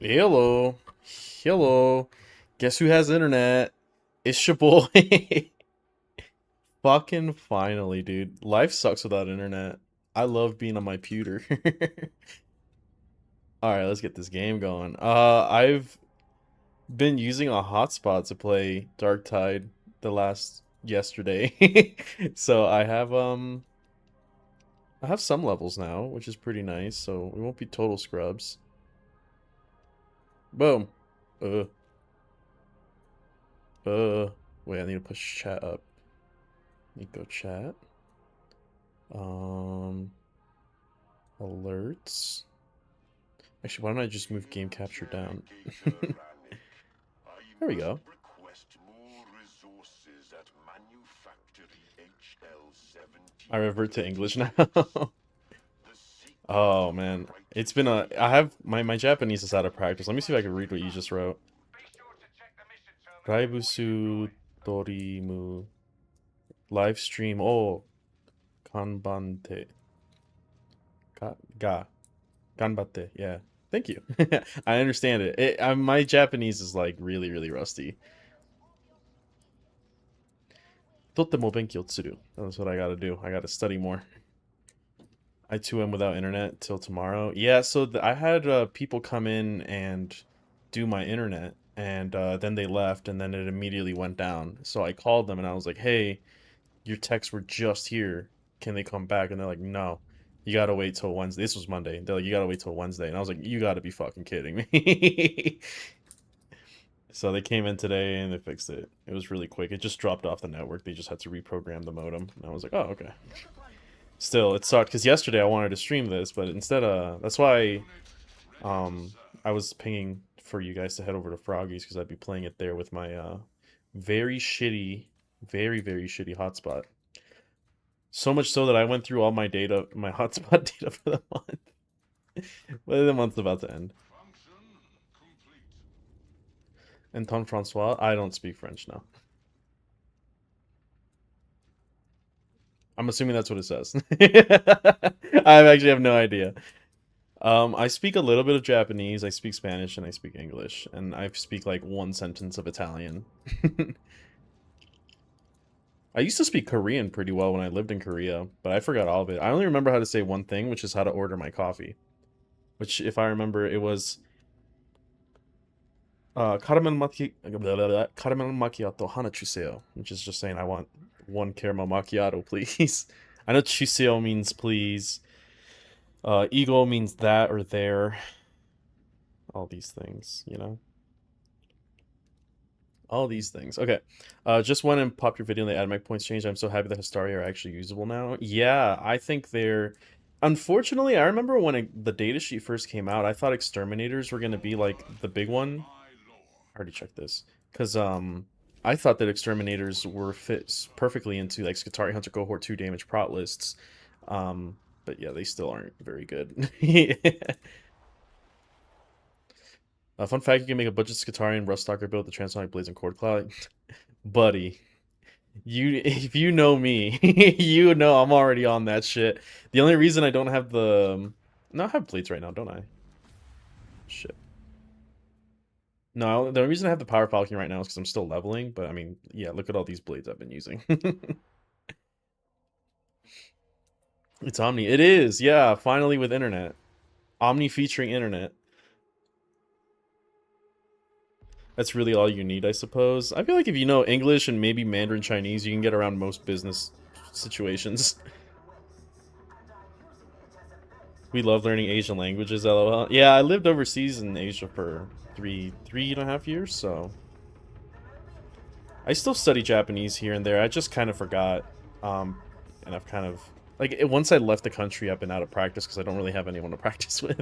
Hello. Hello. Guess who has internet? It's your boy. Fucking finally, dude. Life sucks without internet. I love being on my pewter. Alright, let's get this game going. I've been using a hotspot to play Dark Tide the last yesterday. So I have some levels now, which is pretty nice, so we won't be total scrubs. Boom. Uh, wait, I need to push chat up. Nico chat. Um, Alerts. Actually, why don't I just move game capture down? There we go. I revert to English now. Oh man, it's been I have my Japanese is out of practice. Let me see if I can read what you just wrote. Raibusu Dorimu live stream. Oh, kanbante. Ga. Ganbatte. Yeah. Thank you. I understand it. My Japanese is like really, really rusty. Totemo benkyou tsuru. That's what I gotta do. I gotta study more. I too am without internet till tomorrow. Yeah, so I had people come in and do my internet, and then they left, and then it immediately went down. So I called them, and I was like, hey, your texts were just here. Can they come back? And they're like, no, you gotta wait till Wednesday. This was Monday. They're like, you gotta wait till Wednesday. And I was like, you gotta be fucking kidding me. So they came in today and they fixed it. It was really quick. It just dropped off the network. They just had to reprogram the modem. And I was like, oh, okay. Still, it sucked because yesterday I wanted to stream this, but instead, that's why, I was pinging for you guys to head over to Froggy's because I'd be playing it there with my, very shitty, very, very shitty hotspot. So much so that I went through all my data, my hotspot data for the month. But the month's about to end. Anton Francois? I don't speak French now. I'm assuming that's what it says. I actually have no idea. I speak a little bit of Japanese, I speak Spanish, and I speak English. And I speak like one sentence of Italian. I used to speak Korean pretty well when I lived in Korea, but I forgot all of it. I only remember how to say one thing, which is how to order my coffee. Which, if I remember, it was caramel macchiato hana chuseo, which is just saying I want one caramel macchiato, please. I know chuseo means please. Ego means that or there. All these things, you know? All these things. Okay. Just went and popped your video and the AdMech points changed. I'm so happy that Historia are actually usable now. Yeah, I think they're... Unfortunately, I remember when the datasheet first came out, I thought exterminators were going to be like the big one. I already checked this. Because I thought that exterminators were fit perfectly into like SKITARII Hunter Cohort 2 damage prot lists. But yeah, they still aren't very good. Fun fact, you can make a budget SKITARII and Ruststalker build with the Transonic Blades and Cord Cloud. Buddy, if you know me, you know I'm already on that shit. The only reason I don't have the... No, I have blades right now, don't I? Shit. No, the only reason I have the Power Falcon right now is because I'm still leveling, but I mean, yeah, look at all these blades I've been using. It's Omni. It is, yeah, finally with internet. Omni featuring internet. That's really all you need, I suppose. I feel like if you know English and maybe Mandarin Chinese, you can get around most business situations. We love learning Asian languages, lol. Yeah, I lived overseas in Asia for three and a half years, so... I still study Japanese here and there. I just kind of forgot. And I've kind of... Like, once I left the country, I've been out of practice because I don't really have anyone to practice with.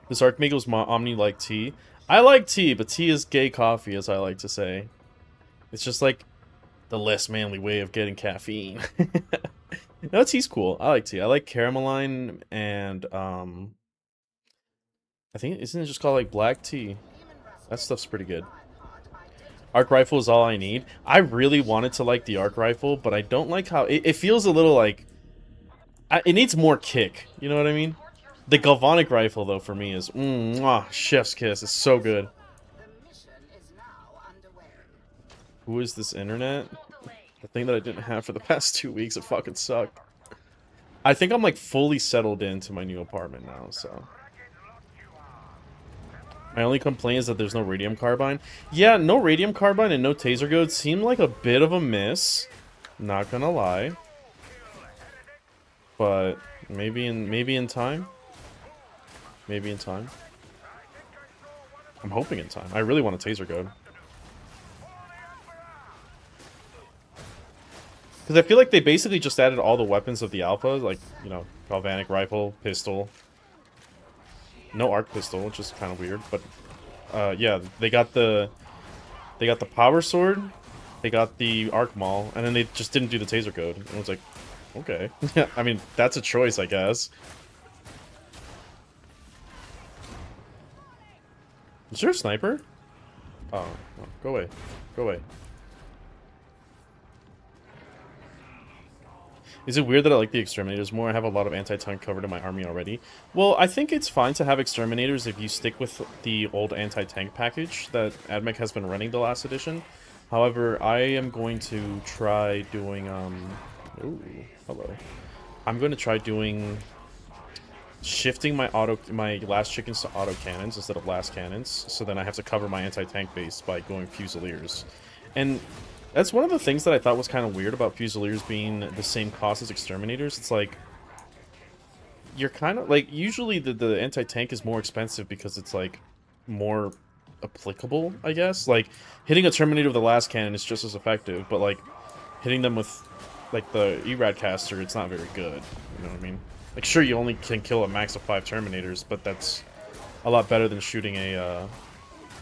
Does Archmago's Omni like tea? I like tea, but tea is gay coffee, as I like to say. It's just like the less manly way of getting caffeine. No, tea's cool. I like tea. I like carameline and, I think, isn't it just called like black tea? That stuff's pretty good. Arc rifle is all I need. I really wanted to like the arc rifle, but I don't like how... It feels a little like... it needs more kick. You know what I mean? The galvanic rifle, though, for me is mwah, chef's kiss. It's so good. Who is this internet? The thing that I didn't have for the past 2 weeks. It fucking sucked. I think I'm like fully settled into my new apartment now, so. My only complaint is that there's no radium carbine. Yeah, no radium carbine and no taser goad seem like a bit of a miss. Not gonna lie. But maybe in time. Maybe in time. I'm hoping in time. I really want a taser goad. Because I feel like they basically just added all the weapons of the alpha, like, you know, galvanic rifle, pistol. No arc pistol, which is kind of weird, but yeah, they got the power sword, they got the arc maul, and then they just didn't do the taser code. And it was like, okay. Yeah, I mean, that's a choice, I guess. Is there a sniper? Oh, no. Go away. Go away. Is it weird that I like the exterminators more? I have a lot of anti-tank covered in my army already. Well, I think it's fine to have exterminators if you stick with the old anti-tank package that AdMech has been running the last edition. However, I am going to try doing, ooh, hello. I'm going to try doing, shifting my last chickens to auto cannons instead of last cannons, so then I have to cover my anti-tank base by going Fusiliers. And that's one of the things that I thought was kind of weird about Fusiliers being the same cost as Exterminators. It's like, you're kind of, like, usually the anti-tank is more expensive because it's, like, more applicable, I guess. Like, hitting a Terminator with the last cannon is just as effective, but, like, hitting them with, like, the Erad caster, it's not very good. You know what I mean? Like, sure, you only can kill a max of 5 Terminators, but that's a lot better than shooting a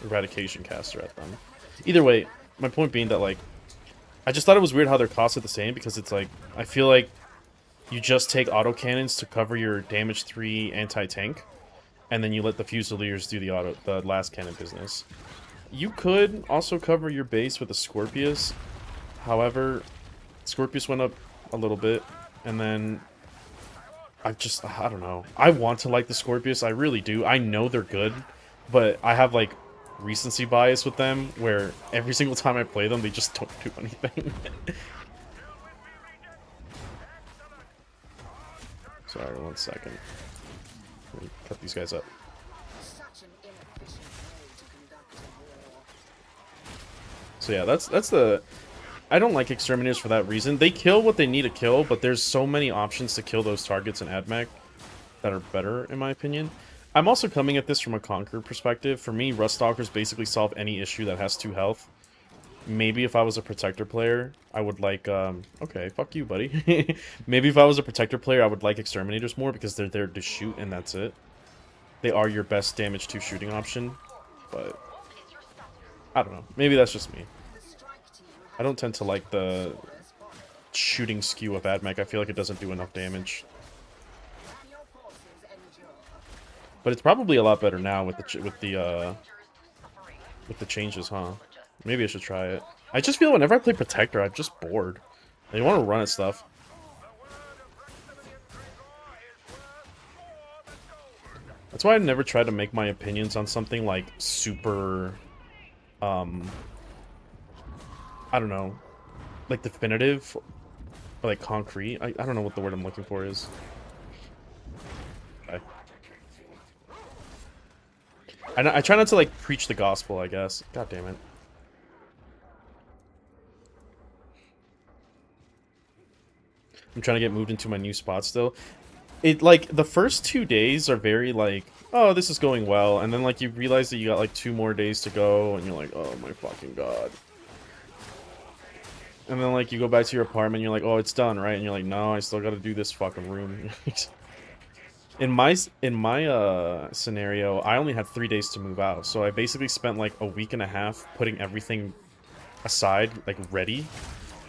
eradication caster at them. Either way, my point being that, like, I just thought it was weird how their costs are the same, because it's like, I feel like you just take autocannons to cover your damage 3 anti-tank, and then you let the Fusiliers do the last cannon business. You could also cover your base with a Scorpius, however, Scorpius went up a little bit, and then I don't know. I want to like the Scorpius, I really do. I know they're good, but I have, like, recency bias with them, where every single time I play them, they just don't do anything. Sorry, 1 second. Let me cut these guys up. So yeah, that's the... I don't like Exterminators for that reason. They kill what they need to kill, but there's so many options to kill those targets in AdMech that are better, in my opinion. I'm also coming at this from a Conqueror perspective. For me, Ruststalkers basically solve any issue that has 2 health. Maybe if I was a Protector player, I would like, okay, fuck you, buddy. Maybe if I was a Protector player, I would like Exterminators more because they're there to shoot and that's it. They are your best damage 2 shooting option, but I don't know. Maybe that's just me. I don't tend to like the shooting skew of AdMech. I feel like it doesn't do enough damage. But it's probably a lot better now with the changes, huh? Maybe I should try it. I just feel whenever I play Protector, I'm just bored. I want to run at stuff. That's why I never try to make my opinions on something like super, I don't know, like definitive, or like concrete. I don't know what the word I'm looking for is. Okay. I try not to, like, preach the gospel, I guess. God damn it. I'm trying to get moved into my new spot still. Like, the first 2 days are very, like, oh, this is going well. And then, like, you realize that you got, like, 2 more days to go. And you're like, oh, my fucking god. And then, like, you go back to your apartment. And you're like, oh, it's done, right? And you're like, no, I still gotta do this fucking room. In my scenario, I only had 3 days to move out, so I basically spent like a week and a half putting everything aside, like ready,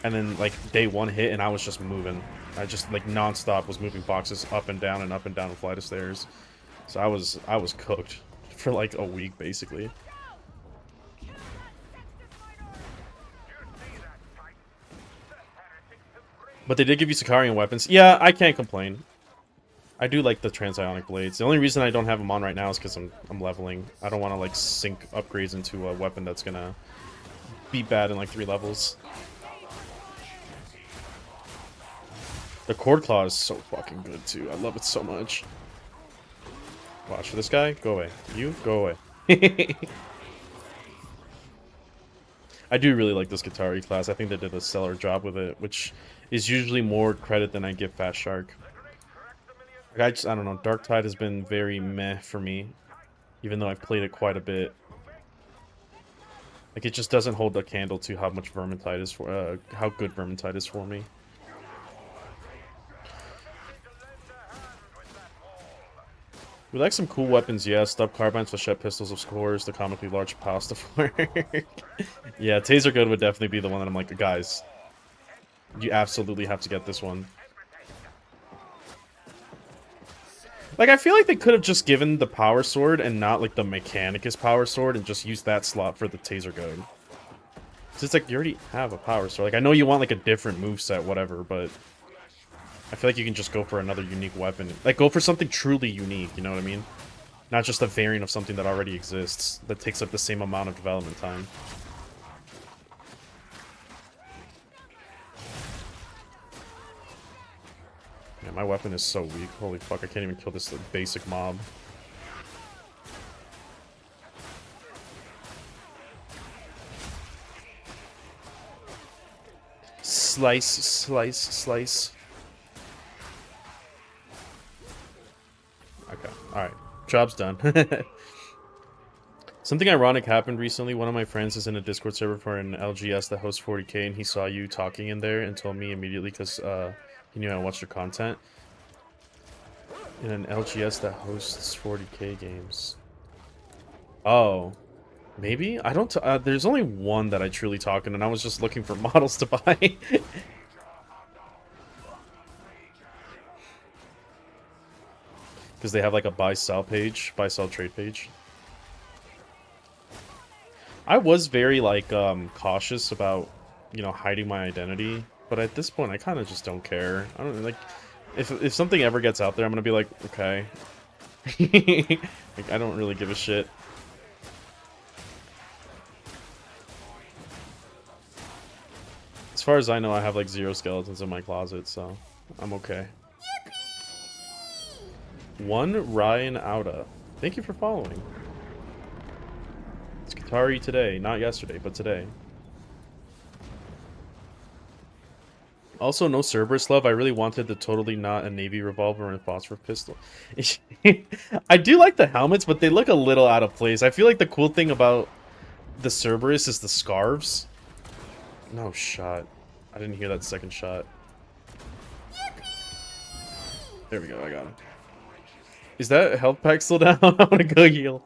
and then like day 1 hit and I was just moving. I just like non-stop was moving boxes up and down a flight of stairs. So I was cooked for like a week basically. But they did give you Sicarian weapons. Yeah, I can't complain. I do like the Transionic Blades. The only reason I don't have them on right now is because I'm leveling. I don't want to like sink upgrades into a weapon that's gonna be bad in like 3 levels. The Cord Claw is so fucking good too. I love it so much. Watch for this guy. Go away. You go away. I do really like this SKITARII class. I think they did a stellar job with it, which is usually more credit than I give Fast Shark. Like I don't know. Dark Tide has been very meh for me, even though I've played it quite a bit. Like it just doesn't hold a candle to how much Vermintide is for, how good Vermintide is for me. We like some cool weapons, yeah. Stub carbines, flechette pistols, of course. The comically large pasta fork. Yeah, Taser Gun would definitely be the one that I'm like, guys, you absolutely have to get this one. Like, I feel like they could have just given the Power Sword and not, like, the Mechanicus Power Sword and just used that slot for the Taser Gun. So it's like, you already have a Power Sword. Like, I know you want, like, a different moveset, whatever, but I feel like you can just go for another unique weapon. Like, go for something truly unique, you know what I mean? Not just a variant of something that already exists, that takes up the same amount of development time. Yeah, my weapon is so weak. Holy fuck, I can't even kill this basic mob. Slice, slice, slice. Okay, alright. Job's done. Something ironic happened recently. One of my friends is in a Discord server for an LGS that hosts 40k, and he saw you talking in there and told me immediately because he knew I watched your content. In an LGS that hosts 40k games. Oh. Maybe? I don't... there's only one that I truly talk in, and I was just looking for models to buy. Because they have like a buy-sell page. Buy-sell trade page. I was very, like, cautious about, you know, hiding my identity. But at this point, I kind of just don't care. I don't, like... If something ever gets out there, I'm gonna be like, okay. Like, I don't really give a shit. As far as I know, I have like 0 skeletons in my closet, so I'm okay. One Ryan Auda. Thank you for following. It's SKITARII today, not yesterday, but today. Also, no Cerberus love. I really wanted the totally not a Navy revolver and a phosphor pistol. I do like the helmets, but they look a little out of place. I feel like the cool thing about the Cerberus is the scarves. No shot. I didn't hear that second shot. There we go, I got him. Is that health pack still down? I want to go heal.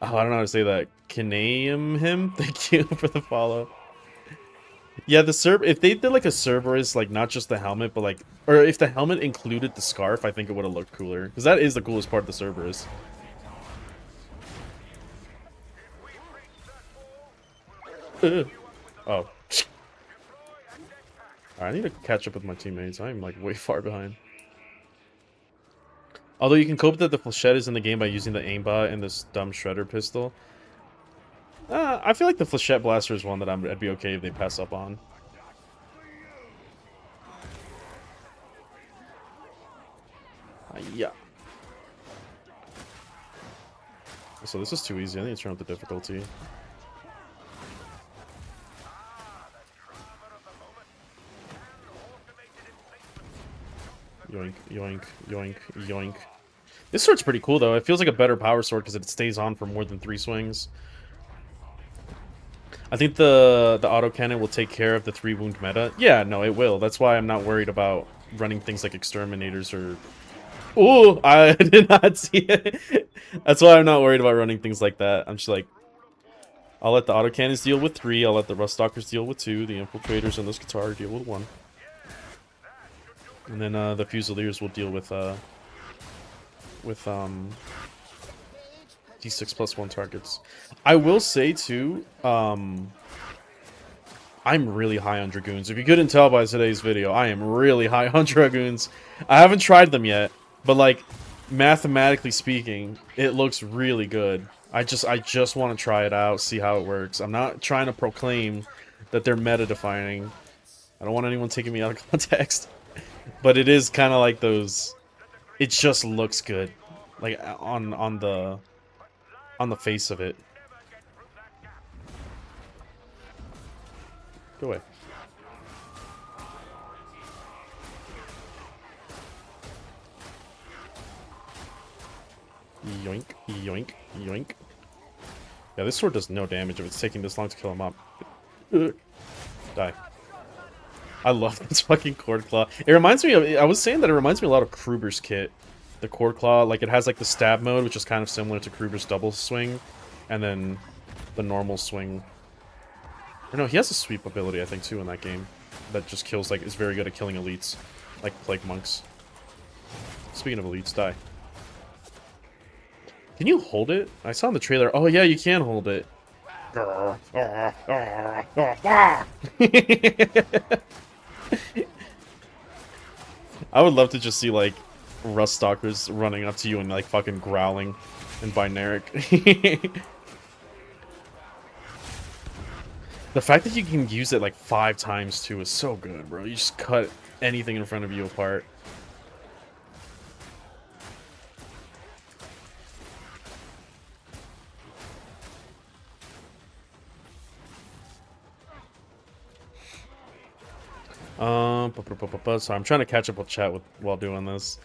Oh, I don't know how to say that. Caname him? Thank you for the follow. Yeah, the if they did like a Cerberus, like not just the helmet, but like, or if the helmet included the scarf, I think it would have looked cooler. Because that is the coolest part of the Cerberus. Oh. I need to catch up with my teammates. I'm like way far behind. Although you can cope that the flechette is in the game by using the aimbot and this dumb shredder pistol. I feel like the flechette blaster is one that I'd be okay if they pass up on. Yeah. So this is too easy. I need to turn up the difficulty. Yoink, yoink, yoink, yoink. This sword's pretty cool, though. It feels like a better power sword because it stays on for more than 3 swings. I think the autocannon will take care of the 3-wound meta. Yeah, no, it will. That's why I'm not worried about running things like exterminators or... Ooh, I did not see it. That's why I'm not worried about running things like that. I'm just like... I'll let the autocannons deal with 3, I'll let the ruststalkers deal with 2, the infiltrators and the SKITARII deal with 1. And then the Fusiliers will deal with D6+1 targets. I will say too, I I'm really high on Dragoons. If you couldn't tell by today's video, I am really high on Dragoons. I haven't tried them yet, but like, mathematically speaking, it looks really good. I just want to try it out, see how it works. I'm not trying to proclaim that they're meta-defining. I don't want anyone taking me out of context. But it is kind of like those... It just looks good. Like, on the face of it. Go away. Yoink, yoink, yoink. Yeah, this sword does no damage if it's taking this long to kill him up. Die. I love this fucking Cord Claw. It reminds me of... I was saying that it reminds me a lot of Kruger's kit. The Cord Claw, like, it has, like, the stab mode, which is kind of similar to Kruger's double swing. And then the normal swing. Or no, he has a sweep ability, I think, too, in that game. That just kills, like, is very good at killing elites. Like Plague Monks. Speaking of elites, die. Can you hold it? I saw in the trailer. Oh, yeah, you can hold it. I would love to just see, like, Rust Stalkers running up to you and, like, fucking growling in binaric. The fact that you can use it, like, 5 times, too, is so good, bro. You just cut anything in front of you apart. So I'm trying to catch up with chat while doing this.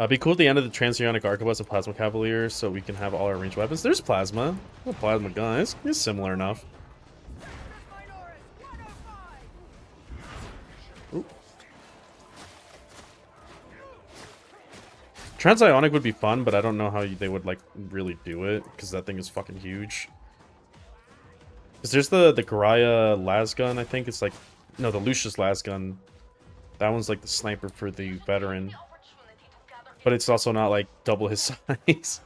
Be cool at the end of the Transoceanic Arquebus of Plasma Cavalier so we can have all our ranged weapons. There's Plasma. Well, Plasma guys. It's similar enough. Ooh. Transionic would be fun, but I don't know how they would, like, really do it, because that thing is fucking huge. Because there's the Garaya Lasgun, I think. It's like... No, the Lucius Lasgun. That one's like the sniper for the veteran. But it's also not, like, double his size.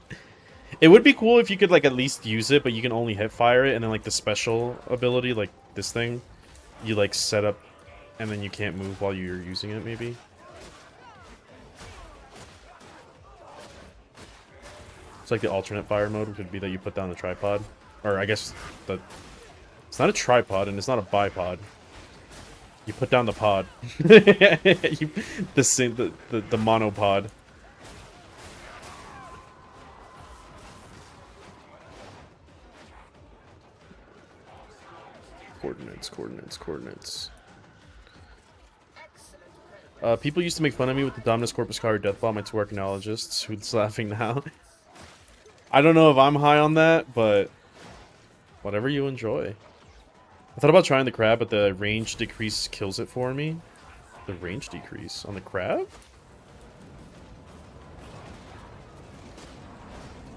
It would be cool if you could, like, at least use it, but you can only hip fire it, and then, like, the special ability, like this thing, you, like, set up, and then you can't move while you're using it, maybe. It's like the alternate fire mode would be that you put down the tripod. Or, I guess, it's not a tripod, and it's not a bipod. You put down the pod. The monopod. Coordinates. People used to make fun of me with the Dominus Corpus Cari Death Bomb. My two archaeologists. Who's laughing now? I don't know if I'm high on that, but whatever you enjoy. I thought about trying the crab, but the range decrease kills it for me. The range decrease on the crab?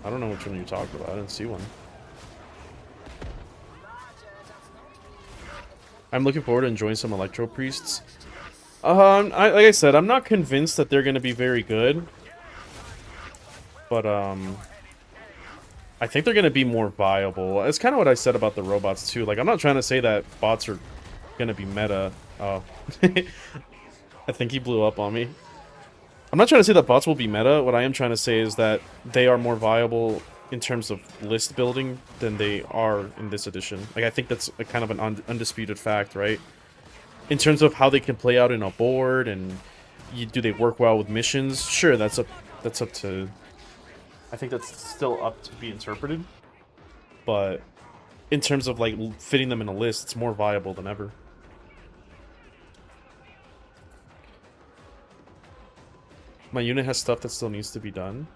I don't know which one you talked about. I didn't see one. I'm looking forward to enjoying some Electro Priests. Like I said, I'm not convinced that they're going to be very good. But, I think they're going to be more viable. It's kind of what I said about the robots, too. Like, I'm not trying to say that bots are going to be meta. Oh. I think he blew up on me. I'm not trying to say that bots will be meta. What I am trying to say is that they are more viable in terms of list building than they are in this edition. Like, I think that's a kind of an undisputed fact, right? In terms of how they can play out in a board and do they work well with missions? Sure, that's up to... I think that's still up to be interpreted, but in terms of, like, fitting them in a list, it's more viable than ever. My unit has stuff that still needs to be done.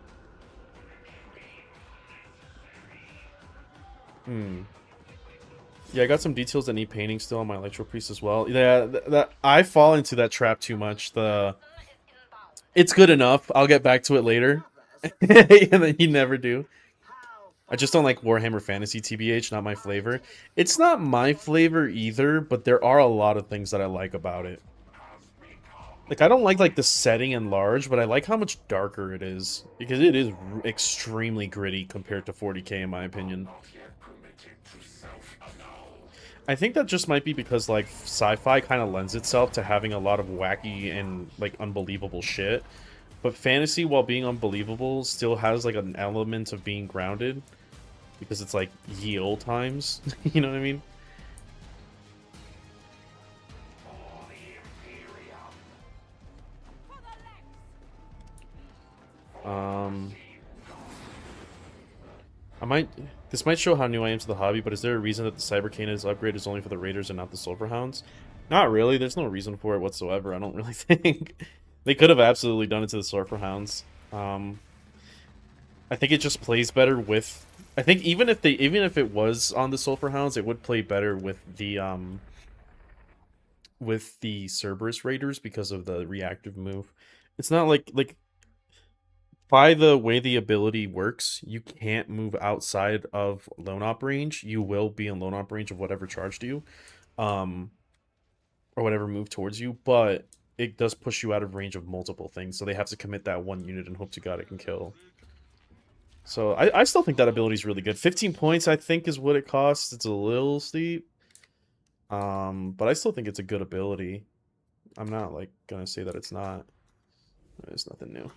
Yeah, I got some details that need painting still on my Electro Priest as well. Yeah, I fall into that trap too much. It's good enough. I'll get back to it later. And then you never do. I just don't like Warhammer Fantasy TBH, not my flavor. It's not my flavor either, but there are a lot of things that I like about it. Like, I don't like the setting in large, but I like how much darker it is. Because it is extremely gritty compared to 40k, in my opinion. I think that just might be because, like, sci-fi kind of lends itself to having a lot of wacky and, like, unbelievable shit. But fantasy, while being unbelievable, still has, like, an element of being grounded. Because it's, like, ye old times. You know what I mean? This might show how new I am to the hobby, but is there a reason that the Cyber Canaan's upgrade is only for the Raiders and not the Silverhounds? Not really. There's no reason for it whatsoever. I don't really think. They could have absolutely done it to the Silverhounds. I think it just plays better with. I think even if it was on the Silverhounds, it would play better with the Cerberus Raiders because of the reactive move. It's not like by the way the ability works, you can't move outside of lone op range. You will be in lone op range of whatever charged you, or whatever move towards you, but it does push you out of range of multiple things, so they have to commit that one unit and hope to God it can kill. So I still think that ability is really good. 15 points, I think, is what it costs. It's a little steep. But I still think it's a good ability. I'm not, like, gonna say that it's not. There's nothing new.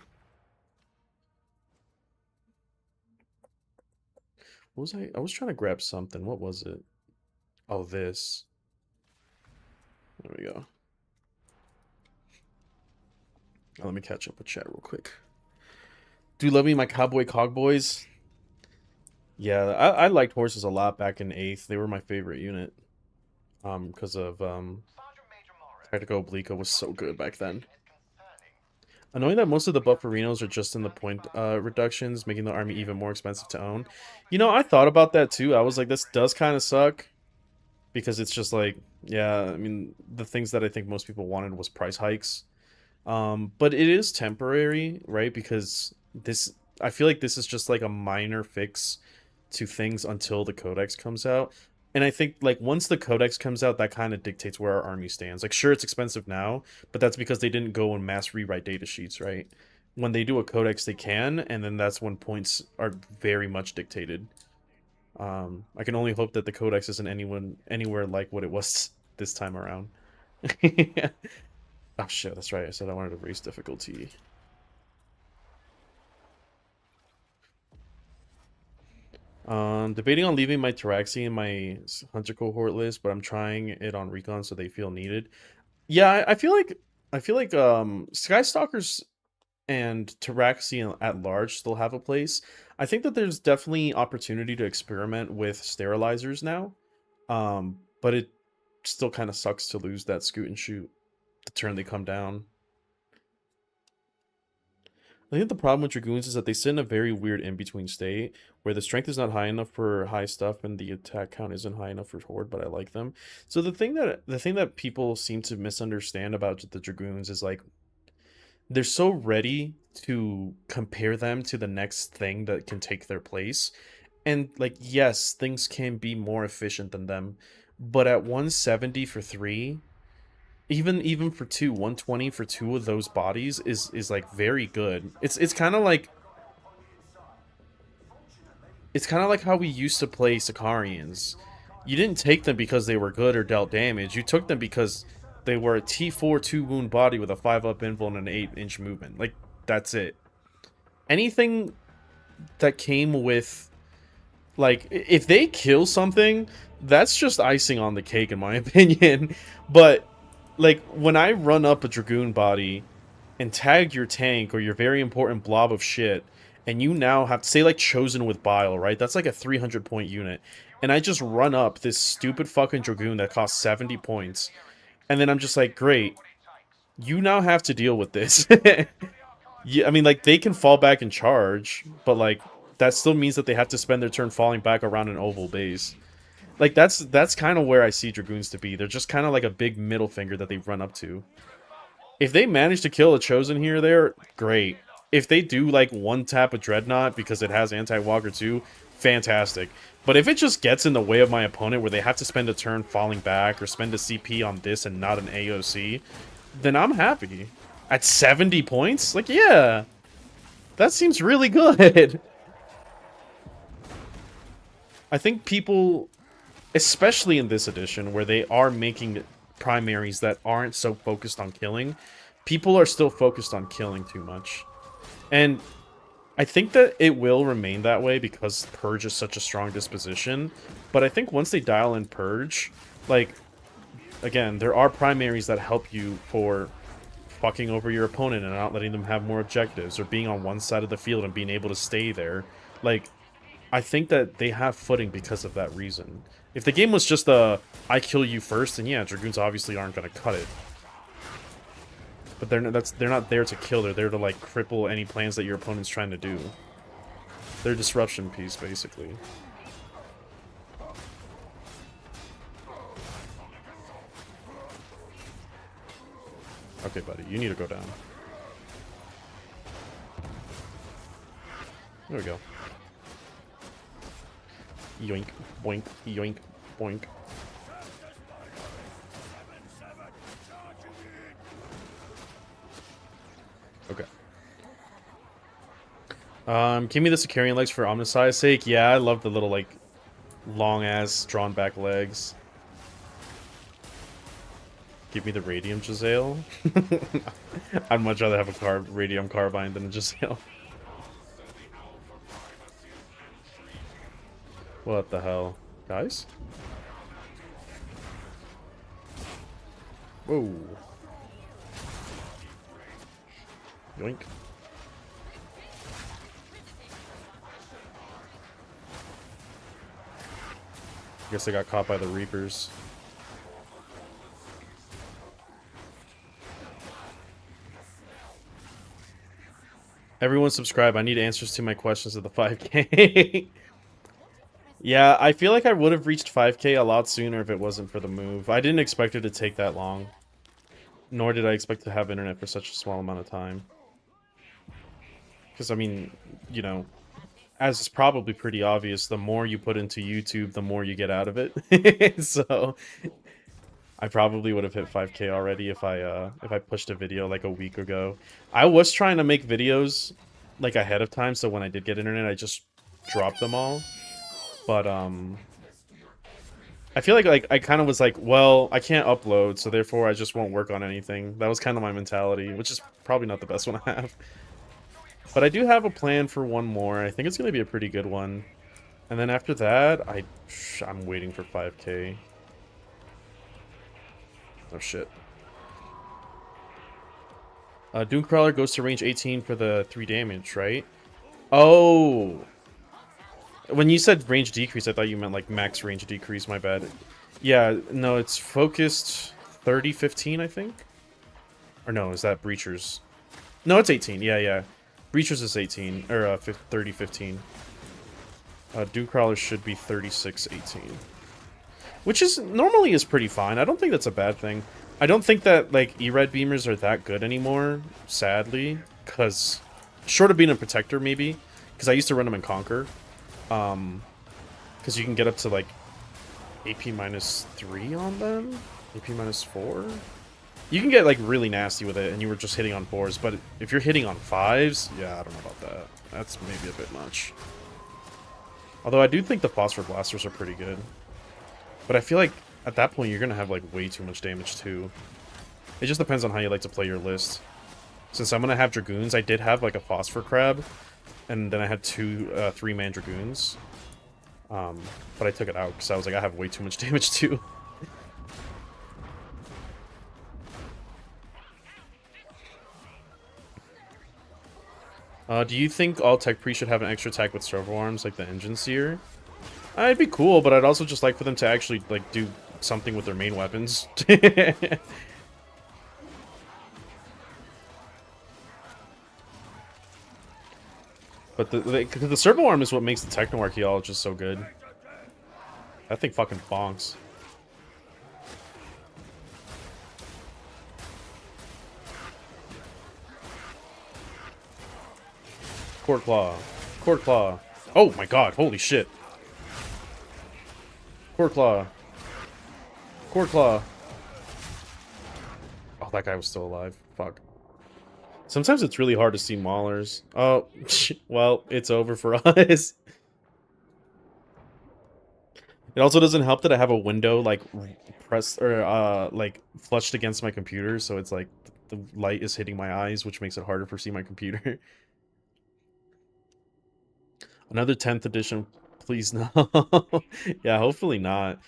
What was I was trying to grab something. What was it? Oh, this. There we go. Oh, let me catch up with chat real quick. Do you love me, my cowboy cogboys? Yeah, I liked horses a lot back in 8th. They were my favorite unit. Because of, Tactical Oblique was so good back then. Annoying that most of the bufferinos are just in the point reductions, making the army even more expensive to own. You know, I thought about that too. I was like, this does kind of suck. Because it's just like, yeah, I mean, the things that I think most people wanted was price hikes. But it is temporary, right? Because I feel like this is just like a minor fix to things until the codex comes out. And I think, like, once the codex comes out, that kind of dictates where our army stands. Like, sure, it's expensive now, but that's because they didn't go and mass rewrite data sheets, right? When they do a codex, they can, and then that's when points are very much dictated. I can only hope that the codex isn't anywhere like what it was this time around. Oh shit, that's right. I said I wanted to raise difficulty. Debating on leaving my Taraxi in my Hunter cohort list, but I'm trying it on Recon so they feel needed. Yeah, I feel like Skystalkers and Taraxi at large still have a place. I think that there's definitely opportunity to experiment with sterilizers now. But it still kind of sucks to lose that scoot and shoot the turn they come down. I think the problem with Dragoons is that they sit in a very weird in-between state, where the strength is not high enough for high stuff and the attack count isn't high enough for Horde, but I like them. So the thing that people seem to misunderstand about the Dragoons is, like, they're so ready to compare them to the next thing that can take their place. And, like, yes, things can be more efficient than them, but at 170 for 3, even for 2, 120 for 2 of those bodies is like very good. It's kind of like how we used to play Sicarians. You didn't take them because they were good or dealt damage. You took them because they were a T4 2-wound body with a 5-up invul and an 8-inch movement. Like, that's it. Anything that came with, like, if they kill something, that's just icing on the cake in my opinion. But, like, when I run up a Dragoon body and tag your tank or your very important blob of shit, and you now have to, say, like, Chosen with Bile, right? That's like a 300-point unit. And I just run up this stupid fucking Dragoon that costs 70 points. And then I'm just like, great. You now have to deal with this. Yeah, I mean, like, they can fall back and charge, but, like, that still means that they have to spend their turn falling back around an oval base. Like, that's kind of where I see Dragoons to be. They're just kind of like a big middle finger that they run up to. If they manage to kill a Chosen here or there, great. If they do, like, one tap a Dreadnought because it has Anti-Walker too, fantastic. But if it just gets in the way of my opponent where they have to spend a turn falling back or spend a CP on this and not an AOC, then I'm happy. At 70 points? Like, yeah. That seems really good. I think people especially in this edition where they are making primaries that aren't so focused on killing. People are still focused on killing too much. And I think that it will remain that way because Purge is such a strong disposition. But I think once they dial in Purge, like, again, there are primaries that help you for fucking over your opponent and not letting them have more objectives, or being on one side of the field and being able to stay there. Like, I think that they have footing because of that reason. If the game was just a, I kill you first, then yeah, Dragoons obviously aren't going to cut it. But they're not there to kill, they're there to, like, cripple any plans that your opponent's trying to do. They're a disruption piece, basically. Okay, buddy, you need to go down. There we go. Yoink, boink, yoink, boink. Okay. Give me the Sicarian legs for Omnisci's sake. Yeah, I love the little, like, long-ass, drawn-back legs. Give me the Radium Giselle. I'd much rather have a Radium Carbine than a Giselle. What the hell? Guys? Whoa. Yoink. Guess I got caught by the Reapers. Everyone subscribe. I need answers to my questions at the 5K. Yeah, I feel like I would have reached 5K a lot sooner if it wasn't for the move. I didn't expect it to take that long. Nor did I expect to have internet for such a small amount of time. Because, I mean, you know, as is probably pretty obvious, the more you put into YouTube, the more you get out of it. So, I probably would have hit 5K already if I pushed a video like a week ago. I was trying to make videos like ahead of time, so when I did get internet, I just dropped them all. But I feel like I kind of was like, well, I can't upload, so therefore I just won't work on anything. That was kind of my mentality, which is probably not the best one I have. But I do have a plan for one more. I think it's going to be a pretty good one. And then after that, I'm waiting for 5K. Oh, shit. Doomcrawler goes to range 18 for the 3 damage, right? Oh! When you said range decrease, I thought you meant, like, max range decrease, my bad. Yeah, no, it's focused 30-15, I think? Or no, is that Breachers? No, it's 18, yeah. Breachers is 18, or 30-15. Doomcrawler should be 36-18. Which is, normally is pretty fine. I don't think that's a bad thing. I don't think that, like, E-Red Beamers are that good anymore, sadly. Because, short of being a Protector, maybe. Because I used to run them in Conquer. Because you can get up to, like, AP -3 on them? AP -4? You can get, like, really nasty with it, and you were just hitting on 4s. But if you're hitting on 5s, yeah, I don't know about that. That's maybe a bit much. Although I do think the Phosphor Blasters are pretty good. But I feel like, at that point, you're going to have, like, way too much damage, too. It just depends on how you like to play your list. Since I'm going to have Dragoons, I did have, like, a Phosphor Crab. And then I had 2 3-man Dragoons. But I took it out, because I was like, I have way too much damage, too. Do you think all Tech Pre should have an extra attack with servo arms, like the Engine Seer? It'd be cool, but I'd also just like for them to actually, like, do something with their main weapons. But the servo arm is what makes the Techno Archaeologist so good. That thing fucking bonks. Cord Claw. Cord Claw. Oh my god, holy shit. Cord Claw. Cord Claw. Oh, that guy was still alive. Fuck. Sometimes it's really hard to see Maulers. Oh, well, it's over for us. It also doesn't help that I have a window like pressed or like flushed against my computer, so it's like the light is hitting my eyes, which makes it harder for see my computer. Another 10th edition, please no. Yeah, hopefully not.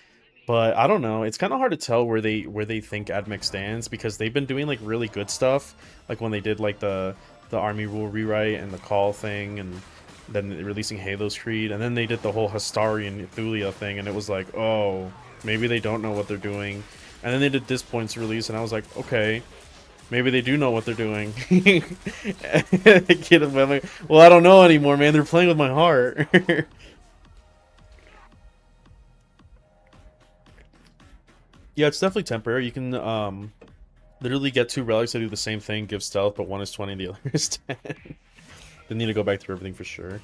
But I don't know. It's kind of hard to tell where they think AdMech stands because they've been doing like really good stuff, like when they did like the army rule rewrite and the call thing, and then releasing Halo's Creed, and then they did the whole Hastari and Thulia thing, and it was like, oh, maybe they don't know what they're doing. And then they did this points release, and I was like, okay, maybe they do know what they're doing. Kid, I'm like, well, I don't know anymore, man. They're playing with my heart. Yeah, it's definitely temporary. You can literally get 2 relics that do the same thing, give stealth, but one is 20 and the other is 10. They need to go back through everything for sure.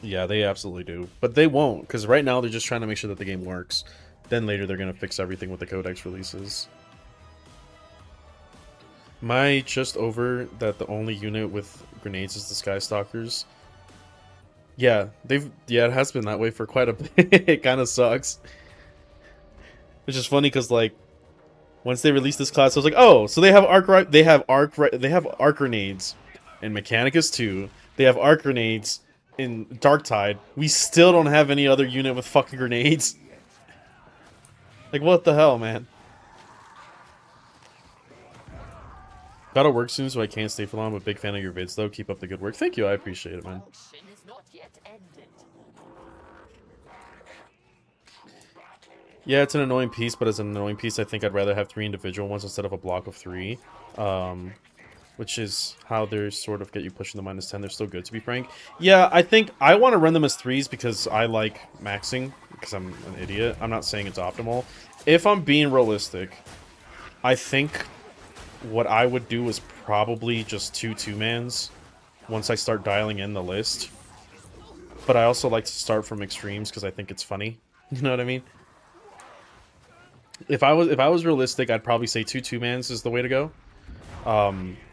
Yeah, they absolutely do. But they won't, because right now they're just trying to make sure that the game works. Then later they're going to fix everything with the Codex releases. Am I just over that the only unit with grenades is the Sky Stalkers? Yeah, it has been that way for quite a bit. It kind of sucks. Which is funny because like once they released this class, I was like, oh, so they have arc grenades in Mechanicus 2. They have arc grenades in Darktide. We still don't have any other unit with fucking grenades. Like, what the hell, man? Gotta work soon, so I can't stay for long. I'm a big fan of your vids, though. Keep up the good work. Thank you, I appreciate it, man. Yeah, it's an annoying piece, but as an annoying piece, I think I'd rather have 3 individual ones instead of a block of 3. Which is how they're sort of get you pushing the -10. They're still good, to be frank. Yeah, I think I want to run them as 3s because I like maxing, because I'm an idiot. I'm not saying it's optimal. If I'm being realistic, I think what I would do is probably just 2 2-mans once I start dialing in the list. But I also like to start from extremes because I think it's funny. You know what I mean? If I was realistic, I'd probably say 2 2-mans is the way to go.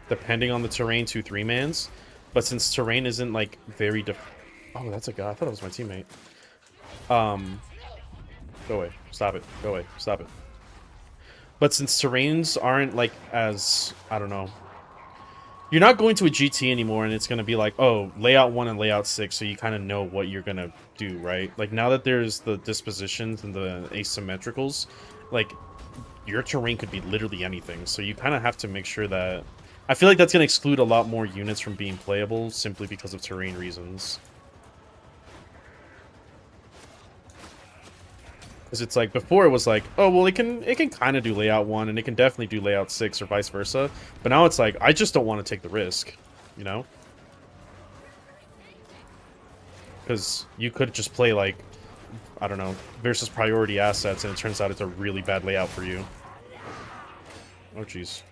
Depending on the terrain, 2 3-mans. But since terrain isn't like very oh, that's a guy. I thought it was my teammate. Go away. Stop it. Go away. Stop it. But since terrains aren't like as, I don't know. You're not going to a GT anymore and it's going to be like, oh, layout 1 and layout 6, so you kind of know what you're going to do, right? Like now that there's the dispositions and the asymmetricals, like your terrain could be literally anything. So you kind of have to make sure that... I feel like that's going to exclude a lot more units from being playable simply because of terrain reasons. Because it's like, before it was like, oh, well, it can kind of do layout 1 and it can definitely do layout 6 or vice versa. But now it's like, I just don't want to take the risk, you know? Because you could just play like, I don't know, versus priority assets and it turns out it's a really bad layout for you. Oh, jeez.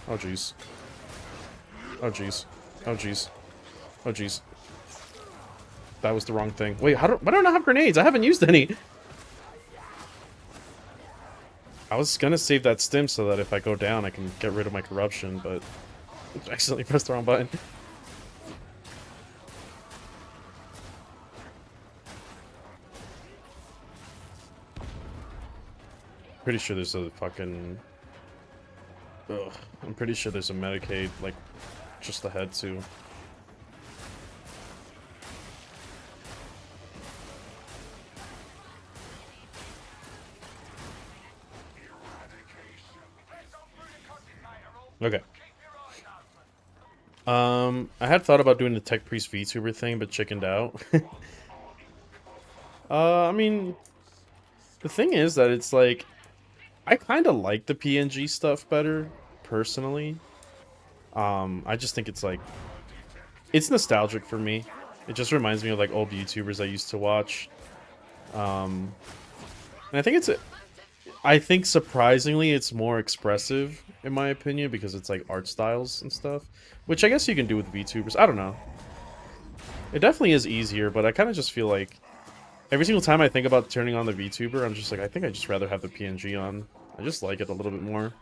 Oh, jeez. Oh, jeez. Oh, jeez. Oh, jeez. That was the wrong thing. Wait, why don't I have grenades? I haven't used any. I was gonna save that stim so that if I go down, I can get rid of my corruption, but I accidentally pressed the wrong button. Pretty sure there's a fucking... Ugh. I'm pretty sure there's a Medicaid, like, just ahead, too. Okay. I had thought about doing the Tech Priest VTuber thing, but chickened out. I mean, the thing is that it's like, I kind of like the PNG stuff better, personally. I just think it's like, it's nostalgic for me. It just reminds me of like old YouTubers I used to watch. And I think surprisingly it's more expressive, in my opinion, because it's like art styles and stuff. Which I guess you can do with VTubers. I don't know. It definitely is easier, but I kind of just feel like every single time I think about turning on the VTuber, I'm just like, I think I'd just rather have the PNG on. I just like it a little bit more.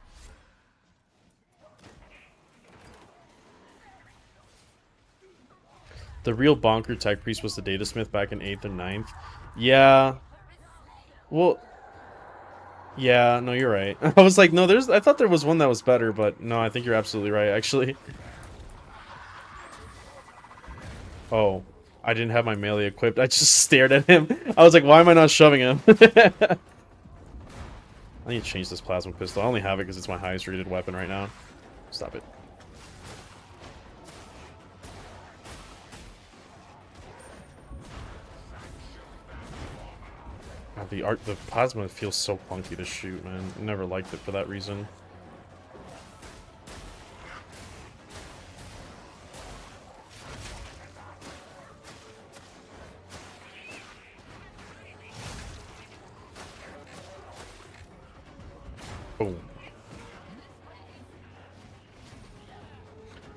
The real bonker tech priest was the data smith back in 8th and 9th. Yeah. Well, yeah, no, you're right. I was like, no, I thought there was one that was better, but no, I think you're absolutely right, actually. Oh, I didn't have my melee equipped. I just stared at him. I was like, why am I not shoving him? I need to change this plasma pistol. I only have it because it's my highest rated weapon right now. Stop it. The plasma feels so clunky to shoot, man. Never liked it for that reason. Boom.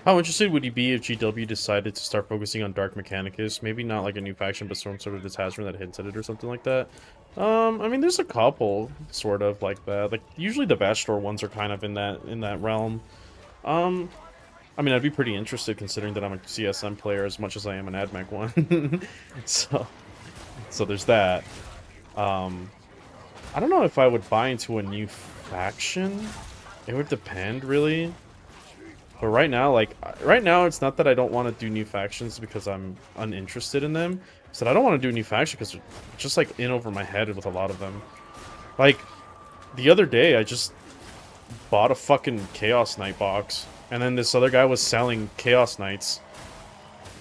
How interested would you be if GW decided to start focusing on Dark Mechanicus? Maybe not like a new faction, but some sort of detachment that hints at it or something like that. I mean, there's a couple sort of like that. Like usually the Bastor ones are kind of in that realm. I mean, I'd be pretty interested considering that I'm a CSM player as much as I am an AdMech one. so there's that. I don't know if I would buy into a new faction. It would depend, really. But right now, it's not that I don't want to do new factions because I'm uninterested in them. It's that I don't want to do a new faction because they're just, like, in over my head with a lot of them. Like, the other day, I just bought a fucking Chaos Knight box. And then this other guy was selling Chaos Knights.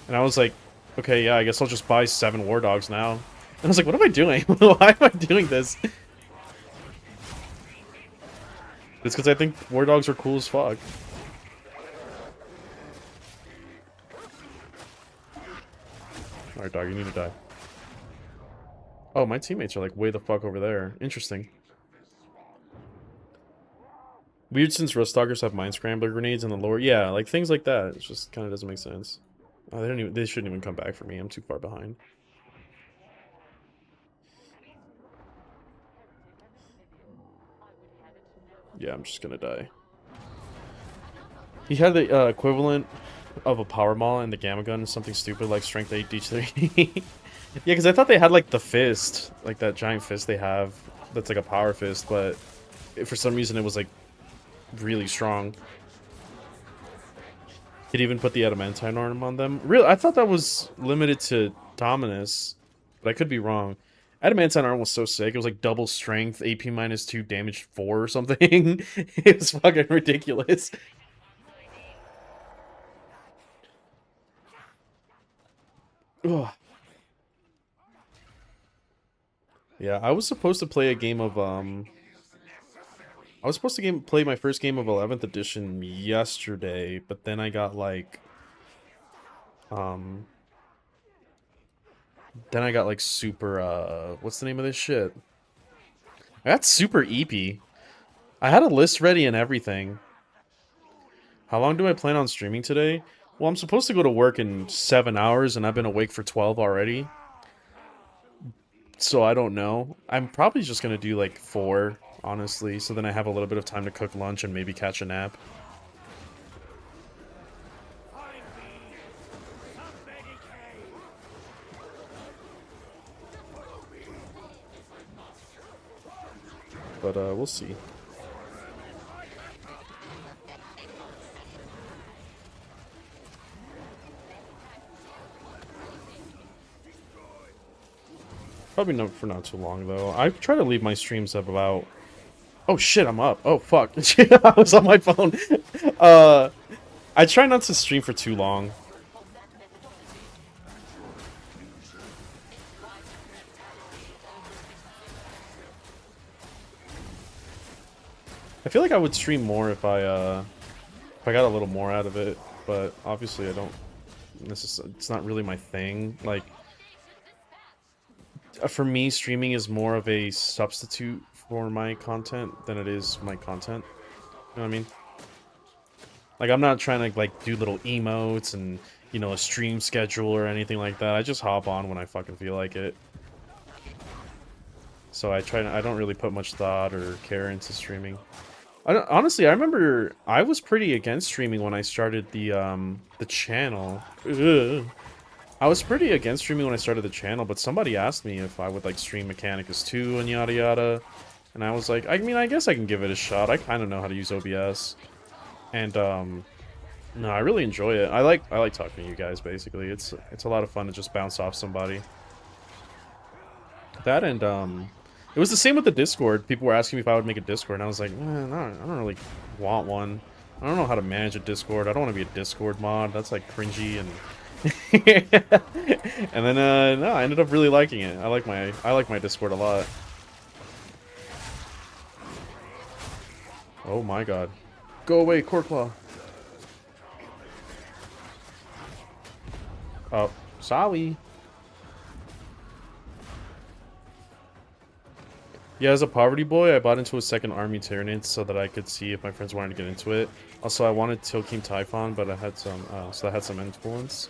And I was like, okay, yeah, I guess I'll just buy 7 War Dogs now. And I was like, what am I doing? Why am I doing this? It's because I think War Dogs are cool as fuck. Alright, dog, you need to die. Oh, my teammates are like way the fuck over there. Interesting. Weird since Rustalkers have Mind Scrambler grenades in the lower. Yeah, like things like that. It just kind of doesn't make sense. Oh, they shouldn't even come back for me. I'm too far behind. Yeah, I'm just gonna die. He had the equivalent of a power maul and the gamma gun, something stupid like strength 8 D3. Yeah, because I thought they had like the fist, like that giant fist they have that's like a power fist, but for some reason it was like really strong. Could even put the adamantine arm on them. Really, I thought that was limited to Dominus, but I could be wrong. Adamantine arm was so sick. It was like double strength, AP -2, damage 4 or something. It was fucking ridiculous. Ugh. Yeah, I was supposed to play a game of I was supposed to play my first game of 11th edition yesterday, but then I got like super what's the name of this shit? I got super EP. I had a list ready and everything. How long do I plan on streaming today? Well, I'm supposed to go to work in 7 hours and I've been awake for 12 already. So I don't know. I'm probably just gonna do like 4, honestly, so then I have a little bit of time to cook lunch and maybe catch a nap. But we'll see. Probably not for not too long, though. I try to leave my streams up about... Oh, shit, I'm up. Oh, fuck. I was on my phone. I try not to stream for too long. I feel like I would stream more if I got a little more out of it, but obviously I don't... It's not really my thing. Like... For me, streaming is more of a substitute for my content than it is my content. You know what I mean? Like, I'm not trying to, like, do little emotes and, you know, a stream schedule or anything like that. I just hop on when I fucking feel like it. So I don't really put much thought or care into streaming. Honestly, I remember I was pretty against streaming when I started the channel. Ugh. I was pretty against streaming when I started the channel, but somebody asked me if I would like stream Mechanicus 2 and yada yada. And I was like, I mean, I guess I can give it a shot. I kind of know how to use OBS. And no, I really enjoy it. I like talking to you guys basically. It's a lot of fun to just bounce off somebody. That and it was the same with the Discord. People were asking me if I would make a Discord, and I was like, man, I don't really want one. I don't know how to manage a Discord. I don't want to be a Discord mod. That's like cringy and and then no, I ended up really liking it. I like my Discord a lot. Oh my god. Go away, Corclaw. Oh, sorry. Yeah, as a poverty boy, I bought into a second army Tyranids so that I could see if my friends wanted to get into it. Also, I wanted Tilkeem Typhon, but I had some, so I had some influence.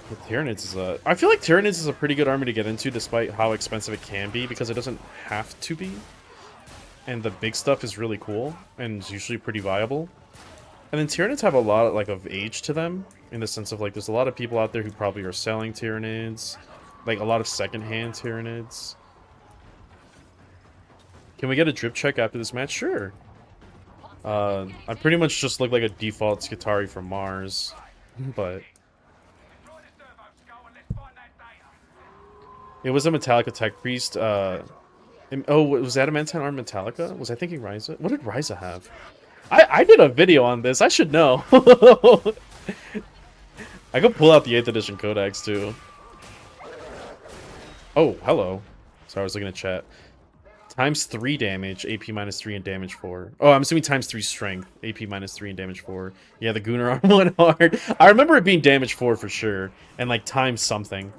But Tyranids is a... I feel like Tyranids is a pretty good army to get into, despite how expensive it can be, because it doesn't have to be. And the big stuff is really cool, and is usually pretty viable. And then Tyranids have a lot, like, of age to them, in the sense of, like, there's a lot of people out there who probably are selling Tyranids. Like, a lot of second-hand Tyranids. Can we get a drip check after this match? Sure. I pretty much just look like a default SKITARII from Mars, but... It was a Metallica Tech Priest, oh, was Adamantine Arm Metallica? Was I thinking Ryza? What did Ryza have? I did a video on this, I should know. I could pull out the 8th edition codex, too. Oh, hello. Sorry, I was looking at chat. Times 3 damage, AP minus 3 and damage 4. Oh, I'm assuming times 3 strength, AP minus 3 and damage 4. Yeah, the Gunnar arm went hard. I remember it being damage 4 for sure, and like times something.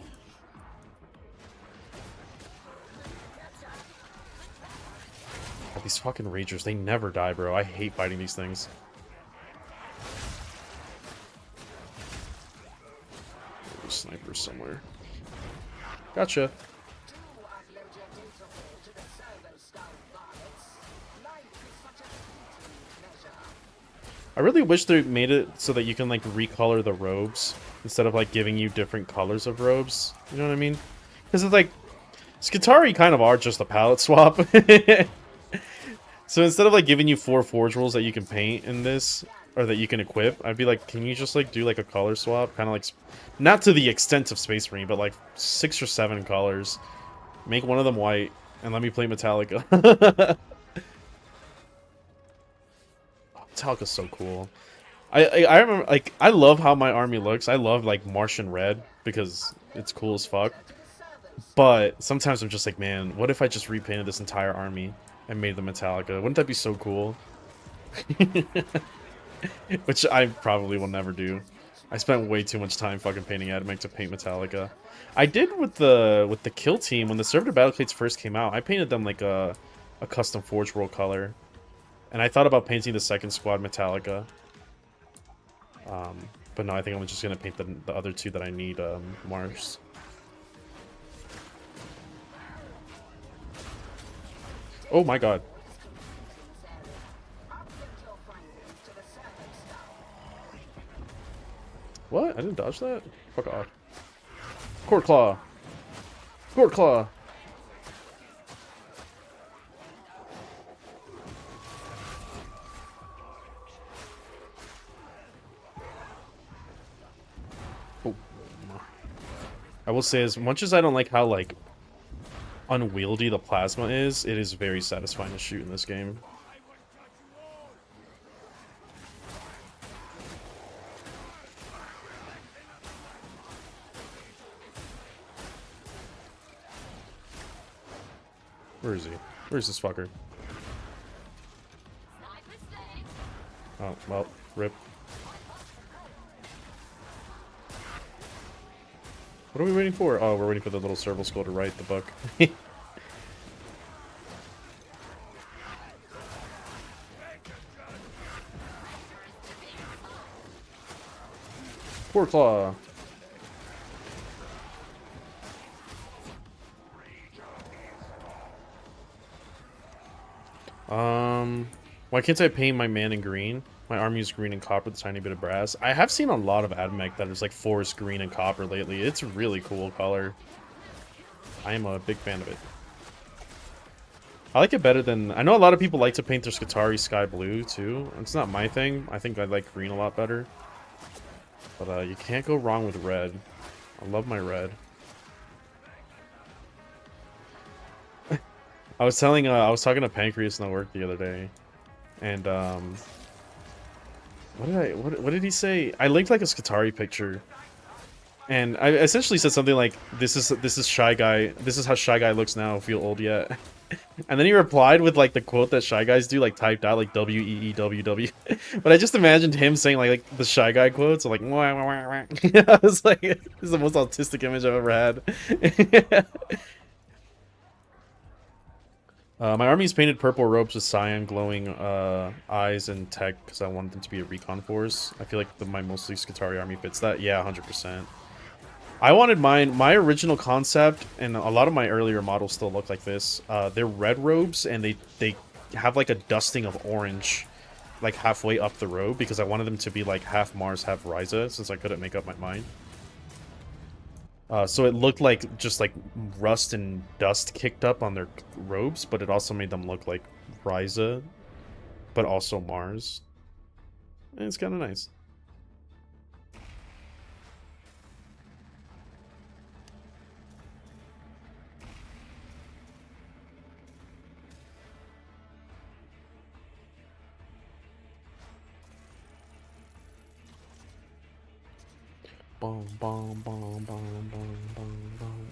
God, these fucking Ragers, they never die, bro. I hate fighting these things. There's a sniper somewhere. Gotcha. I really wish they made it so that you can, like, recolor the robes instead of, like, giving you different colors of robes. You know what I mean? Because it's like, SKITARII kind of are just a palette swap. So instead of, like, giving you 4 forge rolls that you can paint in this, or that you can equip, I'd be like, can you just, like, do, like, a color swap? Kind of like, not to the extent of Space Marine, but, like, 6 or 7 colors. Make one of them white, and let me play Metallica. Metallica's so cool. I remember, like, I love how my army looks. I love, like, Martian red because it's cool as fuck. But sometimes I'm just like, man, what if I just repainted this entire army and made them Metallica? Wouldn't that be so cool? Which I probably will never do. I spent way too much time fucking painting Adamant to paint Metallica. I did with the kill team when the Servitor Battleplates first came out. I painted them like a custom forge roll color. And I thought about painting the second squad Metallica. But no, I think I'm just going to paint the other 2 that I need Mars. Oh my god. What? I didn't dodge that? Fuck off. Cord Claw. Cord Claw. I will say, as much as I don't like how, like, unwieldy the plasma is, it is very satisfying to shoot in this game. Where is he? Where's this fucker? Oh, well, rip. What are we waiting for? Oh, we're waiting for the little serval skull to write the book. Poor Claw. Why can't I paint my man in green? My army is green and copper with a tiny bit of brass. I have seen a lot of AdMech that is like forest green and copper lately. It's a really cool color. I am a big fan of it. I like it better than... I know a lot of people like to paint their SKITARII sky blue, too. It's not my thing. I think I like green a lot better. But you can't go wrong with red. I love my red. I was talking to Pancreas in work the other day. And, what did he say? I linked, like, a SKITARII picture. And I essentially said something like, this is Shy Guy. This is how Shy Guy looks now. Feel old yet? And then he replied with like the quote that Shy Guys do, like typed out like WEEWW. But I just imagined him saying like the Shy Guy quotes, so like wah, wah, wah, wah. I was like, this is the most autistic image I've ever had. My army's painted purple robes with cyan glowing eyes and tech because I wanted them to be a recon force. I feel like my mostly SKITARII army fits that. Yeah, 100%. I wanted my original concept, and a lot of my earlier models still look like this. They're red robes, and they have like a dusting of orange, like halfway up the robe, because I wanted them to be like half Mars, half Ryza, since I couldn't make up my mind. So it looked like just like rust and dust kicked up on their robes, but it also made them look like Ryza, but also Mars. And it's kind of nice. Boom, boom, boom, boom, boom, boom, boom.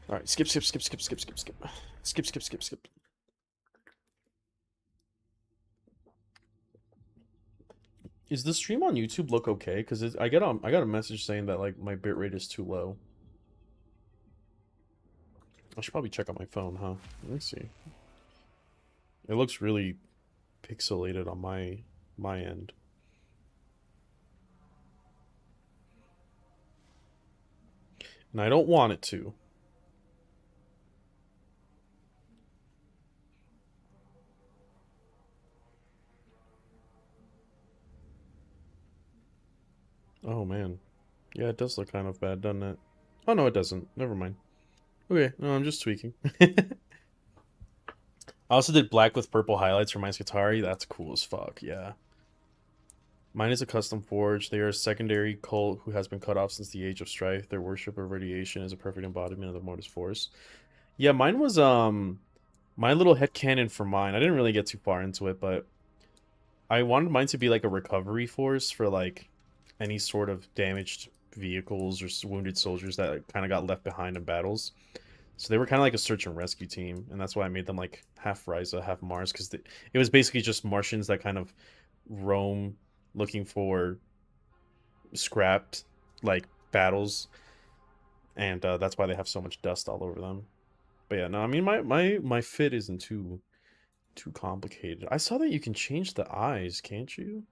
Alright, skip. Skip. Is the stream on YouTube look okay? Because I got a message saying that like my bitrate is too low. I should probably check on my phone, huh? Let me see. It looks really pixelated on my end. And I don't want it to. Oh man. Yeah, it does look kind of bad, doesn't it? Oh no, it doesn't. Never mind. Okay, no, I'm just tweaking. I also did black with purple highlights for my SKITARII. That's cool as fuck, yeah. Mine is a custom forge. They are a secondary cult who has been cut off since the Age of Strife. Their worship of radiation is a perfect embodiment of the Mortis Force. Yeah, mine was, my little headcanon for mine. I didn't really get too far into it, but I wanted mine to be like a recovery force for, like, any sort of damaged vehicles or wounded soldiers that kind of got left behind in battles. So they were kind of like a search and rescue team, and that's why I made them like half Ryza, half Mars, because it was basically just Martians that kind of roam looking for scrapped like battles, and that's why they have so much dust all over them. But yeah, no, I mean my fit isn't too complicated. I saw that you can change the eyes, can't you?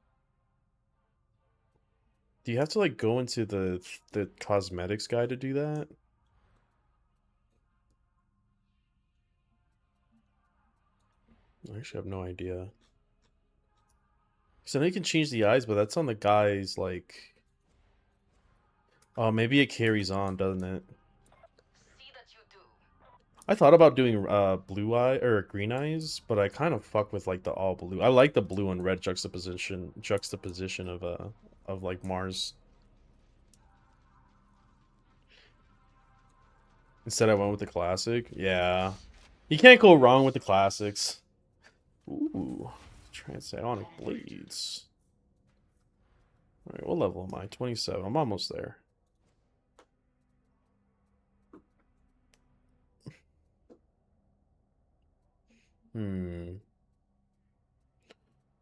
Do you have to like go into the cosmetics guide to do that? I actually have no idea. So I know you can change the eyes, but that's on the guy's, like... Oh, maybe it carries on, doesn't it? I thought about doing blue eye or green eyes, but I kind of fuck with like the all blue. I like the blue and red juxtaposition of like Mars. Instead I went with the classic. Yeah. You can't go wrong with the classics. Ooh. Transionic blades. Alright, what level am I? 27. I'm almost there. I don't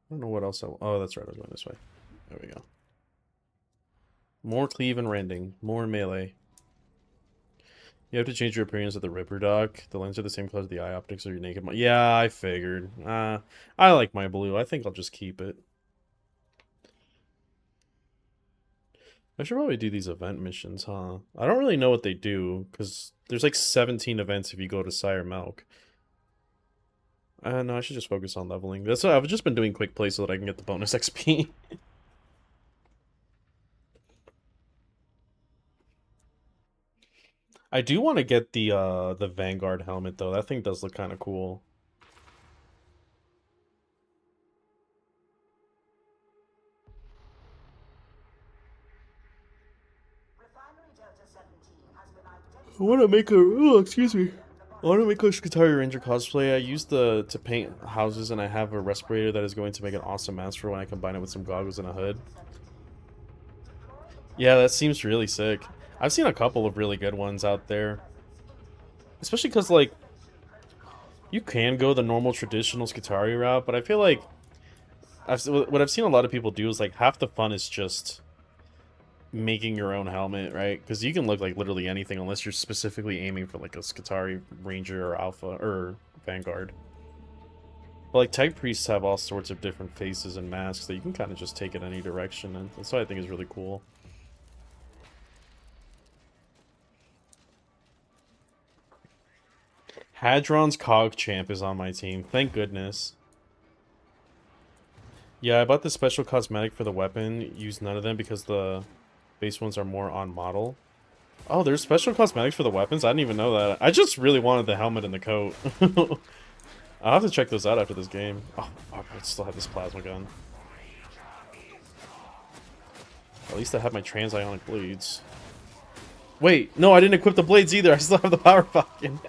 know what else oh, that's right. I was going this way. There we go. More cleave and rending. More melee. You have to change your appearance at the Ripper Dock. The lens are the same color as the eye optics of your naked... Yeah, I figured. I like my blue. I think I'll just keep it. I should probably do these event missions, huh? I don't really know what they do, because there's like 17 events if you go to Sire Milk. No, I should just focus on leveling. That's what I've just been doing quick plays so that I can get the bonus XP. I do want to get the Vanguard helmet though. That thing does look kind of cool. I want to make a excuse me. I want to make a SKITARII Ranger cosplay. I used to paint houses, and I have a respirator that is going to make an awesome mask for when I combine it with some goggles and a hood. Yeah, that seems really sick. I've seen a couple of really good ones out there. Especially because, like, you can go the normal traditional SKITARII route, but I feel like what I've seen a lot of people do is, like, half the fun is just making your own helmet, right? Because you can look like literally anything unless you're specifically aiming for, like, a SKITARII Ranger or Alpha or Vanguard. But, like, Tech Priests have all sorts of different faces and masks that you can kind of just take in any direction, and that's what I think is really cool. Hadron's Cog Champ is on my team. Thank goodness. Yeah, I bought the special cosmetic for the weapon. Used none of them because the base ones are more on model. Oh, there's special cosmetics for the weapons? I didn't even know that. I just really wanted the helmet and the coat. I'll have to check those out after this game. Oh, fuck, I still have this plasma gun. At least I have my trans-ionic blades. Wait, no, I didn't equip the blades either. I still have the power falcon.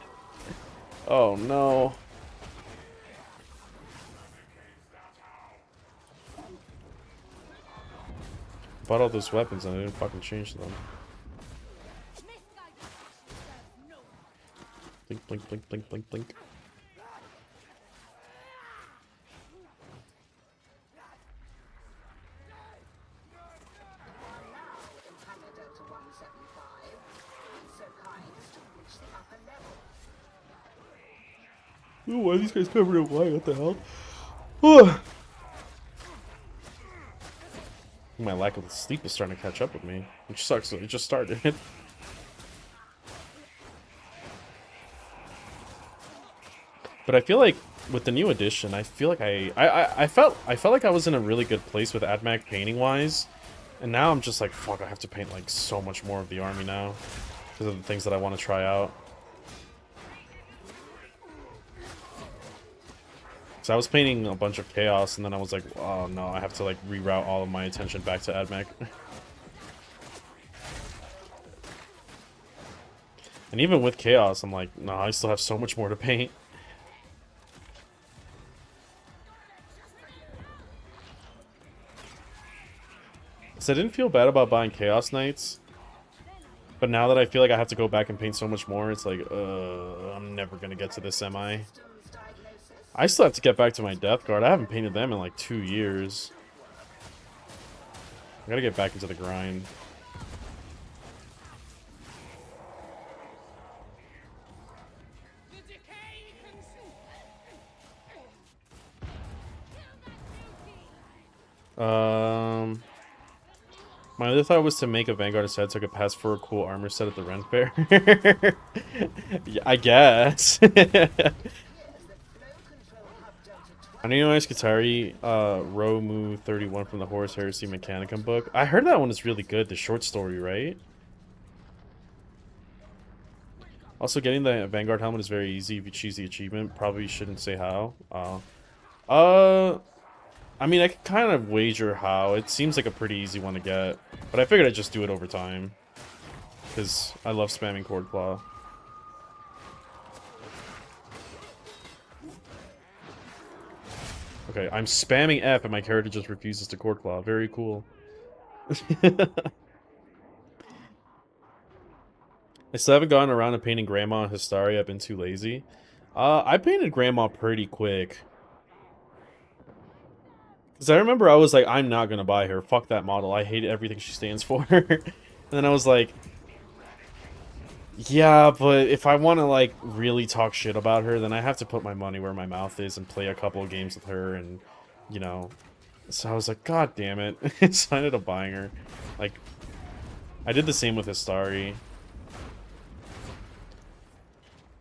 Oh, no. Bought all those weapons and I didn't fucking change them. Blink, blink, blink, blink, blink, blink. Ooh, why are these guys covered in white? What the hell? Oh. My lack of sleep is starting to catch up with me. Which sucks, it just started. But I feel like with the new edition, I feel like I felt like I was in a really good place with AdMac painting wise. And now I'm just like, fuck, I have to paint like so much more of the army now. Because of the things that I want to try out. So I was painting a bunch of Chaos, and then I was like, oh no, I have to like reroute all of my attention back to AdMac. And even with Chaos, I'm like, no, I still have so much more to paint. So I didn't feel bad about buying Chaos Knights. But now that I feel like I have to go back and paint so much more, it's like, I'm never gonna get to this, am I? I still have to get back to my Death Guard. I haven't painted them in like 2 years. I gotta get back into the grind. My other thought was to make a Vanguard set so I could pass for a cool armor set at the Ren Fair. Yeah, I guess. I know SKITARII, Romu 31 from the Horus Heresy Mechanicum book. I heard that one is really good, the short story, right? Also, getting the Vanguard helmet is very easy if you choose the achievement. Probably shouldn't say how. I mean, I could kind of wager how. It seems like a pretty easy one to get. But I figured I'd just do it over time. Because I love spamming Cord Claw. Okay, I'm spamming F and my character just refuses to Cord Claw. Very cool. I still haven't gotten around to painting Grandma and Histari. I've been too lazy. I painted Grandma pretty quick. Because I remember I was like, I'm not going to buy her. Fuck that model. I hate everything she stands for. And then I was like, yeah, but if I want to, like, really talk shit about her, then I have to put my money where my mouth is and play a couple of games with her and, you know. So I was like, god damn it. So I ended up buying her. Like, I did the same with Histari.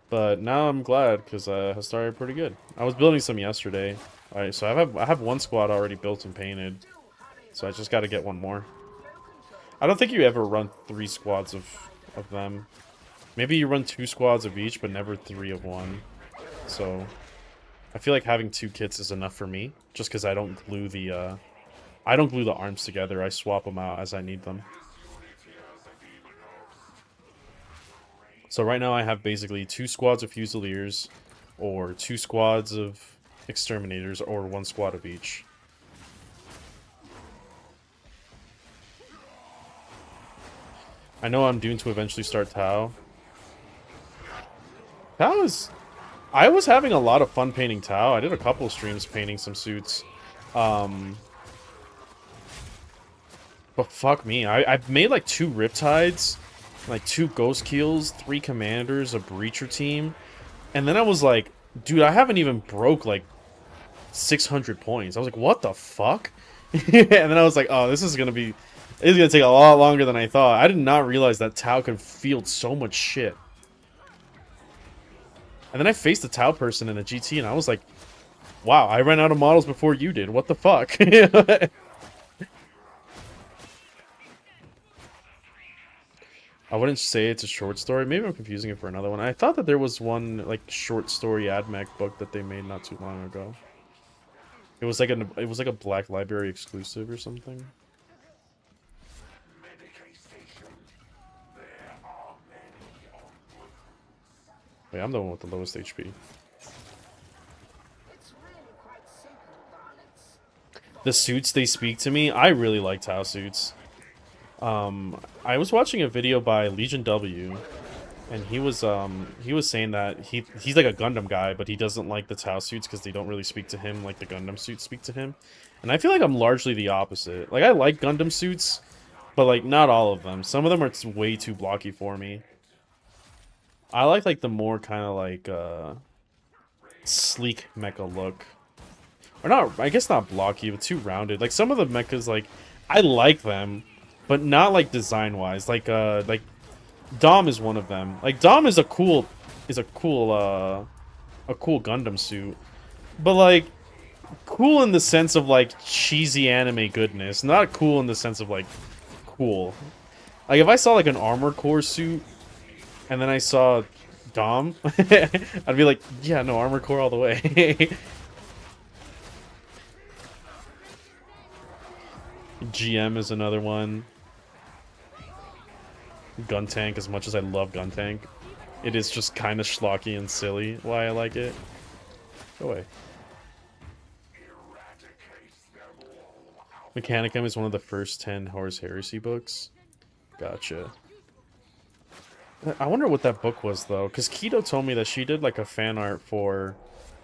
But now I'm glad because has started pretty good. I was building some yesterday. Alright, so I have one squad already built and painted. So I just got to get one more. I don't think you ever run 3 squads of them. Maybe you run 2 squads of each, but never 3 of one. So I feel like having 2 kits is enough for me, just because I don't glue the arms together. I swap them out as I need them. So right now I have basically 2 squads of Fusiliers, or 2 squads of Exterminators, or 1 squad of each. I know I'm due to eventually start Tau. Tau is... I was having a lot of fun painting Tau. I did a couple of streams painting some suits. But fuck me. I've made like 2 Riptides, like 2 Ghost Keels, 3 Commanders, a Breacher team. And then I was like, dude, I haven't even broke like 600 points. I was like, what the fuck? And then I was like, oh, this is gonna take a lot longer than I thought. I did not realize that Tau could field so much shit. And then I faced a Tau person in a GT, and I was like, wow, I ran out of models before you did. What the fuck? I wouldn't say it's a short story. Maybe I'm confusing it for another one. I thought that there was one, like, short story AdMech book that they made not too long ago. It was like a Black Library exclusive or something. Wait, I'm the one with the lowest HP. The suits, they speak to me. I really like Tau suits. I was watching a video by Legion W, and he was saying that he's like a Gundam guy, but he doesn't like the Tau suits because they don't really speak to him like the Gundam suits speak to him. And I feel like I'm largely the opposite. Like, I like Gundam suits, but like not all of them. Some of them are way too blocky for me. I like the more kind of like sleek mecha look. Or not, I guess not blocky, but too rounded. Like some of the mechas, like I like them, but not like design wise. Like Dom is one of them. Like Dom is a cool Gundam suit. But like cool in the sense of like cheesy anime goodness, not cool in the sense of like cool. Like if I saw like an Armor Core suit and then I saw Dom, I'd be like, yeah, no, Armor Core all the way. GM is another one. Gun Tank, as much as I love Gun Tank, it is just kind of schlocky and silly why I like it. Go away. Mechanicum is one of the first 10 Horus Heresy books. Gotcha. I wonder what that book was, though, because Keto told me that she did, like, a fan art for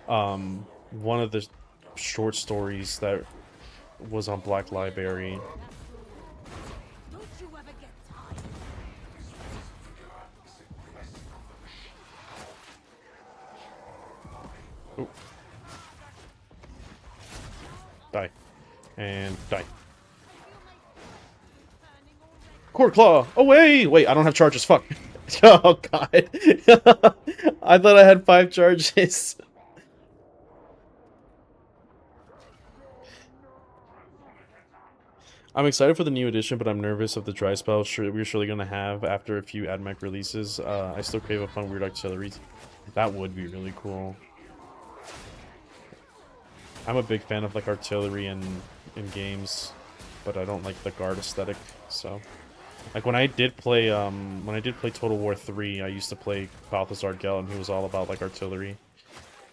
one of the short stories that was on Black Library. Ooh. Die. And die. Core Claw! Away! Wait, I don't have charges. Fuck. Oh, God. I thought I had 5 charges. I'm excited for the new edition, but I'm nervous of the dry spell we're surely going to have after a few AdMech releases. I still crave a fun weird artillery. That would be really cool. I'm a big fan of like artillery in games, but I don't like the guard aesthetic. So, like when I did play Total War 3, I used to play Balthazar Gell, and he was all about like artillery.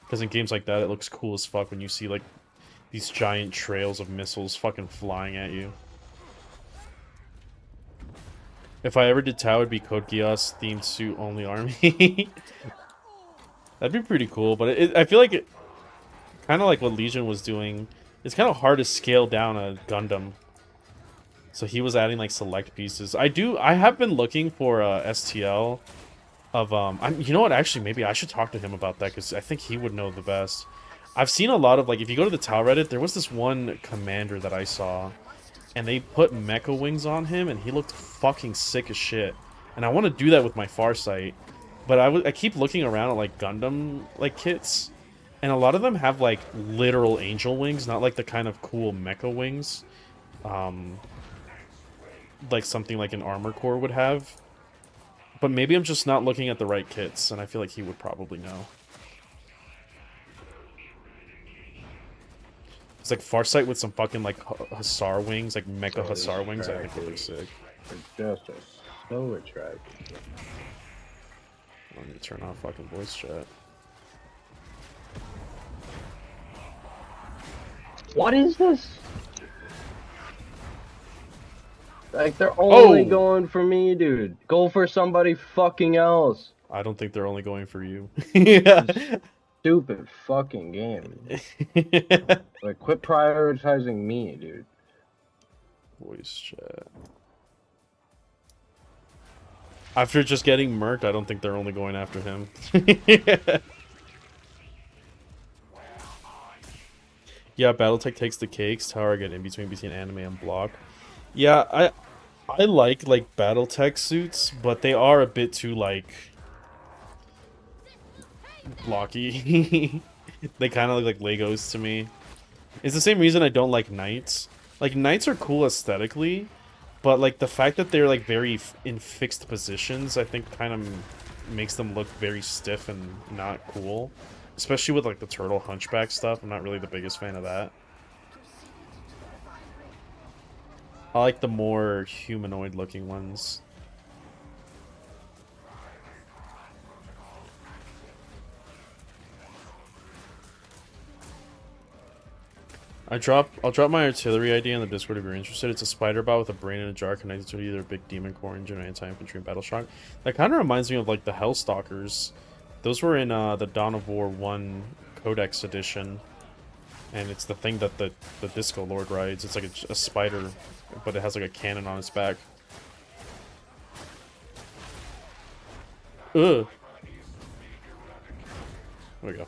Because in games like that, it looks cool as fuck when you see like these giant trails of missiles fucking flying at you. If I ever did Tau, it'd be Code Geass themed suit only army. That'd be pretty cool, but I feel like it kind of like what Legion was doing. It's kind of hard to scale down a Gundam. So he was adding like select pieces. I have been looking for a STL of you know what, actually maybe I should talk to him about that because I think he would know the best. I've seen a lot of like, if you go to the Tau Reddit, there was this one commander that I saw and they put mecha wings on him and he looked fucking sick as shit. And I want to do that with my Farsight, But I keep looking around at like Gundam like kits, and a lot of them have like literal angel wings, not like the kind of cool mecha wings, like something like an armor core would have. But maybe I'm just not looking at the right kits, and I feel like he would probably know. It's like Farsight with some fucking like Hussar wings, like mecha Hussar wings. I think would look sick. Just so attractive. I need to turn off fucking voice chat. What is this? Like, they're only going for me, dude. Go for somebody fucking else. I don't think they're only going for you. Yeah. Stupid fucking game. Like, quit prioritizing me, dude. Voice chat. After just getting murked, I don't think they're only going after him. Yeah, Battletech takes the cakes. Tower get in between anime and block. Yeah, I like Battletech suits, but they are a bit too like blocky. They kind of look like Legos to me. It's the same reason I don't like Knights. Like, Knights are cool aesthetically, but like the fact that they're like very in fixed positions, I think kind of makes them look very stiff and not cool. Especially with like the turtle hunchback stuff. I'm not really the biggest fan of that. I like the more humanoid looking ones. I'll drop my artillery ID on the Discord if you're interested. It's a spider bot with a brain in a jar connected to either a big demon core engine or anti-infantry and battle shock. That kind of reminds me of like the Hellstalkers. Those were in the Dawn of War 1 Codex edition. And it's the thing that the Disco Lord rides. It's like a spider, but it has like a cannon on its back. Ugh. There we go.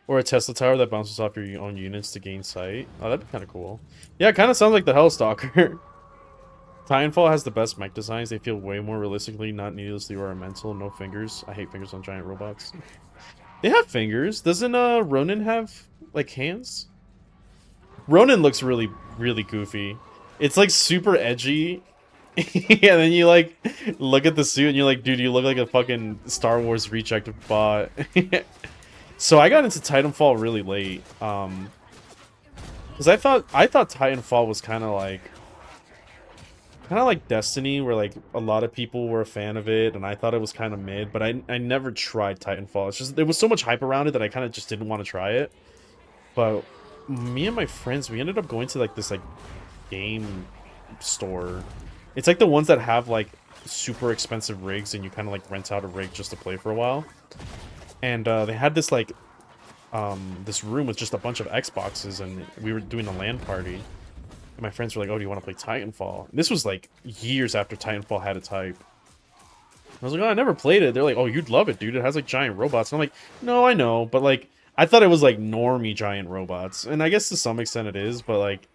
Or a Tesla tower that bounces off your own units to gain sight. Oh, that'd be kind of cool. Yeah, it kind of sounds like the Hellstalker. Titanfall has the best mech designs. They feel way more realistically, not needlessly ornamental. No fingers. I hate fingers on giant robots. They have fingers. Doesn't Ronin have like hands? Ronin looks really, really goofy. It's like super edgy. Yeah, then you like look at the suit and you're like, dude, you look like a fucking Star Wars reject bot. So I got into Titanfall really late, because I thought Titanfall was kind of like Destiny, where like a lot of people were a fan of it, and I thought it was kind of mid. But I never tried Titanfall. It's just there was so much hype around it that I kind of just didn't want to try it. But me and my friends, we ended up going to like this like game store. It's like the ones that have like super expensive rigs, and you kind of like rent out a rig just to play for a while. And they had this like this room with just a bunch of Xboxes, and we were doing a LAN party. And my friends were like, "Oh, do you want to play Titanfall?" And this was like years after Titanfall had its hype. I was like, "Oh, I never played it." They're like, "Oh, you'd love it, dude. It has like giant robots." And I'm like, "No, I know, but like I thought it was like normie giant robots." And I guess to some extent it is, but like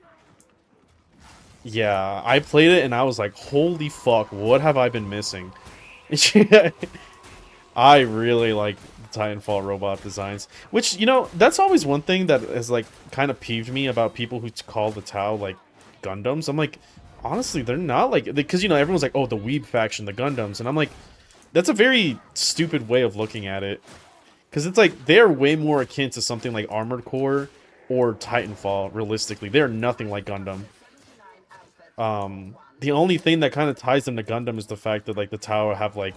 yeah, I played it and I was like, "Holy fuck, what have I been missing?" I really like Titanfall robot designs, which, you know, that's always one thing that has like kind of peeved me about people who call the Tau like Gundams. I'm like, honestly, they're not like, because, you know, everyone's like, oh, the Weeb faction, the Gundams, and I'm like, that's a very stupid way of looking at it, because it's like they're way more akin to something like Armored Core or Titanfall. Realistically, they're nothing like Gundam. The only thing that kind of ties them to Gundam is the fact that like the Tau have like,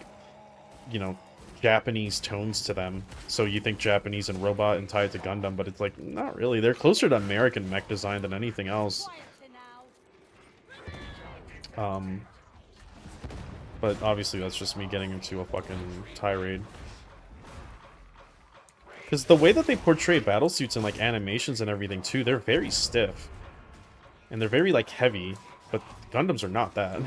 you know, Japanese tones to them, so you think Japanese and robot and tie it to Gundam, but it's like, not really. They're closer to American mech design than anything else. But obviously that's just me getting into a fucking tirade. Because the way that they portray battlesuits and like animations and everything too, they're very stiff. And they're very like heavy, but Gundams are not that.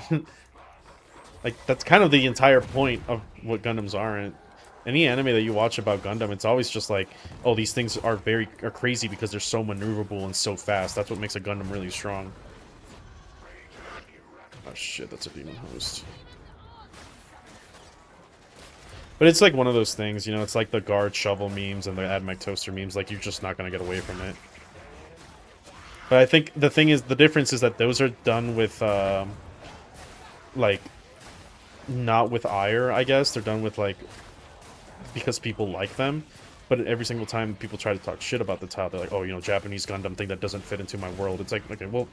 Like, that's kind of the entire point of what Gundams aren't. Any anime that you watch about Gundam, it's always just like, oh, these things are crazy because they're so maneuverable and so fast. That's what makes a Gundam really strong. Oh shit, that's a demon host. But it's like one of those things, you know, it's like the guard shovel memes and the AdMech toaster memes, like you're just not gonna get away from it. But I think the thing is, the difference is that those are done with, like, not with ire, I guess. They're done with, like, because people like them. But every single time people try to talk shit about the Tau, they're like, oh, you know, Japanese Gundam thing that doesn't fit into my world. It's like, okay, well,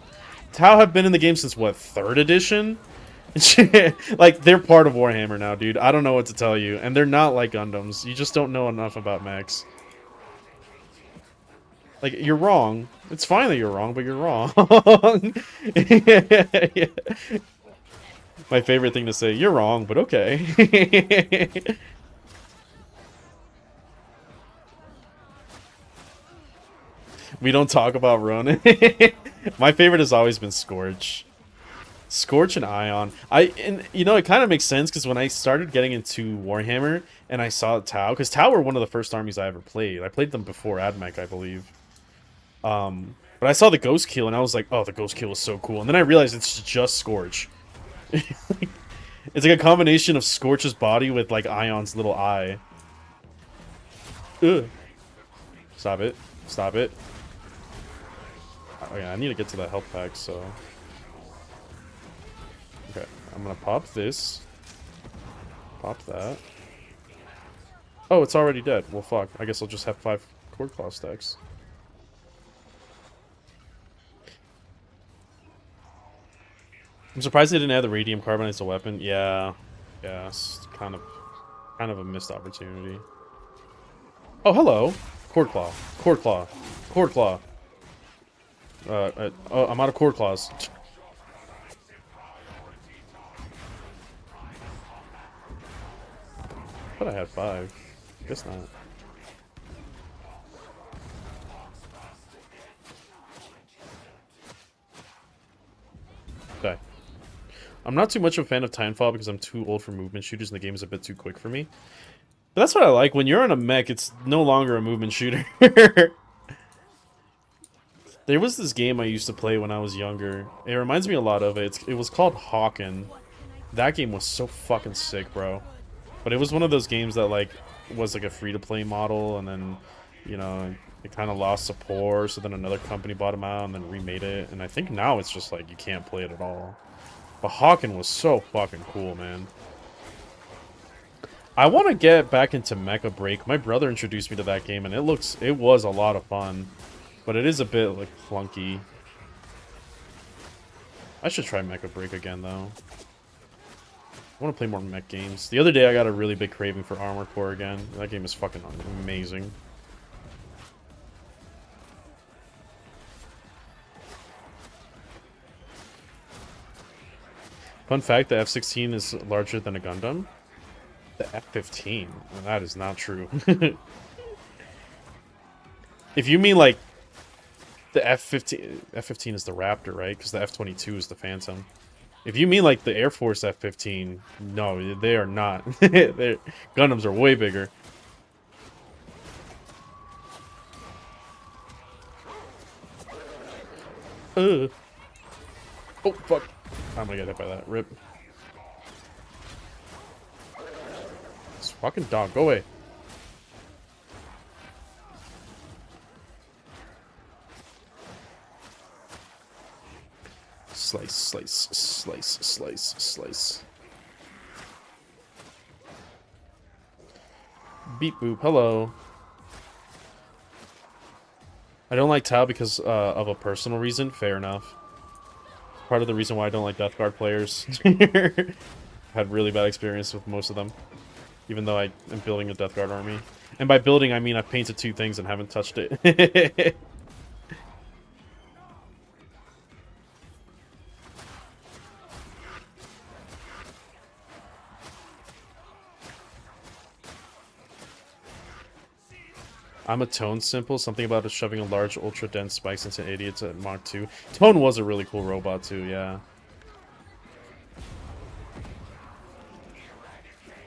Tau have been in the game since, what, 3rd edition? Like, they're part of Warhammer now, dude. I don't know what to tell you. And they're not like Gundams. You just don't know enough about mechs. Like, you're wrong. It's fine that you're wrong, but you're wrong. Yeah. My favorite thing to say, you're wrong, but okay. We don't talk about Ronin. My favorite has always been Scorch. Scorch and Ion. And you know, it kind of makes sense because when I started getting into Warhammer and I saw Tau, because Tau were one of the first armies I ever played. I played them before AdMech, I believe. But I saw the Ghost Kill and I was like, oh, the Ghost Kill is so cool. And then I realized it's just Scorch. It's like a combination of Scorch's body with like Ion's little eye. Ugh. Stop it. Stop it. Oh yeah, I need to get to that health pack, so... Okay, I'm gonna pop this. Pop that. Oh, it's already dead. Well, fuck. I guess I'll just have 5 Cord Claw stacks. I'm surprised they didn't add the Radium Carbonite as a weapon. Yeah. Yeah, it's kind of a missed opportunity. Oh, hello. Cord Claw. Cord Claw. Cord Claw. Oh, I'm out of Cord Claws. I thought I had 5. Guess not. Okay. I'm not too much of a fan of Timefall because I'm too old for movement shooters and the game is a bit too quick for me. But that's what I like. When you're in a mech, it's no longer a movement shooter. There was this game I used to play when I was younger. It reminds me a lot of it. It was called Hawken. That game was so fucking sick, bro. But it was one of those games that, like, was like a free-to-play model, and then, you know, it kind of lost support, so then another company bought them out and then remade it. And I think now it's just, like, you can't play it at all. But Hawken was so fucking cool, man. I want to get back into Mecha Break. My brother introduced me to that game, and it was a lot of fun. But it is a bit, like, clunky. I should try Mecha Break again, though. I want to play more mech games. The other day, I got a really big craving for Armored Core again. That game is fucking amazing. Fun fact, the F-16 is larger than a Gundam. The F-15? Well, that is not true. If you mean, like, the F-15 is the Raptor, right? Because the F-22 is the Phantom. If you mean, like, the Air Force F-15, no, they are not. Gundams are way bigger. Oh, fuck. I'm gonna get hit by that. Rip. This fucking dog, go away. Slice, slice, slice, slice, slice. Beep boop, hello. I don't like Tau because of a personal reason. Fair enough. Part of the reason why I don't like Death Guard players. I've had really bad experience with most of them. Even though I am building a Death Guard army. And by building, I mean I've painted 2 things and haven't touched it. I'm a Tone simple. Something about it shoving a large, ultra-dense spikes into idiots at Mach 2. Tone was a really cool robot, too, yeah.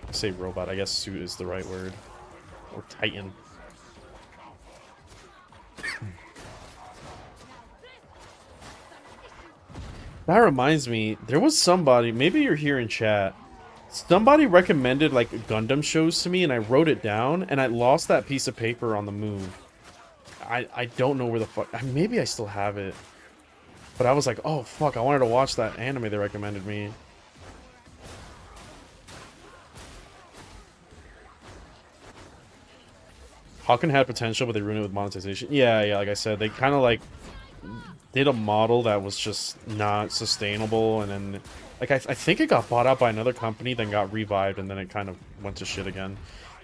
I say robot, I guess suit is the right word. Or Titan. That reminds me, there was somebody, maybe you're here in chat, Somebody recommended like Gundam shows to me, and I wrote it down, and I lost that piece of paper on the move. I don't know where the fuck. Maybe I still have it, but I was like, oh fuck, I wanted to watch that anime they recommended me. Hawken had potential, but they ruined it with monetization. Yeah, like I said, they kind of like did a model that was just not sustainable, and then like I think it got bought out by another company, then got revived, and then it kind of went to shit again.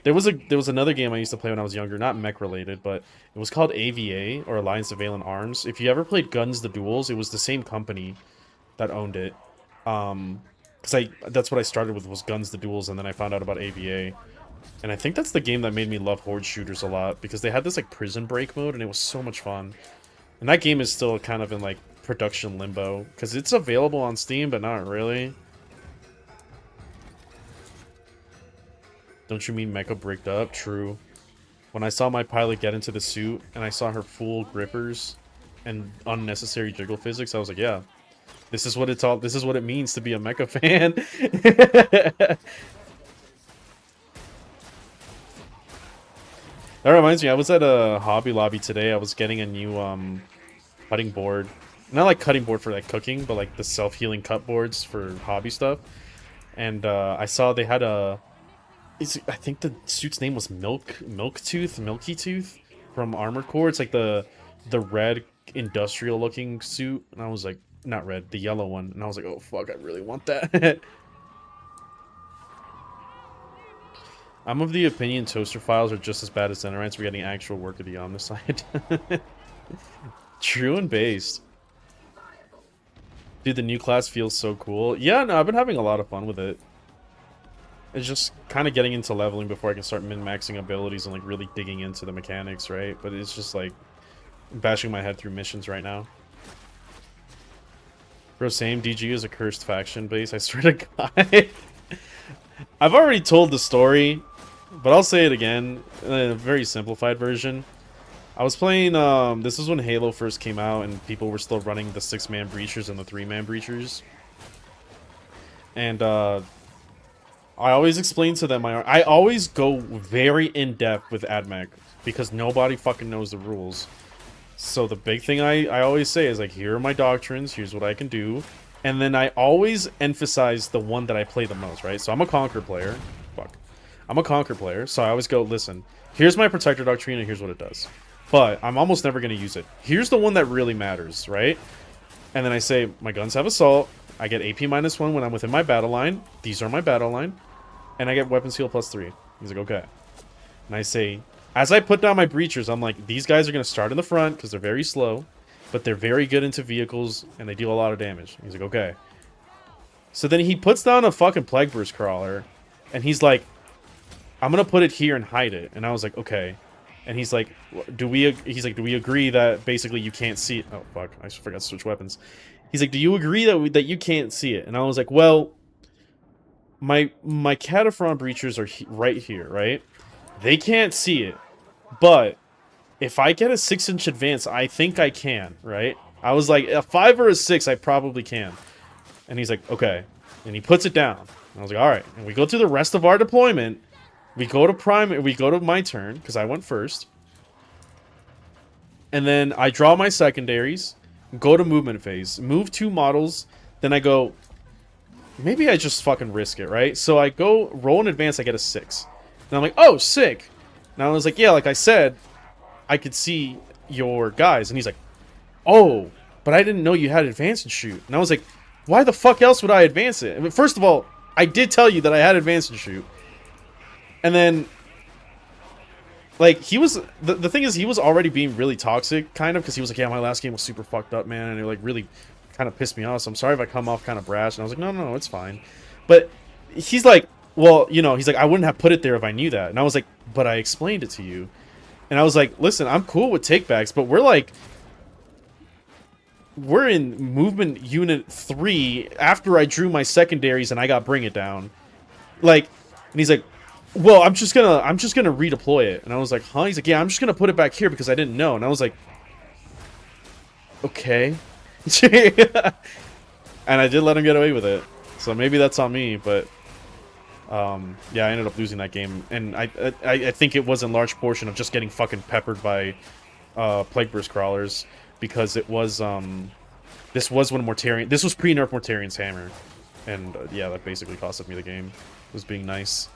There was another game I used to play when I was younger, not mech related, but it was called AVA, or Alliance of Valiant Arms. If you ever played Guns the Duels, it was the same company that owned it. Because that's what I started with, was Guns the Duels, and then I found out about AVA. And I think that's the game that made me love horde shooters a lot, because they had this like prison break mode, and it was so much fun. And that game is still kind of in like production limbo, because it's available on Steam, but not really. Don't you mean Mecha bricked up? True. When I saw my pilot get into the suit, and I saw her full grippers and unnecessary jiggle physics, I was like, yeah, this is what it's all. This is what it means to be a mecha fan. That reminds me, I was at a Hobby Lobby today. I was getting a new cutting board. Not like cutting board for like cooking, but like the self-healing cut boards for hobby stuff. And I saw they had a... I think the suit's name was Milky Tooth from Armored Core. It's like the red industrial looking suit. And I was like, not red, the yellow one. And I was like, oh fuck, I really want that. I'm of the opinion toaster files are just as bad as Zenorites for getting actual work of the Omnicide. True and based. Dude, the new class feels so cool. Yeah, no, I've been having a lot of fun with it. It's just kind of getting into leveling before I can start min-maxing abilities and like really digging into the mechanics, right? But it's just like bashing my head through missions right now. Bro, same. DG is a cursed faction base. I swear to God. I've already told the story, but I'll say it again in a very simplified version. I was playing, this was when Halo first came out and people were still running the 6-man breachers and the 3-man breachers. And, I always explain to them, I always go very in-depth with AdMech because nobody fucking knows the rules. So the big thing I always say is like, here are my doctrines, here's what I can do. And then I always emphasize the one that I play the most, right? So I'm a Conquer player. Fuck. I'm a Conquer player, so I always go, listen, here's my Protector Doctrine and here's what it does. But I'm almost never going to use it. Here's the one that really matters, right? And then I say, my guns have Assault. I get AP -1 when I'm within my battle line. These are my battle line. And I get Weapon Seal +3. He's like, okay. And I say, as I put down my breachers, I'm like, these guys are going to start in the front because they're very slow. But they're very good into vehicles, and they deal a lot of damage. He's like, okay. So then he puts down a fucking Plague Burst Crawler, and he's like, I'm going to put it here and hide it. And I was like, okay. And he's like, do we agree that basically you can't see it? Oh, fuck. I forgot to switch weapons. He's like, do you agree that you can't see it? And I was like, well, my Cataphront breachers are right here, right? They can't see it, but if I get a 6-inch advance, I think I can, right? I was like, a 5 or a 6, I probably can. And he's like, okay. And he puts it down. And I was like, all right. And we go through the rest of our deployment. We go to my turn, because I went first. And then I draw my secondaries, go to movement phase, move 2 models, then I go, maybe I just fucking risk it, right? So I go, roll in advance, I get a 6. And I'm like, oh, sick. And I was like, yeah, like I said, I could see your guys. And he's like, oh, but I didn't know you had advance and shoot. And I was like, why the fuck else would I advance it? I mean, first of all, I did tell you that I had advance and shoot. And then, like, he was, the thing is, he was already being really toxic, kind of, because he was like, yeah, my last game was super fucked up, man. And it, like, really kind of pissed me off. So I'm sorry if I come off kind of brash. And I was like, no, it's fine. But he's like, well, you know, he's like, I wouldn't have put it there if I knew that. And I was like, but I explained it to you. And I was like, listen, I'm cool with takebacks, but we're in movement unit 3 after I drew my secondaries and I got bring it down. Like, and he's like, well, I'm just gonna redeploy it. And I was like, huh? He's like, yeah, I'm just gonna put it back here because I didn't know. And I was like, okay. And I did let him get away with it. So maybe that's on me, but Yeah, I ended up losing that game, and I think it was in large portion of just getting fucking peppered by Plague Burst crawlers, because it was this was when Mortarion, this was pre-nerf Mortarion's hammer, and yeah, that basically costed me the game. Was being nice.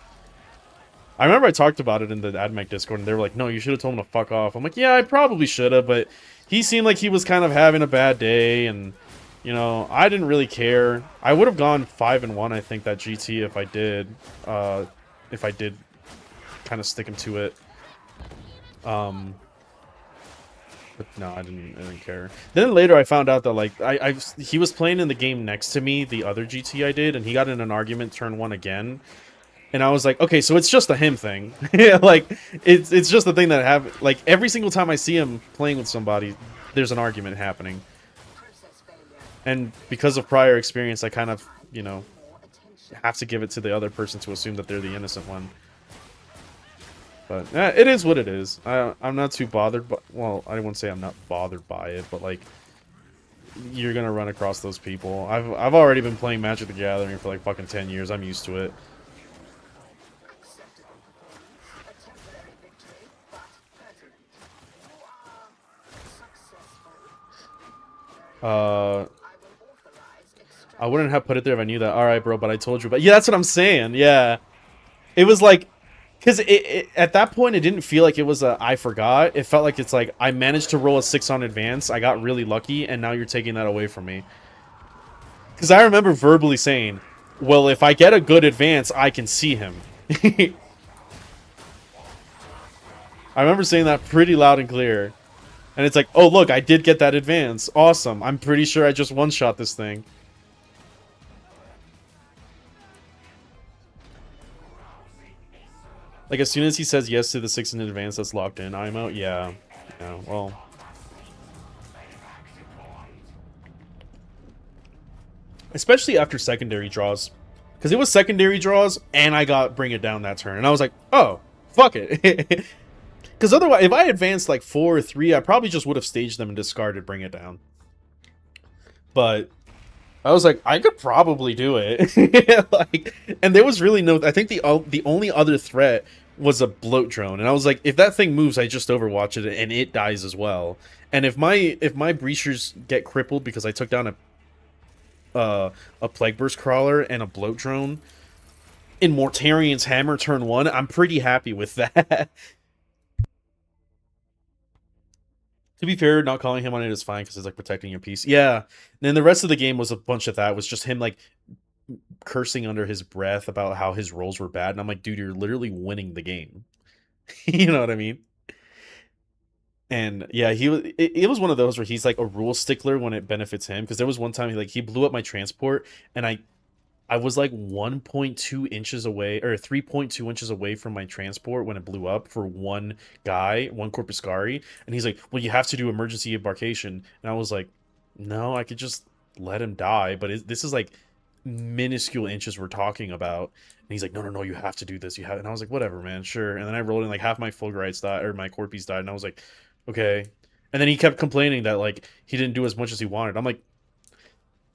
I remember I talked about it in the AdMech Discord, and they were like, "No, you should have told him to fuck off." I'm like, "Yeah, I probably should have," but he seemed like he was kind of having a bad day, and you know, I didn't really care. I would have gone 5-1, I think, that GT if I did, kind of stick him to it. But no, I didn't care. Then later I found out that like he was playing in the game next to me, the other GT I did, and he got in an argument turn 1 again. And I was like, okay, so it's just a him thing. Yeah, like it's just the thing that like every single time I see him playing with somebody, there's an argument happening. And because of prior experience, I kind of, you know, have to give it to the other person to assume that they're the innocent one. But it is what it is. I'm not too bothered, but well, I wouldn't say I'm not bothered by it, but like you're gonna run across those people. I've already been playing Magic the Gathering for like fucking 10 years. I'm used to it. I wouldn't have put it there if I knew that. All right, bro, but I told you. But yeah, that's what I'm saying. Yeah, it was like, because at that point it didn't feel like it was a I forgot. It felt like it's like I managed to roll a 6 on advance. I got really lucky, and now you're taking that away from me. Because I remember verbally saying, "Well, if I get a good advance, I can see him." I remember saying that pretty loud and clear. And it's like, oh, look, I did get that advance. Awesome. I'm pretty sure I just one-shot this thing. Like, as soon as he says yes to the 6 in advance that's locked in, I'm out. Yeah. Yeah, well. Especially after secondary draws. Because it was secondary draws, and I got Bring It Down that turn. And I was like, oh, fuck it. Because otherwise, if I advanced like 4 or 3, I probably just would have staged them and discarded Bring It Down. But I was like, I could probably do it. Like, and there was really no. I think the only other threat was a bloat drone, and I was like, if that thing moves, I just overwatch it, and it dies as well. And if my breachers get crippled because I took down a plague burst crawler and a bloat drone in Mortarion's hammer turn 1, I'm pretty happy with that. To be fair, not calling him on it is fine because it's like protecting your peace. Yeah. And then the rest of the game was a bunch of that. It was just him like cursing under his breath about how his rolls were bad. And I'm like, dude, you're literally winning the game. You know what I mean? And yeah, it was one of those where he's like a rule stickler when it benefits him. Because there was one time he blew up my transport, and I was like 1.2 inches away, or 3.2 inches away from my transport when it blew up for one guy, one Corpuscari. And he's like, well, you have to do emergency embarkation. And I was like, no, I could just let him die. But this is like minuscule inches we're talking about. And he's like, no, no, no, you have to do this. You have, and I was like, whatever, man, sure. And then I rolled in like half my Fulgurites died, or my Corpies died. And I was like, okay. And then he kept complaining that like he didn't do as much as he wanted. I'm like,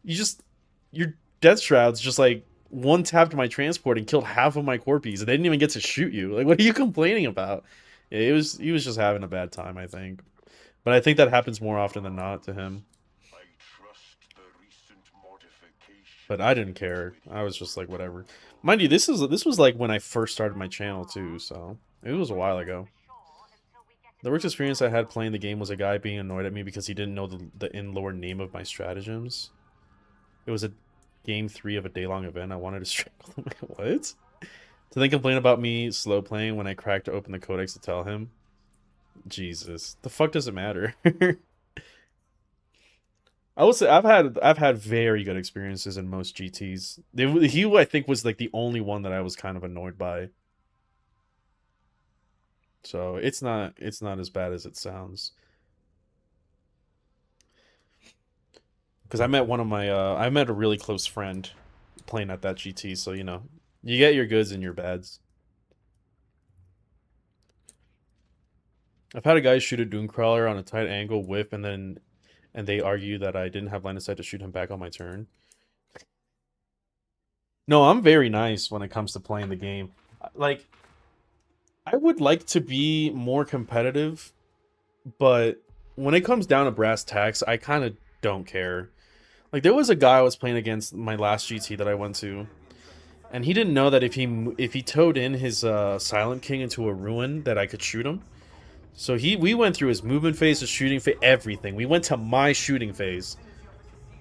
your Death Shrouds just like one tapped my transport and killed half of my Corpies, and they didn't even get to shoot you. Like, what are you complaining about? Yeah, he was just having a bad time, I think. But I think that happens more often than not to him. But I didn't care. I was just like, whatever. Mind you, this was like when I first started my channel too, so it was a while ago. The worst experience I had playing the game was a guy being annoyed at me because he didn't know the in-lore name of my stratagems. It was a game 3 of a day-long event. I wanted to strangle him. What? To then complain about me slow playing when I cracked open the codex to tell him. Jesus, the fuck does it matter? I would say I've had very good experiences in most GTs. He I think was like the only one that I was kind of annoyed by. So it's not as bad as it sounds. Because I met I met a really close friend playing at that GT, so you know, you get your goods and your bads. I've had a guy shoot a Dooncrawler on a tight angle whip, and they argue that I didn't have line of sight to shoot him back on my turn. No, I'm very nice when it comes to playing the game. Like, I would like to be more competitive, but when it comes down to brass tacks, I kind of don't care. Like, there was a guy I was playing against my last GT that I went to, and he didn't know that if he towed in his Silent King into a ruin, that I could shoot him. So we went through his movement phase, his shooting phase, everything. We went to my shooting phase,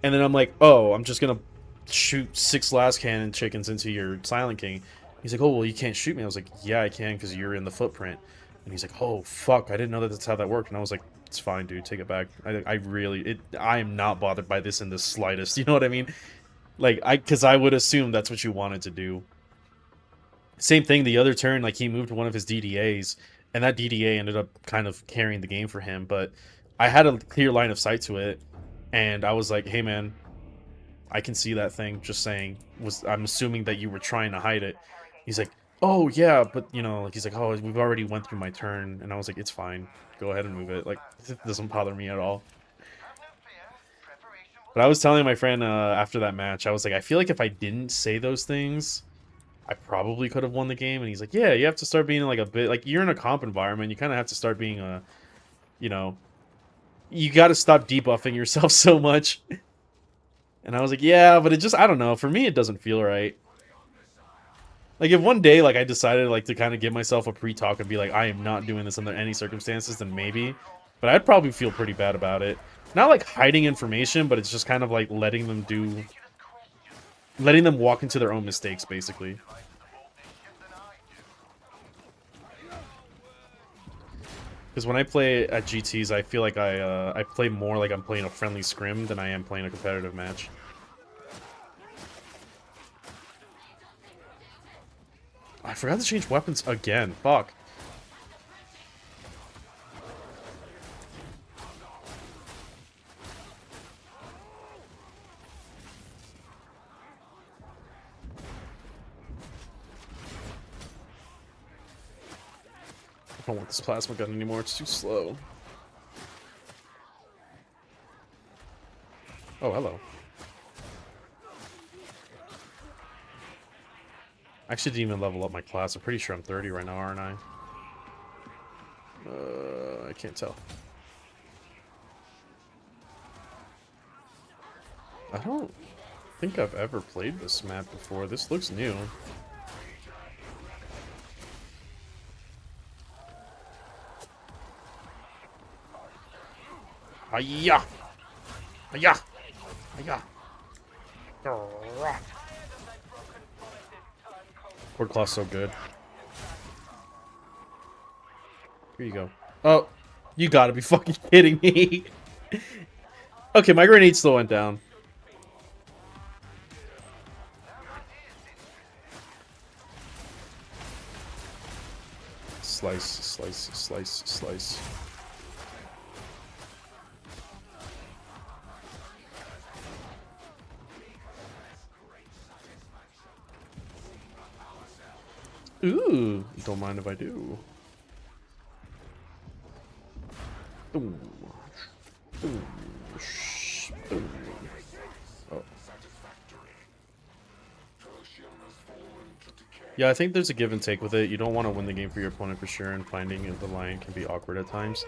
and then I'm like, oh, I'm just gonna shoot 6 last cannon chickens into your Silent King. He's like, oh, well, you can't shoot me. I was like, yeah, I can because you're in the footprint. And he's like, oh, fuck, I didn't know that that's how that worked. And I was like, it's fine, dude, take it back. I am not bothered by this in the slightest. You know what I mean? Like, because I would assume that's what you wanted to do. Same thing the other turn, like, he moved one of his DDAs, and that DDA ended up kind of carrying the game for him. But I had a clear line of sight to it, and I was like, hey, man, I can see that thing. Just saying. I'm assuming that you were trying to hide it. He's like, oh yeah, but you know, like he's like, oh, we've already went through my turn, and I was like, it's fine. Go ahead and move it. Like, it doesn't bother me at all. But I was telling my friend after that match, I was like, I feel like if I didn't say those things, I probably could have won the game. And he's like, yeah, you have to start being like a bit like you're in a comp environment. You kind of have to start being a, you know, you got to stop debuffing yourself so much. And I was like, yeah, but it just, I don't know. For me, it doesn't feel right. Like, if one day, like, I decided, like, to kind of give myself a pre-talk and be like, I am not doing this under any circumstances, then maybe. But I'd probably feel pretty bad about it. Not, like, hiding information, but it's just kind of, like, letting them walk into their own mistakes, basically. Because when I play at GTs, I feel like I play more like I'm playing a friendly scrim than I am playing a competitive match. I forgot to change weapons again. Fuck. I don't want this plasma gun anymore. It's too slow. Oh, hello. I actually didn't even level up my class. I'm pretty sure I'm 30 right now, aren't I? I can't tell. I don't think I've ever played this map before. This looks new. Hiya! Hiya! Hiya! Cord Claw's so good. Here you go. Oh, you gotta be fucking kidding me. Okay, my grenade still went down. Slice, slice, slice, slice. Ooh, don't mind if I do. Ooh. Ooh. Ooh. Oh. Yeah, I think there's a give and take with it. You don't want to win the game for your opponent for sure, and finding the line can be awkward at times.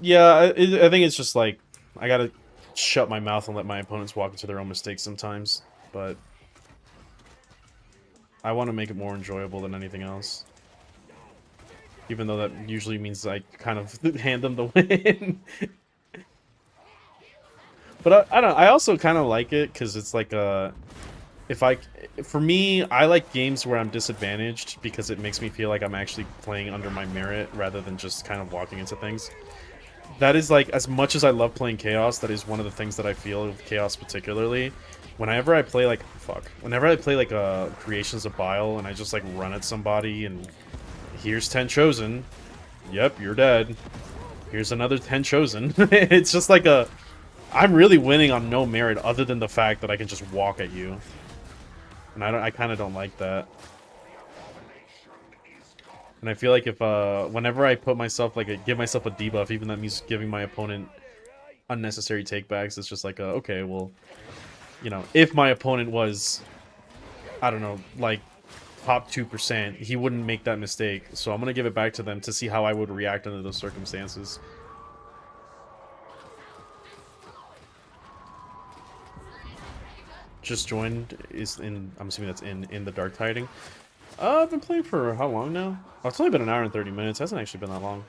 Yeah, I think it's just like, I gotta shut my mouth and let my opponents walk into their own mistakes sometimes, but I want to make it more enjoyable than anything else. Even though that usually means I kind of hand them the win. But I don't. I also kind of like it because it's like for me, I like games where I'm disadvantaged because it makes me feel like I'm actually playing under my merit rather than just kind of walking into things. That is like, as much as I love playing Chaos, that is one of the things that I feel with Chaos particularly. Whenever I play like Creations of Bile and I just like run at somebody and here's 10 chosen. Yep, you're dead. Here's another 10 chosen. It's just like I'm really winning on no merit other than the fact that I can just walk at you. And I kind of don't like that. And I feel like if whenever I put myself give myself a debuff, even that means giving my opponent unnecessary takebacks, it's just like okay, well, you know, if my opponent was, I don't know, like top 2%, he wouldn't make that mistake. So I'm gonna give it back to them to see how I would react under those circumstances. Just joined is in, I'm assuming that's in the Dark Tiding. I've been playing for how long now? Oh, it's only been an hour and 30 minutes. It hasn't actually been that long.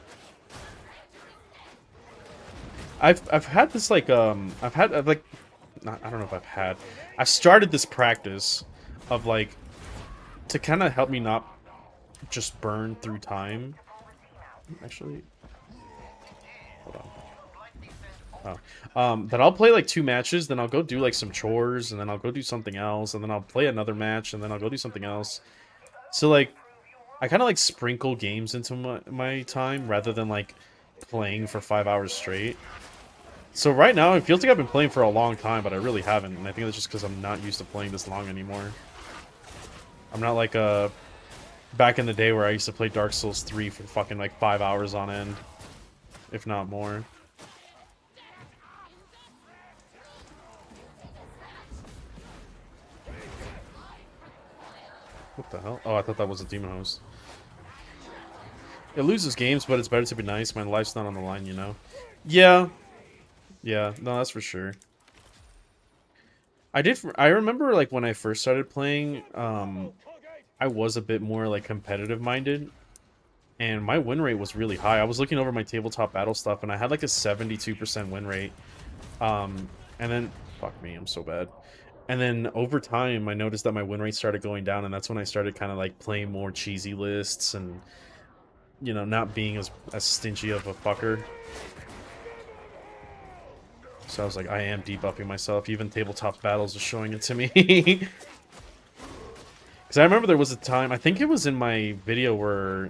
I've had this like I've like I don't know if I've started this practice of like to kind of help me not just burn through time. Actually, hold on. Oh, that I'll play like 2 matches, then I'll go do like some chores, and then I'll go do something else, and then I'll play another match, and then I'll go do something else. So like, I kind of like sprinkle games into my time rather than like playing for 5 hours straight. So right now, it feels like I've been playing for a long time, but I really haven't, and I think that's just because I'm not used to playing this long anymore. I'm not like back in the day where I used to play Dark Souls 3 for fucking like 5 hours on end, if not more. What the hell? Oh, I thought that was a demon host. It loses games, but it's better to be nice. My life's not on the line, you know? Yeah. Yeah, no, that's for sure. I remember, like, when I first started playing, I was a bit more, like, competitive-minded. And my win rate was really high. I was looking over my tabletop battle stuff, and I had, like, a 72% win rate. And then... Fuck me, I'm so bad. And then over time, I noticed that my win rate started going down, and that's when I started kind of like playing more cheesy lists and, you know, not being as stingy of a fucker. So I was like, I am debuffing myself. Even tabletop battles are showing it to me. Because I remember there was a time, I think it was in my video where,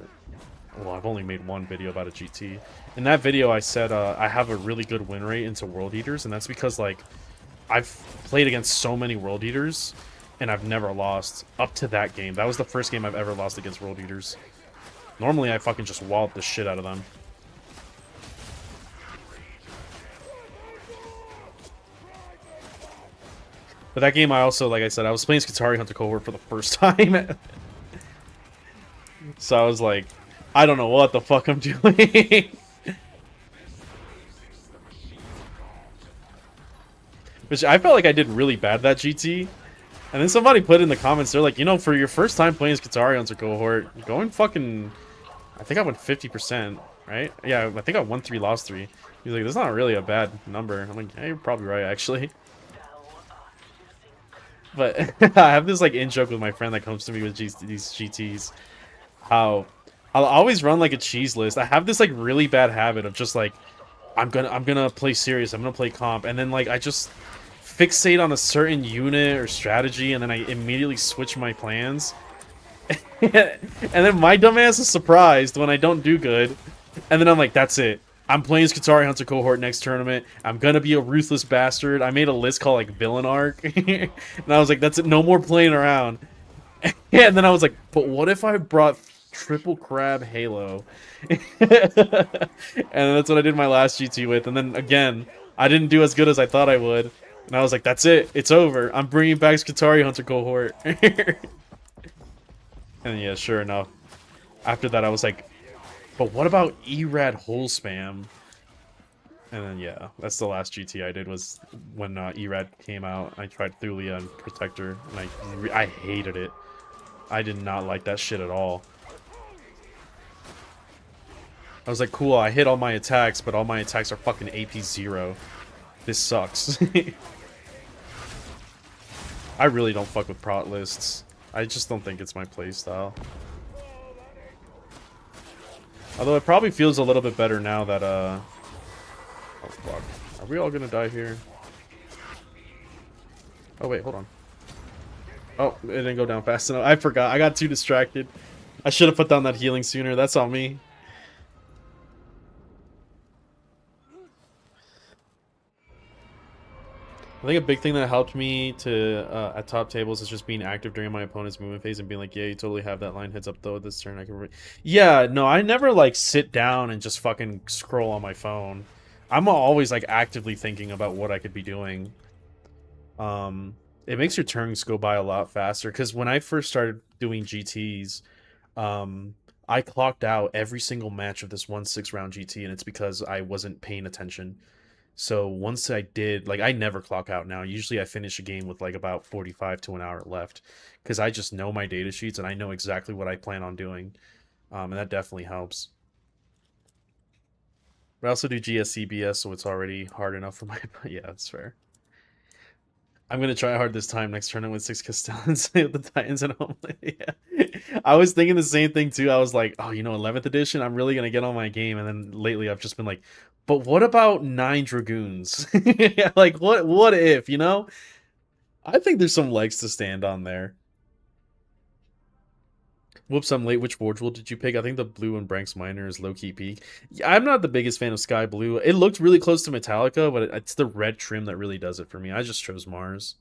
well, I've only made one video about a GT. In that video, I said I have a really good win rate into World Eaters, and that's because, like, I've played against so many World Eaters, and I've never lost up to that game. That was the first game I've ever lost against World Eaters. Normally, I fucking just wallop the shit out of them. But that game, I also, like I said, I was playing SKITARII Hunter Cohort for the first time. So I was like, I don't know what the fuck I'm doing. Which I felt like I did really bad that GT. And then somebody put in the comments, they're like, you know, for your first time playing SKITARII Hunter Cohort, you're going fucking... I think I went 50%, right? Yeah, I think I won 3, lost 3. He's like, that's not really a bad number. I'm like, yeah, you're probably right, actually. But I have this, like, in-joke with my friend that comes to me with these GTs. How I'll always run, like, a cheese list. I have this, like, really bad habit of just, like, I'm gonna play serious, I'm gonna play comp, and then, like, I just fixate on a certain unit or strategy, and then I immediately switch my plans. And then my dumbass is surprised when I don't do good. And then I'm like, that's it. I'm playing SKITARII Hunter Cohort next tournament. I'm gonna be a ruthless bastard. I made a list called, like, Villain Arc. And I was like, that's it, no more playing around. And then I was like, but what if I brought Triple Crab Halo? And that's what I did my last GT with. And then, again, I didn't do as good as I thought I would. And I was like, that's it. It's over. I'm bringing back SKITARII Hunter Cohort. And yeah, sure enough. After that, I was like, but what about ERAD whole spam? And then, yeah, that's the last GT I did was when ERAD came out. I tried Thulia and Protector, and I hated it. I did not like that shit at all. I was like, cool, I hit all my attacks, but all my attacks are fucking AP 0. This sucks. I really don't fuck with prot lists. I just don't think it's my playstyle. Although it probably feels a little bit better now that, oh fuck. Are we all gonna die here? Oh wait, hold on. Oh, it didn't go down fast enough. I forgot. I got too distracted. I should have put down that healing sooner. That's on me. I think a big thing that helped me to at top tables is just being active during my opponent's movement phase and being like, yeah, you totally have that line heads up though this turn. I can yeah, no, I never like sit down and just fucking scroll on my phone. I'm always like actively thinking about what I could be doing. It makes your turns go by a lot faster. Because when I first started doing GTs, I clocked out every single match of this 1 6 round GT, and it's because I wasn't paying attention. So once I did, like, I never clock out now. Usually I finish a game with like about 45 to an hour left because I just know my data sheets and I know exactly what I plan on doing. And that definitely helps. But I also do GSCBS, so it's already hard enough for my. Yeah, that's fair. I'm gonna try hard this time. Next tournament with 6 Castellans with the Titans at home. Yeah, I was thinking the same thing too. I was like, oh, 11th edition. I'm really gonna get on my game. And then lately, I've just been like, but what about 9 Dragoons? Like, what? What if? I think there's some legs to stand on there. Whoops, I'm late. Which Forge World did you pick? I think the blue and Branks Minor is low-key peak. Yeah, I'm not the biggest fan of Sky Blue. It looked really close to Metallica, but it's the red trim that really does it for me. I just chose Mars.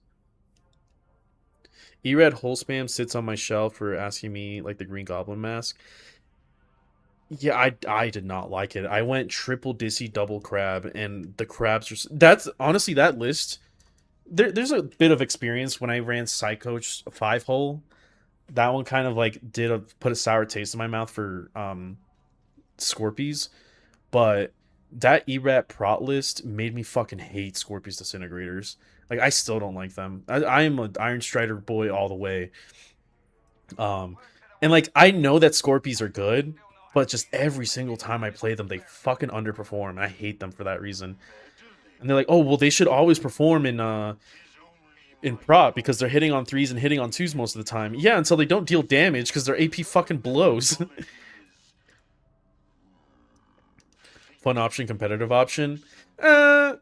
E-Red Hole Spam sits on my shelf for asking me, like, the Green Goblin mask. Yeah, I did not like it. I went triple Dissy, double Crab, and the crabs are... That's, honestly, that list... There's a bit of experience when I ran Psycoach 5-hole. That one kind of like put a sour taste in my mouth for Scorpies, but that ERAT prot list made me fucking hate Scorpies Disintegrators. Like, I still don't like them. I am an Iron Strider boy all the way. And like, I know that Scorpies are good, but just every single time I play them, they fucking underperform, and I hate them for that reason. And they're like, oh well, they should always perform in prot because they're hitting on 3s and hitting on 2s most of the time. Yeah, until they don't deal damage because their AP fucking blows. Fun option, competitive option. I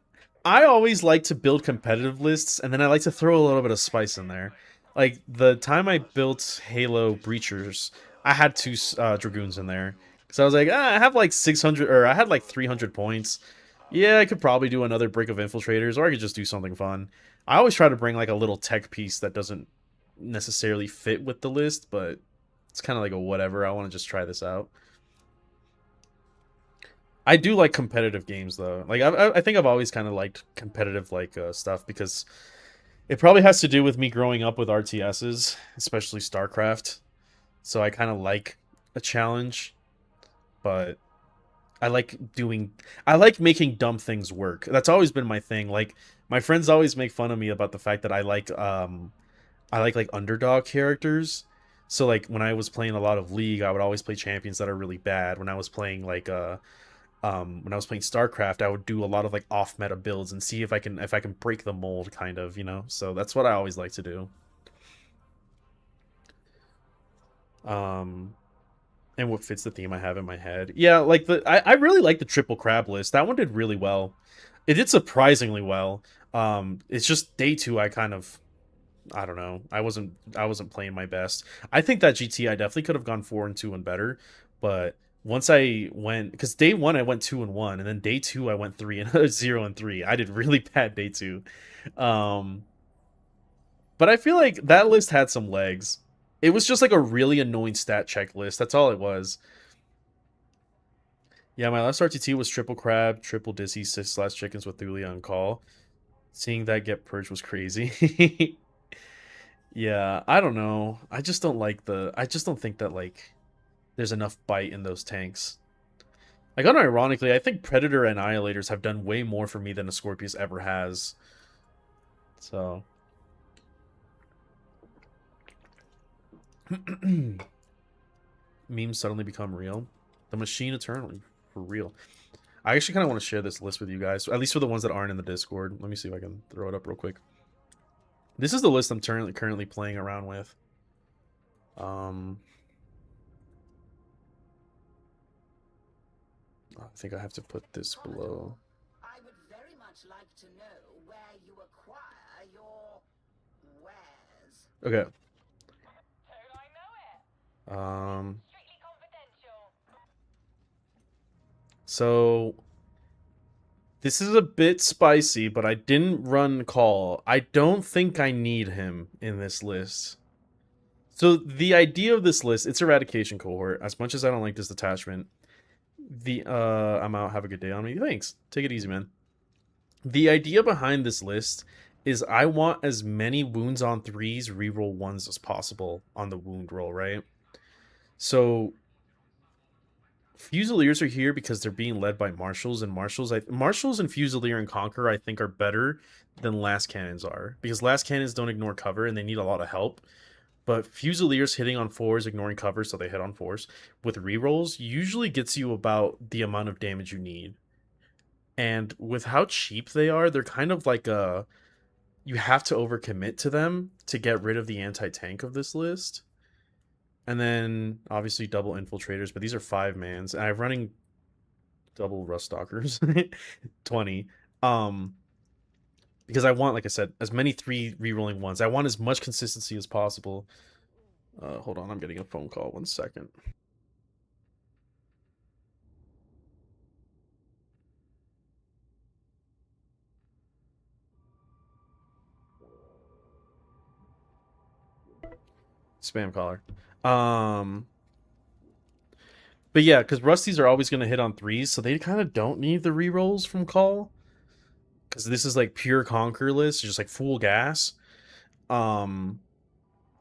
always like to build competitive lists, and then I like to throw a little bit of spice in there. Like, the time I built Halo Breachers, I had 2 Dragoons in there. So I was like, I have like 600, or I had like 300 points. Yeah, I could probably do another Brick of Infiltrators, or I could just do something fun. I always try to bring like a little tech piece that doesn't necessarily fit with the list, but it's kind of like a whatever. I want to just try this out. I do like competitive games though. Like, I think I've always kind of liked competitive like stuff because it probably has to do with me growing up with RTSs, especially StarCraft. So I kind of like a challenge, but I like making dumb things work. That's always been my thing. Like, my friends always make fun of me about the fact that I like underdog characters. So like when I was playing a lot of League, I would always play champions that are really bad. When I was playing when I was playing StarCraft, I would do a lot of like off meta builds and see if I can break the mold kind of, So that's what I always like to do. And what fits the theme I have in my head. Yeah, like I really like the triple crab list. That one did really well. It did surprisingly well. It's just day 2 I don't know. I wasn't playing my best. I think that GT I definitely could have gone 4 and 2 and better, but once I went, because day 1 I went 2 and 1, and then day 2 I went 3 and 0 and 3. I did really bad day 2. But I feel like that list had some legs. It was just like a really annoying stat checklist. That's all it was. Yeah, my last RTT was triple crab, triple dizzy, 6/chickens with Thulia on call. Seeing that get purged was crazy. Yeah, I don't know. I just don't think that like there's enough bite in those tanks. Like, unironically, I think Predator Annihilators have done way more for me than a Scorpius ever has. So memes suddenly become real. The machine eternally, for real. I actually kind of want to share this list with you guys, at least for the ones that aren't in the Discord. Let me see if I can throw it up real quick. This is the list I'm currently playing around with. I think I have to put this below. I would very much like to know where you acquire your wares. Okay. So this is a bit spicy, but I didn't run call. I don't think I need him in this list. So the idea of this list, it's eradication cohort. As much as I don't like this detachment, I'm out. Have a good day on me. Thanks. Take it easy, man. The idea behind this list is I want as many wounds on 3s, reroll 1s as possible on the wound roll, right? So Fusiliers are here because they're being led by Marshals, and Marshals and Fusilier and Conqueror I think are better than Last Cannons are, because Last Cannons don't ignore cover and they need a lot of help. But Fusiliers hitting on 4s, ignoring cover, so they hit on 4s, with rerolls usually gets you about the amount of damage you need. And with how cheap they are, they're kind of like a... You have to overcommit to them to get rid of the anti-tank of this list. And then, obviously, double Infiltrators, but these are 5-mans. And I'm running double Rust Stalkers. 20. Because I want, like I said, as many 3 rerolling ones. I want as much consistency as possible. Hold on, I'm getting a phone call. 1 second. Spam caller. But yeah, because Rusties are always going to hit on 3s, so they kind of don't need the rerolls from Call. Because this is like pure Conquer list, just like full gas. And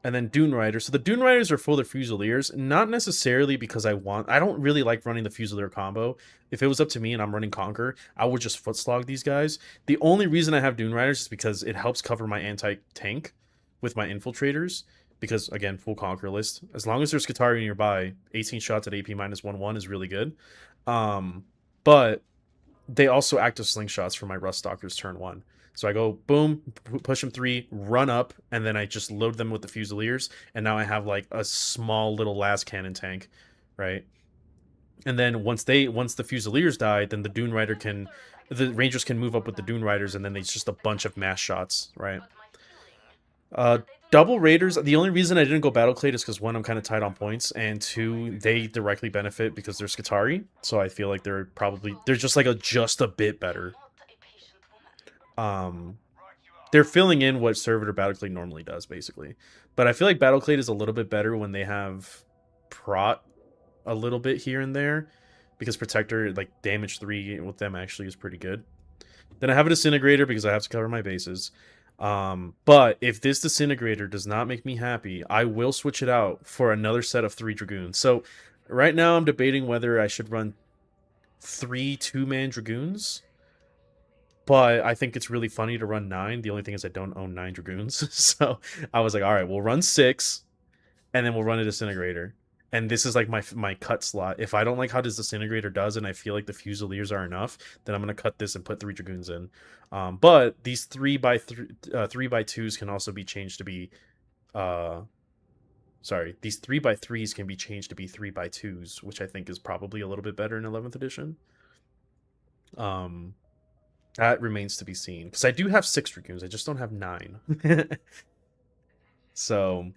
then Dune Riders. So the Dune Riders are for the Fusiliers, not necessarily because I don't really like running the Fusilier combo. If it was up to me and I'm running Conquer, I would just foot slog these guys. The only reason I have Dune Riders is because it helps cover my anti-tank with my Infiltrators. Because, again, full Conquer list. As long as there's SKITARII nearby, 18 shots at AP minus 1/1 is really good. But they also act as slingshots for my Rust Stalkers turn 1. So I go, boom, push them 3, run up, and then I just load them with the Fusiliers, and now I have, like, a small little Las Cannon tank, right? And then once the Fusiliers die, then the Dune Rider the Rangers can move up with the Dune Riders, and then it's just a bunch of mass shots, right? Double Raiders, the only reason I didn't go Battleclade is because, 1, I'm kind of tight on points, and 2, they directly benefit because they're SKITARII, so I feel like they're just like just a bit better. They're filling in what Servitor Battleclade normally does, basically. But I feel like Battleclade is a little bit better when they have Prot a little bit here and there, because Protector, like, damage 3 with them actually is pretty good. Then I have a Disintegrator because I have to cover my bases. But if this Disintegrator does not make me happy, I will switch it out for another set of 3 Dragoons. So right now I'm debating whether I should run 3 2-man Dragoons. But I think it's really funny to run 9. The only thing is I don't own 9 Dragoons. So I was like, all right, we'll run 6, and then we'll run a Disintegrator. And this is like my cut slot. If I don't like how this Disintegrator does and I feel like the Fusiliers are enough, then I'm going to cut this and put 3 Dragoons in. But these 3x2s can also be changed to be... sorry, these 3x3s can be changed to be 3x2s, which I think is probably a little bit better in 11th edition. That remains to be seen. Because I do have 6 Dragoons, I just don't have 9. So...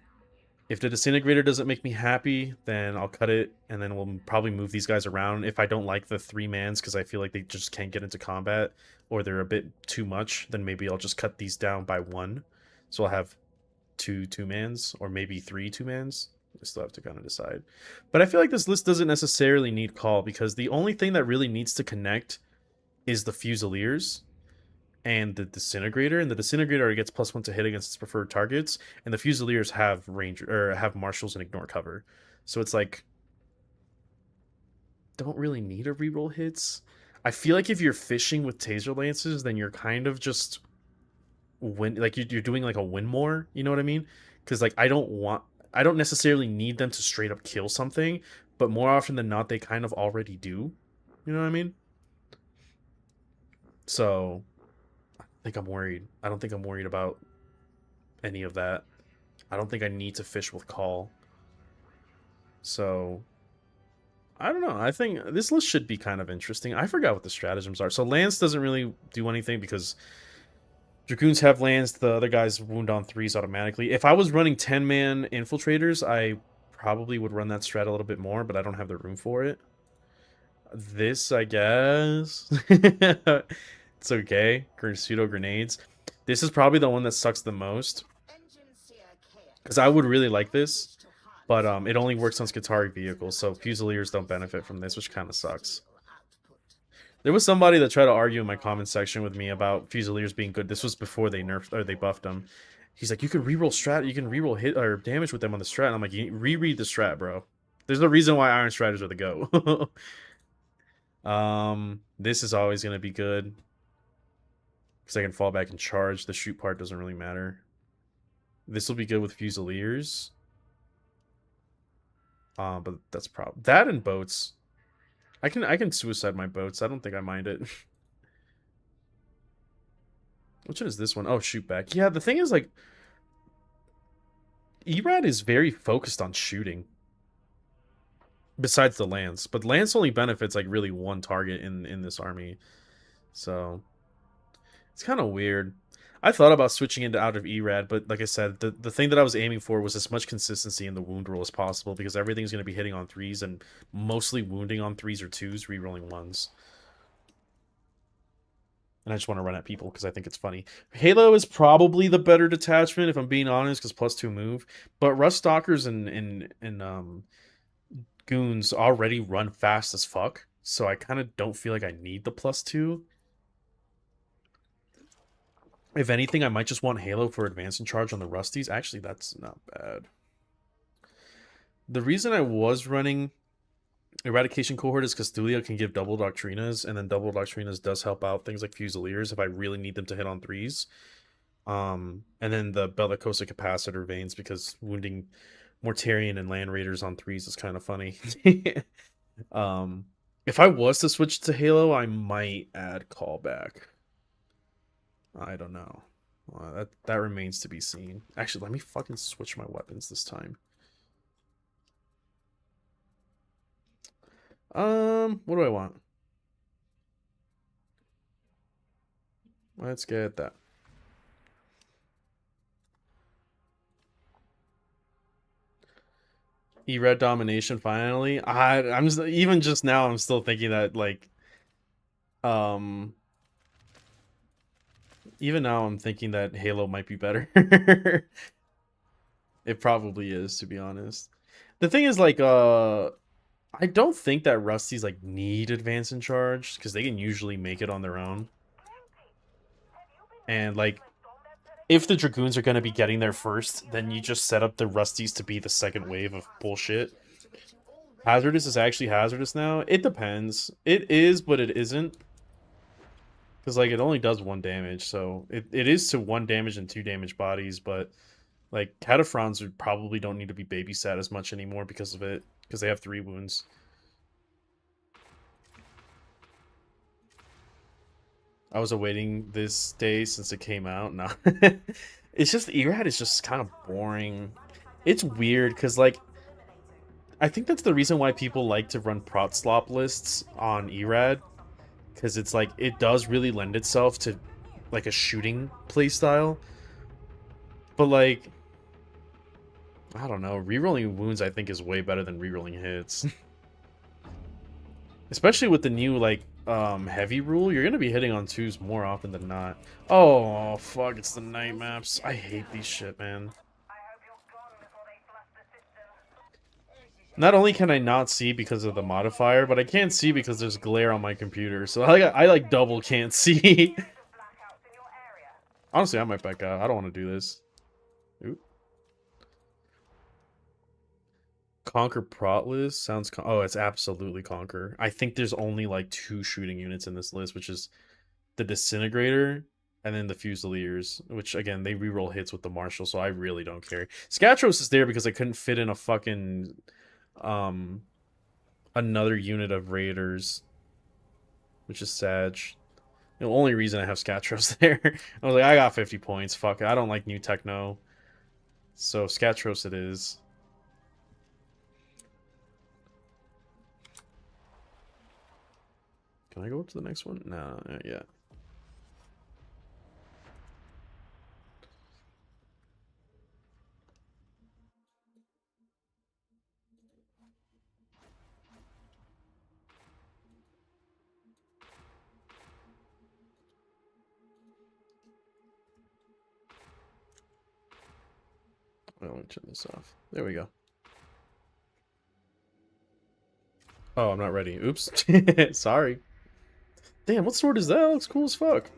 if the Disintegrator doesn't make me happy, then I'll cut it, and then we'll probably move these guys around. If I don't like the 3-mans because I feel like they just can't get into combat, or they're a bit too much, then maybe I'll just cut these down by 1. So I'll have 2 2-mans, or maybe 3 2-mans. I still have to kind of decide. But I feel like this list doesn't necessarily need Call, because the only thing that really needs to connect is the Fusiliers and the Disintegrator, and the Disintegrator gets +1 to hit against its preferred targets, and the Fusiliers have have Marshals and ignore cover. So it's like, don't really need a reroll hits. I feel like if you're fishing with Taser Lances, then you're kind of just you're doing like a win more, you know what I mean? Because like I don't necessarily need them to straight up kill something, but more often than not they kind of already do. You know what I mean? So I think I'm worried. I don't think I'm worried about any of that. I don't think I need to fish with Call. So, I don't know. I think this list should be kind of interesting. I forgot what the stratagems are. So Lance doesn't really do anything because Dragoons have Lance. The other guys wound on 3s automatically. If I was running 10-man Infiltrators, I probably would run that strat a little bit more, but I don't have the room for it. This, I guess... it's okay. Pseudo grenades. This is probably the one that sucks the most, because I would really like this, but it only works on SKITARII vehicles, so Fusiliers don't benefit from this, which kind of sucks. There was somebody that tried to argue in my comment section with me about Fusiliers being good. This was before they nerfed or they buffed them. He's like, you can reroll strat, you can reroll hit or damage with them on the strat. And I'm like, you reread the strat, bro. There's no reason why Iron Striders are the go. This is always gonna be good. Because I can fall back and charge. The shoot part doesn't really matter. This will be good with Fusiliers. But that's problem. That and boats. I can suicide my boats. I don't think I mind it. Which one is this one? Oh, shoot back. Yeah, the thing is, like, Erad is very focused on shooting. Besides the Lance. But Lance only benefits, like, really one target in this army. So, it's kind of weird. I thought about switching into out of Erad, but like I said, the thing that I was aiming for was as much consistency in the wound roll as possible, because everything's going to be hitting on 3s and mostly wounding on 3s or 2s, rerolling 1s. And I just want to run at people because I think it's funny. Halo is probably the better detachment, if I'm being honest, because +2 move. But Rust Stalkers and Goons already run fast as fuck, so I kind of don't feel like I need the +2. If anything, I might just want Halo for advance and charge on the Rusties. Actually, that's not bad. The reason I was running Eradication Cohort is because Thulia can give double Doctrinas, and then double Doctrinas does help out things like Fusiliers if I really need them to hit on 3s. And then the Bellicosa Capacitor Veins, because wounding Mortarion and Land Raiders on 3s is kind of funny. If I was to switch to Halo, I might add Callback. I don't know. That remains to be seen. Actually, let me fucking switch my weapons this time. What do I want? Let's get that. E-Red Domination finally. I'm just, even just now I'm still thinking that, like, even now I'm thinking that Halo might be better. It probably is, to be honest. The thing is, like, I don't think that Rusties, like, need advance and charge, because they can usually make it on their own. And, like, if the Dragoons are going to be getting there first, then you just set up the Rusties to be the second wave of bullshit. Hazardous is actually hazardous now? It depends. It is, but it isn't. Because, like, it only does 1 damage, so it is to 1 damage and 2 damage bodies, but, like, Cataphrons probably don't need to be babysat as much anymore because of it, because they have 3 wounds. I was awaiting this day since it came out. No. It's just, Erad is just kind of boring. It's weird, because, like, I think that's the reason why people like to run prot slop lists on Erad. Because it's like, it does really lend itself to, like, a shooting playstyle. But, like, I don't know. Rerolling wounds, I think, is way better than rerolling hits. Especially with the new, like, heavy rule, you're going to be hitting on 2s more often than not. Oh, fuck, it's the night maps. I hate these shit, man. Not only can I not see because of the modifier, but I can't see because there's glare on my computer. So I like double can't see. Honestly, I might back out. I don't want to do this. Oop. Conquer Prot list sounds. Oh, it's absolutely Conquer. I think there's only like 2 shooting units in this list, which is the Disintegrator and then the Fusiliers, which again they reroll hits with the Marshal, so I really don't care. Scatros is there because I couldn't fit in a fucking another unit of Raiders, which is Sag. The only reason I have Scatros there. I was like, I got 50 points. Fuck it. I don't like new techno. So Scatros it is. Can I go up to the next one? No, not yet. I want to turn this off. There we go. Oh, I'm not ready. Oops. Sorry. Damn, what sword is that? That looks cool as fuck.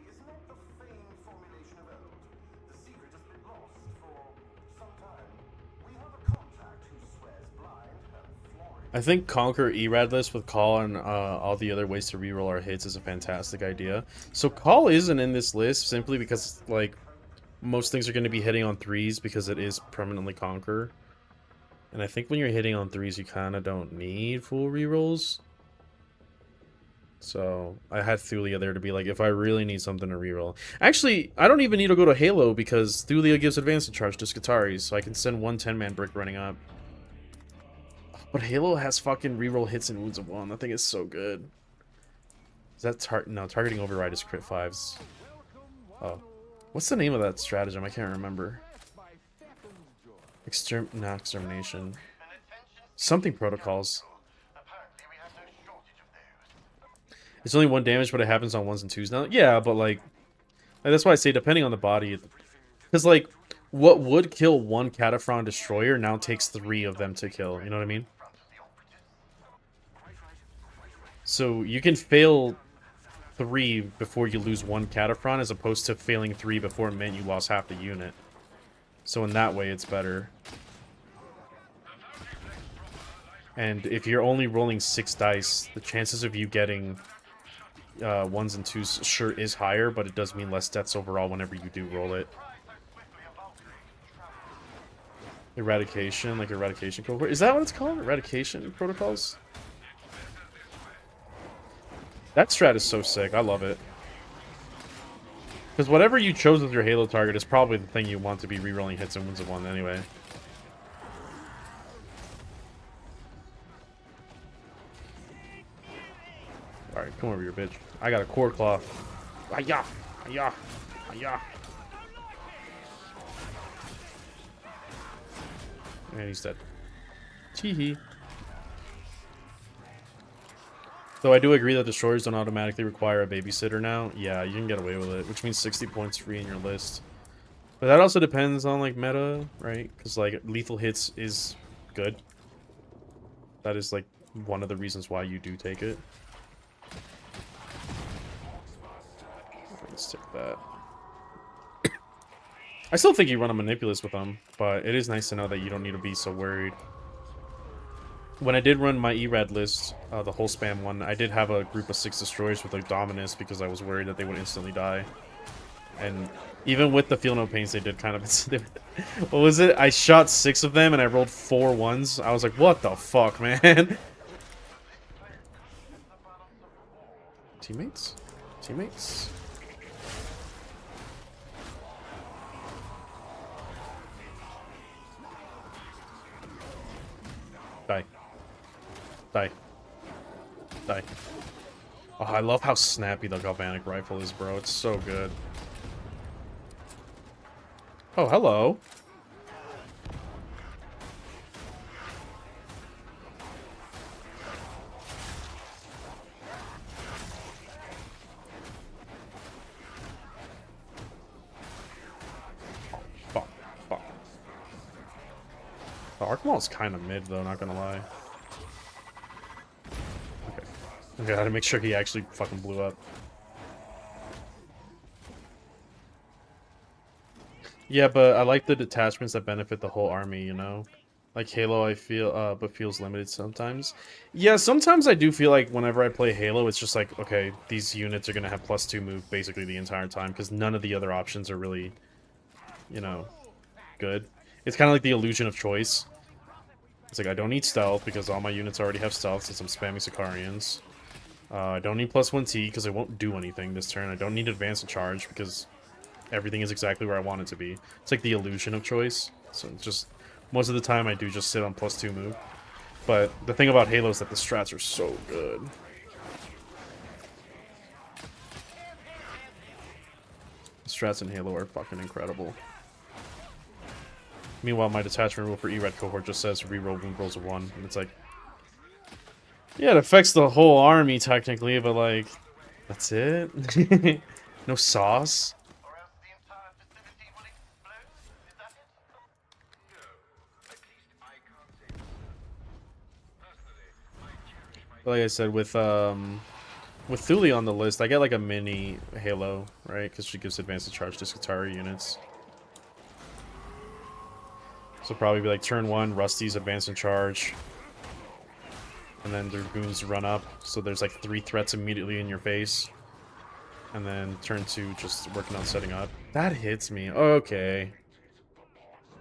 I think Conquer Erad list with Call and all the other ways to reroll our hits is a fantastic idea. So Call isn't in this list simply because, like, most things are going to be hitting on 3s because it is permanently Conquer. And I think when you're hitting on 3s, you kind of don't need full rerolls. So I had Thulia there to be like, if I really need something to reroll. Actually, I don't even need to go to Halo because Thulia gives advance charge to SKITARII, so I can send one 10-man brick running up. But Halo has fucking reroll hits and wounds of 1. I think it's so good. Is that no, targeting override is crit 5s. Oh. What's the name of that stratagem? I can't remember. Not extermination. Something protocols. It's only 1 damage, but it happens on 1s and 2s now. Yeah, but like that's why I say depending on the body. Because like what would kill 1 Cataphren Destroyer now takes 3 of them to kill. You know what I mean? So you can fail 3 before you lose 1 Cataphren as opposed to failing 3 before it meant you lost half the unit. So in that way, it's better. And if you're only rolling 6 dice, the chances of you getting 1s and 2s sure is higher, but it does mean less deaths overall whenever you do roll it. Eradication, like Eradication cohort. Is that what it's called? Eradication protocols? That strat is so sick. I love it. Because whatever you chose with your Halo target is probably the thing you want to be rerolling hits and wounds of 1 anyway. Alright, come over here, bitch. I got a core claw. Ayah! Ayah! Ayah! And he's dead. Teehee. Though I do agree that destroyers don't automatically require a babysitter now. Yeah, you can get away with it, which means 60 points free in your list. But that also depends on, like, meta, right? Because, like, lethal hits is good. That is, like, one of the reasons why you do take it. Let's take that. I still think you run a Manipulus with them, but it is nice to know that you don't need to be so worried. When I did run my ERAD list, the whole spam one, I did have a group of 6 destroyers with, like, Dominus because I was worried that they would instantly die. And even with the Feel No Pains, they did kind of... What was it? I shot 6 of them and I rolled 4 1s. I was like, what the fuck, man? Teammates? Teammates? Die. Die. Die. Oh, I love how snappy the galvanic rifle is, bro. It's so good. Oh, hello. Fuck. Fuck. The Archmaul is kind of mid, though, not gonna lie. I gotta make sure he actually fucking blew up. Yeah, but I like the detachments that benefit the whole army, you know? Like Halo, I feel, but feels limited sometimes. Yeah, sometimes I do feel like whenever I play Halo, it's just like, okay, these units are gonna have +2 move basically the entire time, because none of the other options are really, you know, good. It's kind of like the illusion of choice. It's like, I don't need stealth, because all my units already have stealth since I'm spamming Sicarians. I don't need +1T because it won't do anything this turn. I don't need advance and charge because everything is exactly where I want it to be. It's like the illusion of choice. So it's just, most of the time I do just sit on +2 move. But the thing about Halo is that the strats are so good. The strats in Halo are fucking incredible. Meanwhile, my detachment rule for ERAD cohort just says reroll wound rolls of 1. And it's like, yeah, it affects the whole army technically, but like, that's it? No sauce? Like I said, with With Thule on the list, I get like a mini Halo, right? Because she gives advanced charge to SKITARII units. So probably be like turn 1, Rusty's advance and charge. And then Dragoons run up. So there's like 3 threats immediately in your face. And then turn 2, just working on setting up. That hits me. Okay.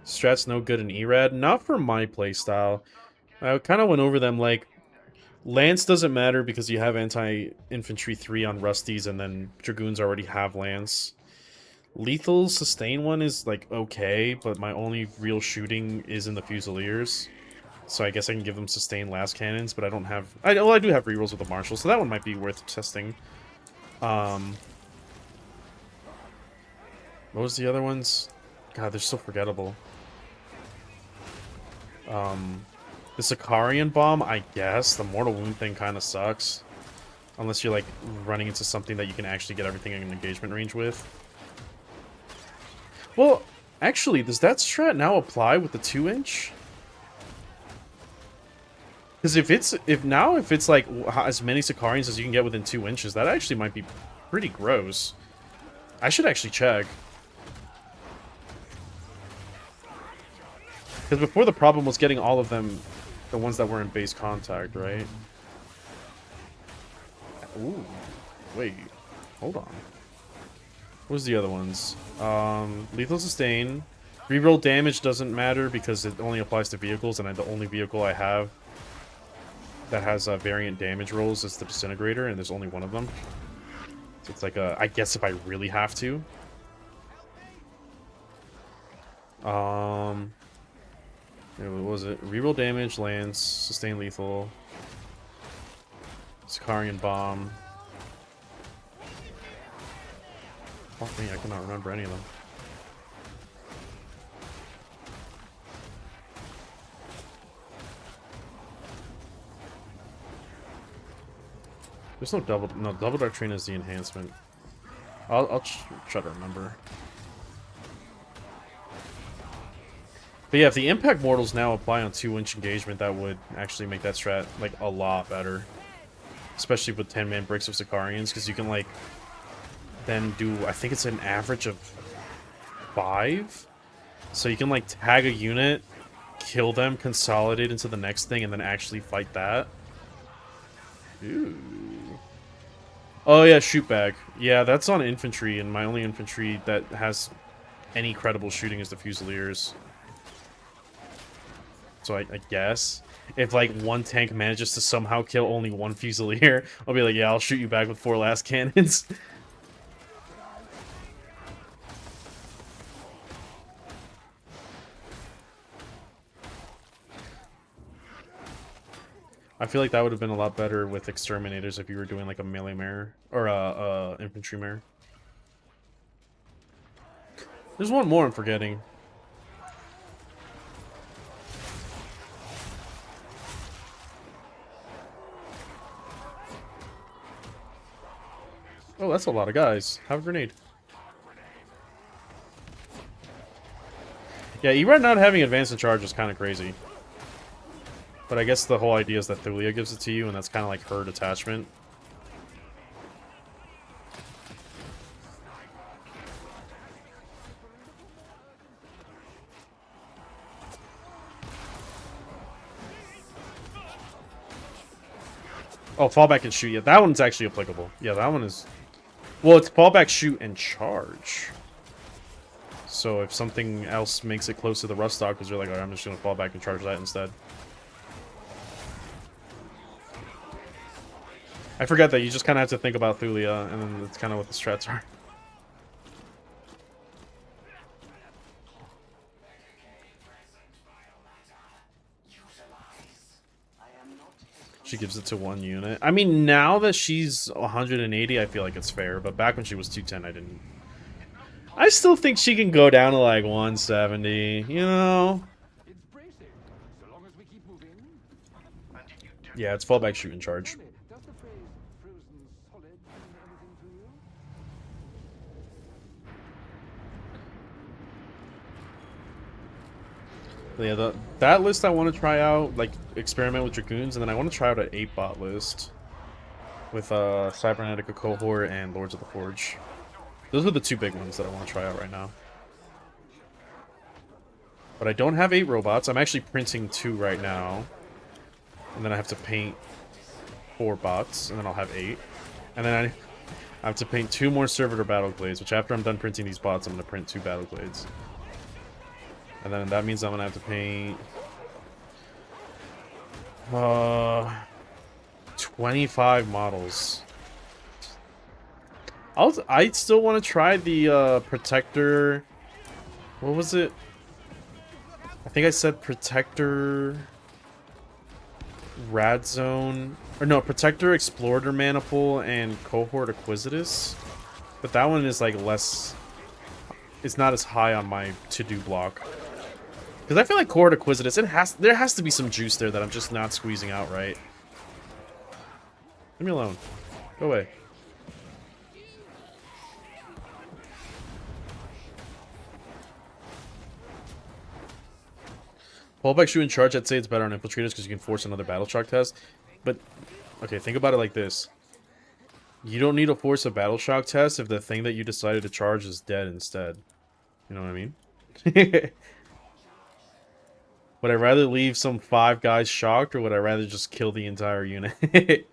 Strat's no good in ERAD. Not for my playstyle. I kind of went over them like... Lance doesn't matter because you have anti-infantry 3 on Rusties, and then Dragoons already have Lance. Lethal sustain one is like okay, but my only real shooting is in the Fusiliers. So I guess I can give them sustain last cannons, but I don't have... well, I do have rerolls with the Marshal, so that one might be worth testing. What was the other ones? God, they're so forgettable. The Sicarian bomb, I guess. The mortal wound thing kind of sucks. Unless you're like running into something that you can actually get everything in engagement range with. Well, actually, does that strat now apply with the 2-inch? Because if it's like as many Sicarians as you can get within 2 inches, that actually might be pretty gross. I should actually check. Because before the problem was getting all of them, the ones that were in base contact, right? Ooh, wait, hold on. What was the other ones? Lethal sustain. Reroll damage doesn't matter because it only applies to vehicles, and the only vehicle I have that has variant damage rolls is the Disintegrator, and there's only one of them. So it's like I guess if I really have to. What was it? Reroll damage, Lance, sustain lethal, Sicarian bomb. Fuck me, I cannot remember any of them. There's no double doctrine is the enhancement. I'll try to remember. But yeah, if the impact mortals now apply on 2-inch engagement, that would actually make that strat like a lot better. Especially with 10-man bricks of Sicarians, because you can like then do, I think it's an average of 5. So you can like tag a unit, kill them, consolidate into the next thing, and then actually fight that. Ooh. Oh yeah, shoot bag. Yeah, that's on infantry, and my only infantry that has any credible shooting is the Fusiliers. So I guess if like one tank manages to somehow kill only one Fusilier, I'll be like, yeah, I'll shoot you back with 4 last cannons. I feel like that would have been a lot better with exterminators if you were doing like a melee mare or a infantry mare. There's one more I'm forgetting. Oh, that's a lot of guys. Have a grenade. Yeah, Erad not having advance and charge is kind of crazy. But I guess the whole idea is that Thulia gives it to you, and that's kind of like her detachment. Oh, fallback and shoot. Yeah, that one's actually applicable. Yeah, that one is... Well, it's fallback, shoot, and charge. So if something else makes it close to the rust stock, because you're like, alright, I'm just going to fall back and charge that instead. I forget that you just kind of have to think about Thulia, and then that's kind of what the strats are. She gives it to 1 unit. I mean, now that she's 180, I feel like it's fair. But back when she was 210, I didn't. I still think she can go down to like 170, you know? Yeah, it's fallback, shoot, and charge. Yeah, that list I want to try out, like, experiment with Dragoons, and then I want to try out an 8-bot list. with Cybernetica Cohort and Lords of the Forge. Those are the two big ones that I want to try out right now. But I don't have 8 robots. I'm actually printing 2 right now. And then I have to paint 4 bots, and then I'll have 8. And then I have to paint 2 more Servitor Battle Glades, which after I'm done printing these bots, I'm going to print 2 Battle Glades. And then that means I'm going to have to paint 25 models. I still want to try the Protector. What was it? I think I said Protector Rad Zone, or no, Protector Explorer Maniple and Cohort Acquisitus. But that one is like less. It's not as high on my to-do block. Because I feel like Cohort Acquisitus, there has to be some juice there that I'm just not squeezing out right. Leave me alone. Go away. Pullback shoot in charge, I'd say it's better on infiltrators because you can force another battle shock test. But, okay, think about it like this. You don't need to force a battle shock test if the thing that you decided to charge is dead instead. You know what I mean? Would I rather leave some 5 guys shocked, or would I rather just kill the entire unit?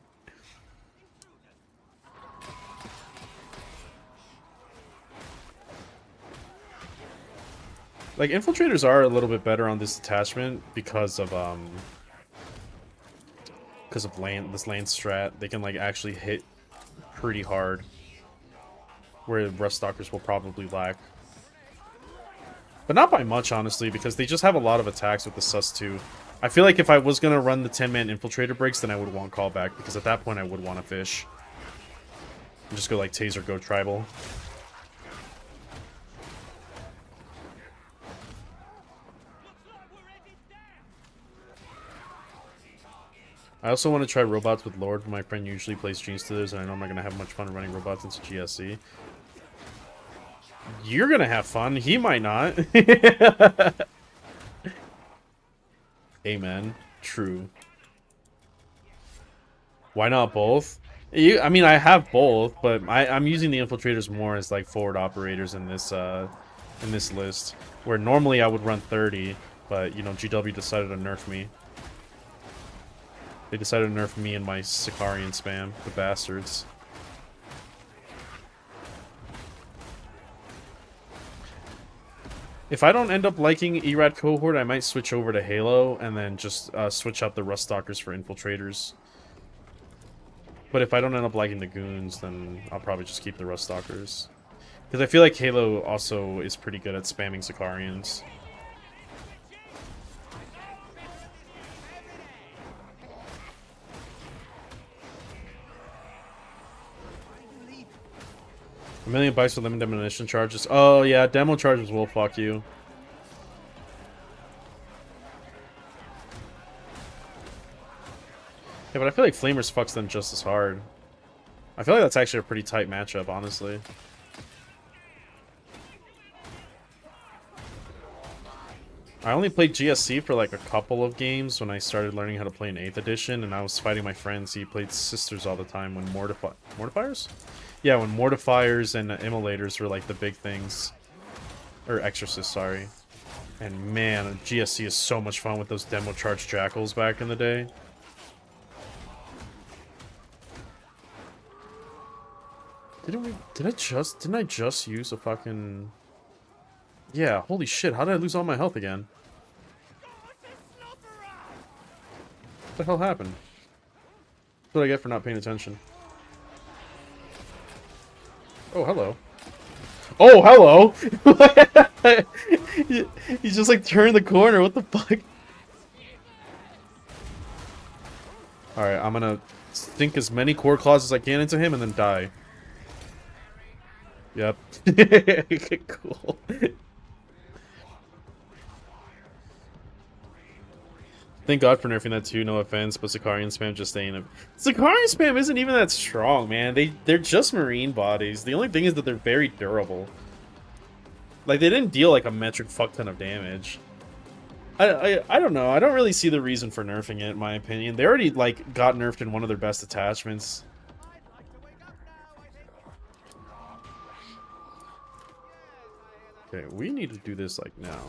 Like, infiltrators are a little bit better on this attachment because of this land strat. They can like actually hit pretty hard, where Rust Stalkers will probably lack. But not by much, honestly, because they just have a lot of attacks with the Sus 2. I feel like if I was gonna run the 10-man infiltrator breaks, then I would want callback, because at that point I would want to fish. And just go like Taser, go tribal. I also want to try robots with Lord. My friend usually plays Gene Stealers, and I know I'm not going to have much fun running robots into GSC. You're going to have fun. He might not. Amen. True. Why not both? I mean, I have both, but I'm using the infiltrators more as like forward operators in this list. Where normally I would run 30, but you know, GW decided to nerf me. They decided to nerf me and my Sicarian spam, the bastards. If I don't end up liking Erad Cohort, I might switch over to Halo and then just switch out the Rust Stalkers for infiltrators. But if I don't end up liking the Goons, then I'll probably just keep the Rust Stalkers. Because I feel like Halo also is pretty good at spamming Sicarians. A million bytes for limit demolition charges. Oh yeah, demo charges will fuck you. Yeah, but I feel like Flamers fucks them just as hard. I feel like that's actually a pretty tight matchup, honestly. I only played GSC for like a couple of games when I started learning how to play in 8th edition, and I was fighting my friends. He played Sisters all the time when Mortifiers? Yeah, when Mortifiers and Immolators were like the big things. Or Exorcists, sorry. And man, GSC is so much fun with those demo charge Jackals back in the day. Didn't I just use a fucking... Yeah, holy shit, how did I lose all my health again? What the hell happened? That's what I get for not paying attention. Oh, hello. Oh, hello! He's just like turned the corner, what the fuck? Alright, I'm gonna sink as many core claws as I can into him and then die. Yep. Cool. Thank God for nerfing that too, no offense, but Sicarian spam just ain't a... Sicarian spam isn't even that strong, man. They're just marine bodies. The only thing is that they're very durable. Like, they didn't deal like a metric fuck ton of damage. I don't know. I don't really see the reason for nerfing it, in my opinion. They already, like, got nerfed in one of their best attachments. Okay, we need to do this like now.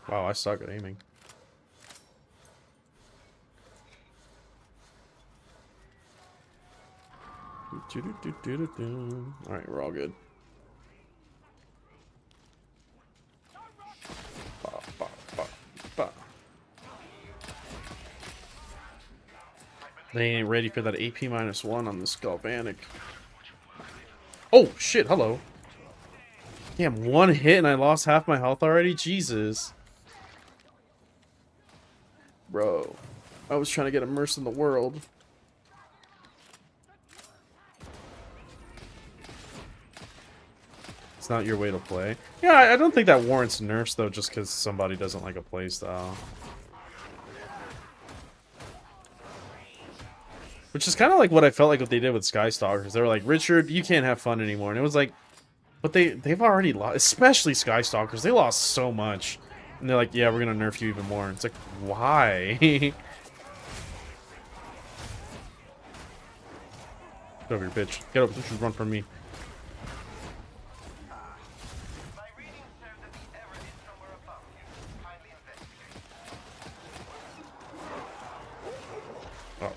Wow, I suck at aiming. Alright, we're all good. Ba, ba, ba, ba. They ain't ready for that AP -1 on this Galvanic. Oh, shit, hello. Damn, one hit and I lost half my health already? Jesus. Bro, I was trying to get immersed in the world. It's not your way to play. Yeah, I don't think that warrants nerfs, though, just because somebody doesn't like a playstyle. Which is kind of like what I felt like what they did with Skystalkers. They were like, Richard, you can't have fun anymore. And it was like, but they've already lost, especially Skystalkers. They lost so much. And they're like, yeah, we're going to nerf you even more. It's like, why? Get over here, bitch. Get up. Don't you run from me. Oh.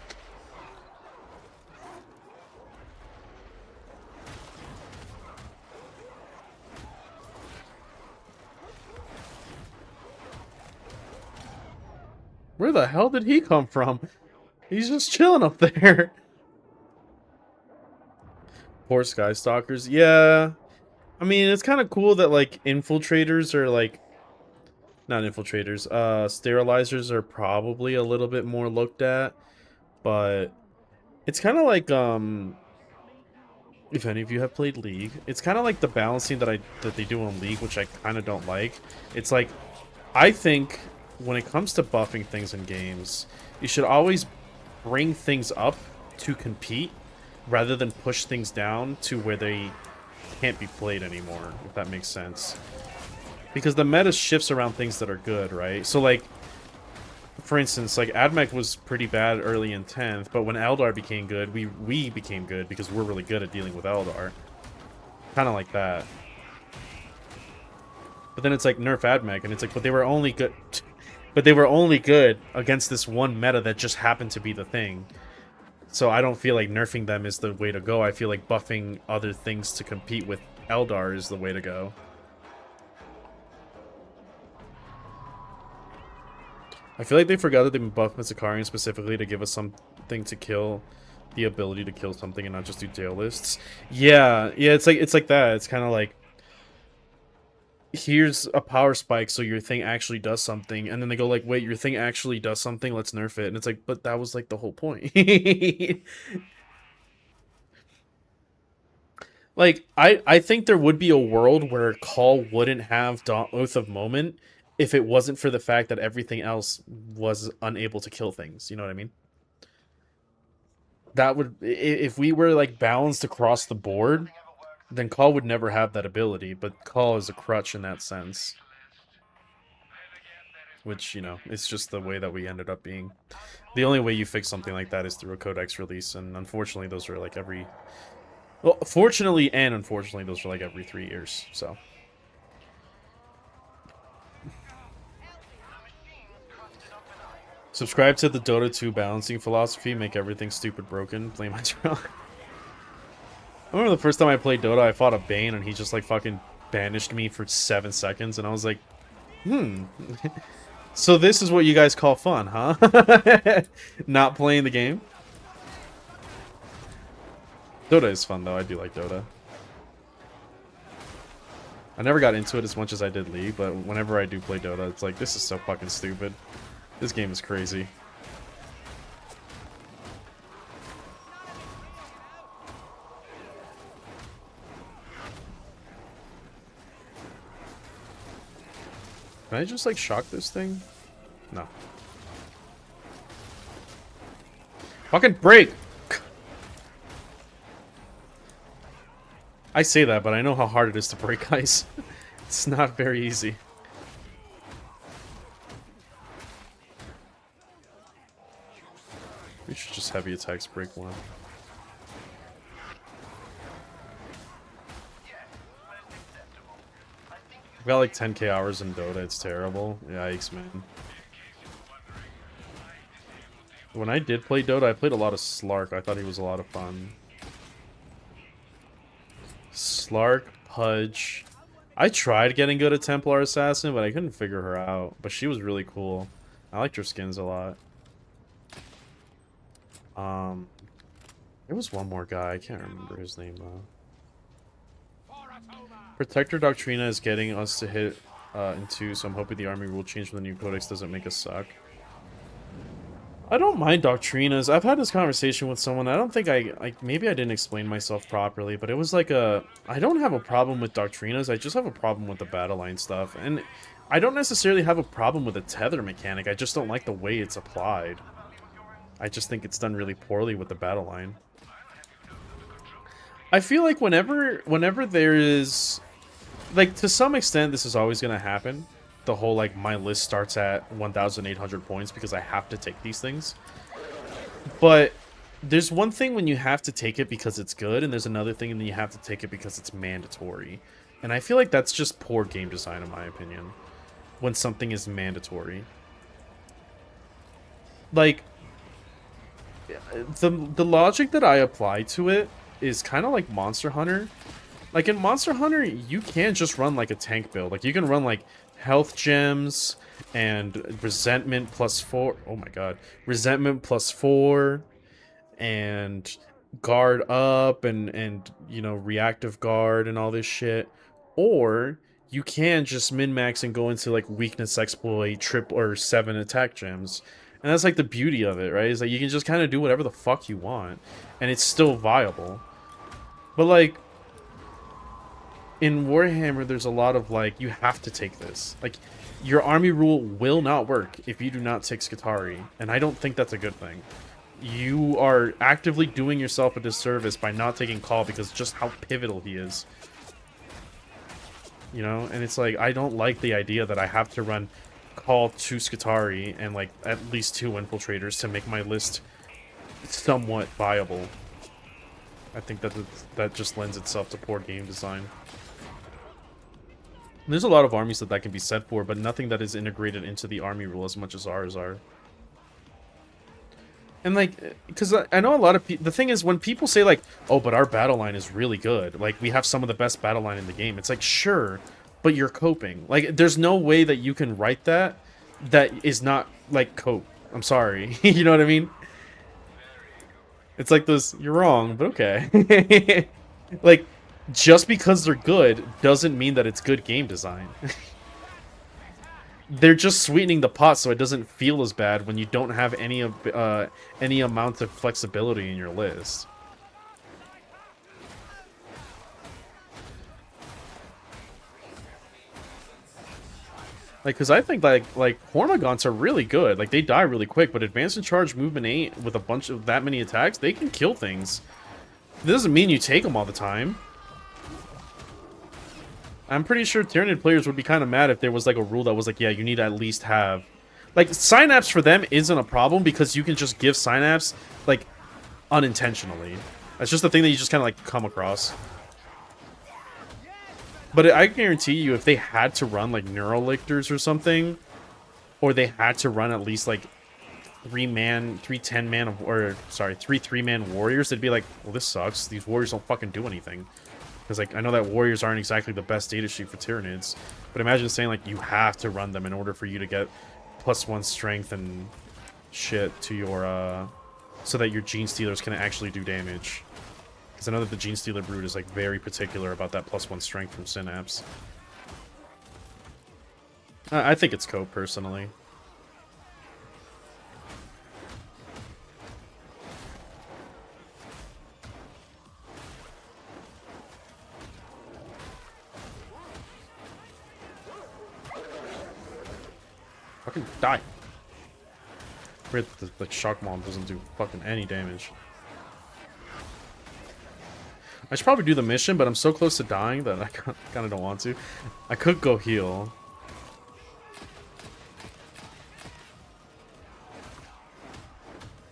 Where the hell did he come from? He's just chilling up there. Poor Skystalkers. Yeah. I mean, it's kind of cool that, like, infiltrators are, like... Not infiltrators. Sterilizers are probably a little bit more looked at. But... It's kind of like, if any of you have played League, it's kind of like the balancing that they do in League, which I kind of don't like. It's like... I think... when it comes to buffing things in games, you should always bring things up to compete rather than push things down to where they can't be played anymore, if that makes sense. Because the meta shifts around things that are good, right? So, like, for instance, like, AdMech was pretty bad early in 10th, but when Eldar became good, we became good because we're really good at dealing with Eldar. Kind of like that. But then it's like, nerf AdMech, and it's like, but they were only good... But they were only good against this one meta that just happened to be the thing. So I don't feel like nerfing them is the way to go. I feel like buffing other things to compete with Eldar is the way to go. I feel like they forgot that they buffed Mysticarian specifically to give us something to kill. The ability to kill something and not just do tail lists. Yeah, it's like that. It's kind of like, here's a power spike so your thing actually does something, and then they go like, wait, your thing actually does something, let's nerf it. And it's like, but that was like the whole point. Like, I think there would be a world where Call wouldn't have Oath of Moment if it wasn't for the fact that everything else was unable to kill things, you know what I mean? That would, if we were like balanced across the board, then Call would never have that ability, but Call is a crutch in that sense. Which, you know, it's just the way that we ended up being. The only way you fix something like that is through a Codex release, and unfortunately those are like every... Well, fortunately and unfortunately those are like every 3 years, so... Subscribe to the Dota 2 balancing philosophy, make everything stupid broken, play my trial. I remember the first time I played Dota, I fought a Bane, and he just, like, fucking banished me for 7 seconds, and I was like, So this is what you guys call fun, huh? Not playing the game? Dota is fun, though. I do like Dota. I never got into it as much as I did League, but whenever I do play Dota, it's like, this is so fucking stupid. This game is crazy. Can I just, like, shock this thing? No. Fucking break! I say that, but I know how hard it is to break ice. It's not very easy. We should just head heavy attacks break 1. I've got like 10k hours in Dota, it's terrible. Yikes, man. When I did play Dota, I played a lot of Slark. I thought he was a lot of fun. Slark, Pudge. I tried getting good at Templar Assassin, but I couldn't figure her out. But she was really cool. I liked her skins a lot. There was one more guy. I can't remember his name, though. Protector Doctrina is getting us to hit in 2, so I'm hoping the army rule change when the new codex doesn't make us suck. I don't mind Doctrinas. I've had this conversation with someone. I don't think maybe I didn't explain myself properly, but it was like I don't have a problem with Doctrinas. I just have a problem with the battle line stuff. And I don't necessarily have a problem with the tether mechanic. I just don't like the way it's applied. I just think it's done really poorly with the battle line. I feel like whenever there is, like, to some extent this is always going to happen. The whole, like, my list starts at 1,800 points because I have to take these things. But there's one thing when you have to take it because it's good, and there's another thing when you have to take it because it's mandatory. And I feel like that's just poor game design, in my opinion, when something is mandatory. Like, the logic that I apply to it is kind of like Monster Hunter. Like, in Monster Hunter, you can't just run, like, a tank build. Like, you can run, like, health gems and resentment +4. Oh my god. Resentment +4 and guard up and you know, reactive guard and all this shit. Or you can just min-max and go into, like, weakness exploit, triple or 7 attack gems. And that's, like, the beauty of it, right? Is like you can just kind of do whatever the fuck you want and it's still viable. But, like, in Warhammer, there's a lot of, like, you have to take this. Like, your army rule will not work if you do not take SKITARII, and I don't think that's a good thing. You are actively doing yourself a disservice by not taking Call because just how pivotal he is. You know? And it's like, I don't like the idea that I have to run Call to SKITARII and, like, at least 2 infiltrators to make my list somewhat viable. I think that just lends itself to poor game design. There's a lot of armies that can be set for, but nothing that is integrated into the army rule as much as ours are. And, like, because I know a lot of people... The thing is, when people say, like, oh, but our battle line is really good. Like, we have some of the best battle line in the game. It's like, sure, but you're coping. Like, there's no way that you can write that is not, like, cope. I'm sorry. You know what I mean? It's like this, you're wrong, but okay. Like... Just because they're good doesn't mean that it's good game design. They're just sweetening the pot so it doesn't feel as bad when you don't have any amount of flexibility in your list. Like, because I think, like Hormagaunts are really good. Like, they die really quick, but Advanced and Charge Movement 8 with a bunch of that many attacks, they can kill things. It doesn't mean you take them all the time. I'm pretty sure Tyranid players would be kind of mad if there was, like, a rule that was like, yeah, you need to at least have... Like, Synapse for them isn't a problem because you can just give Synapse, like, unintentionally. That's just the thing that you just kind of, like, come across. But I guarantee you, if they had to run, like, Neurolictors or something, or they had to run at least, like, 3 3-man warriors, they'd be like, well, this sucks. These warriors don't fucking do anything. Because, like, I know that warriors aren't exactly the best data sheet for Tyranids, but imagine saying, like, you have to run them in order for you to get +1 strength and shit to your, so that your Gene Stealers can actually do damage. Because I know that the Gene Stealer Brood is, like, very particular about that +1 strength from Synapse. I think it's cope, personally. Fucking die. Weird that the Shock Bomb doesn't do fucking any damage. I should probably do the mission, but I'm so close to dying that I kind of don't want to. I could go heal.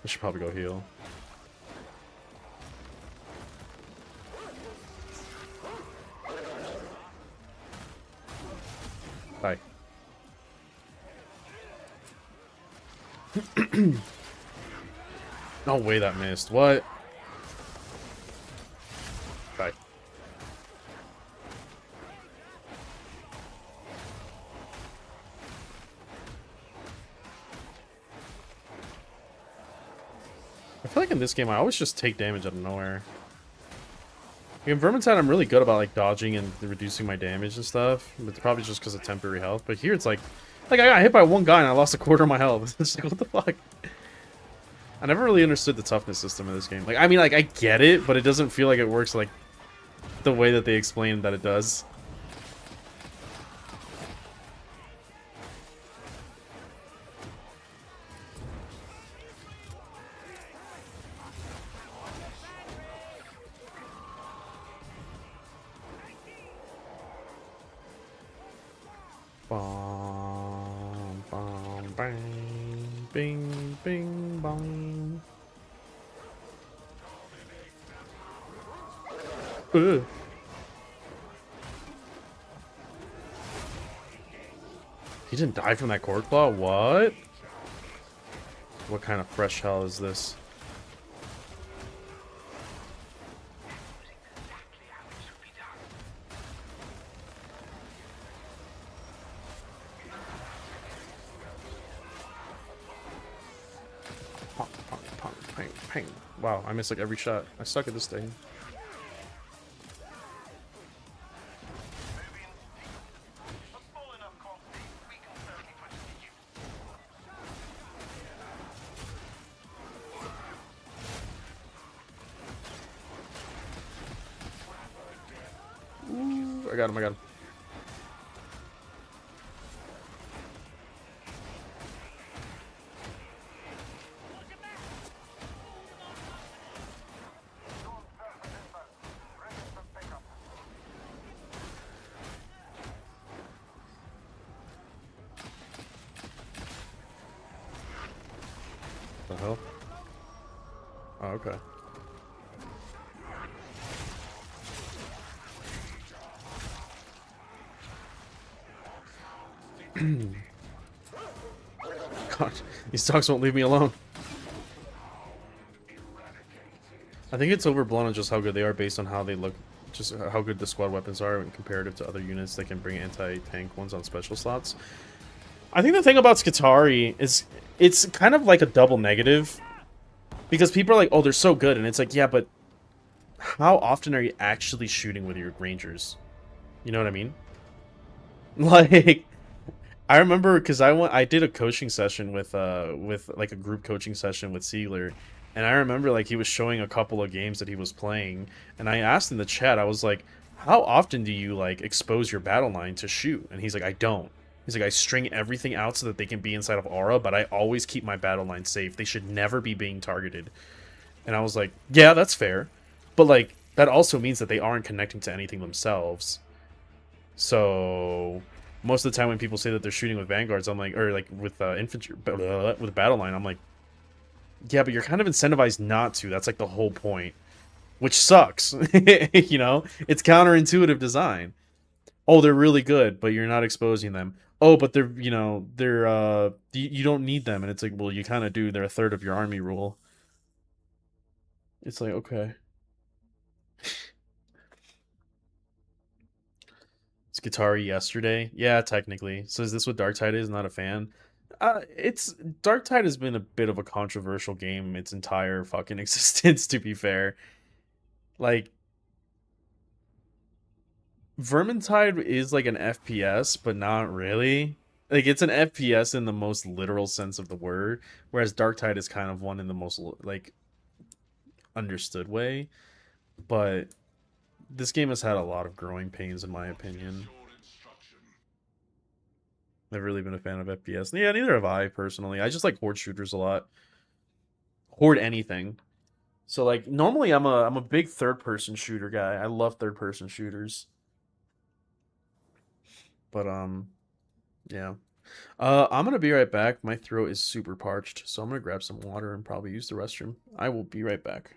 I should probably go heal. Hi. No way that missed. What? Hi. I feel like in this game, I always just take damage out of nowhere. In Vermintide, I'm really good about like dodging and reducing my damage and stuff. But it's probably just because of temporary health. But here, it's like I got hit by one guy and I lost a quarter of my health. It's like, what the fuck? I never really understood the toughness system in this game. Like, I mean, like I get it, but it doesn't feel like it works like the way that they explain that it does. Bom, bom, bang, bing, bing, bong. Ugh. He didn't die from that cord claw? What? What kind of fresh hell is this? Pong, pong, pong, pang, pang. Wow, I miss like every shot. I suck at this thing. Ooh, I got him, I got him. The hell? Oh, okay. God, these dogs won't leave me alone. I think it's overblown on just how good they are based on how they look, just how good the squad weapons are in comparative to other units that can bring anti-tank ones on special slots. I think the thing about SKITARII is it's kind of like a double negative. Because people are like, oh, they're so good. And it's like, yeah, but how often are you actually shooting with your Rangers? You know what I mean? Like, I remember because I did a coaching session with like a group coaching session with Siegler, and I remember like he was showing a couple of games that he was playing, and I asked in the chat, I was like, how often do you like expose your battle line to shoot? And he's like, I don't. He's like, I string everything out so that they can be inside of aura, but I always keep my battle line safe. They should never be being targeted. And I was like, yeah, that's fair, but like that also means that they aren't connecting to anything themselves. So most of the time when people say that they're shooting with vanguards, I'm like, or like with infantry, with battle line, I'm like, yeah, but you're kind of incentivized not to. That's like the whole point, which sucks. You know, it's counterintuitive design. Oh, they're really good, but you're not exposing them. Oh, but they're, you know, they're you don't need them, and it's like, well, you kind of do. They're a third of your army rule. It's like, okay. SKITARII yesterday? Yeah, technically. So is this what Darktide is? Not a fan? It's Darktide has been a bit of a controversial game its entire fucking existence, to be fair. Like, Vermintide is like an FPS, but not really. Like, it's an FPS in the most literal sense of the word, whereas Darktide is kind of one in the most, like, understood way. But this game has had a lot of growing pains, in my opinion. Never really been a fan of FPS. Yeah, neither have I, personally. I just like horde shooters a lot. Horde anything. So, like, normally I'm a big third-person shooter guy. I love third-person shooters. But, yeah. I'm gonna be right back. My throat is super parched, so I'm gonna grab some water and probably use the restroom. I will be right back.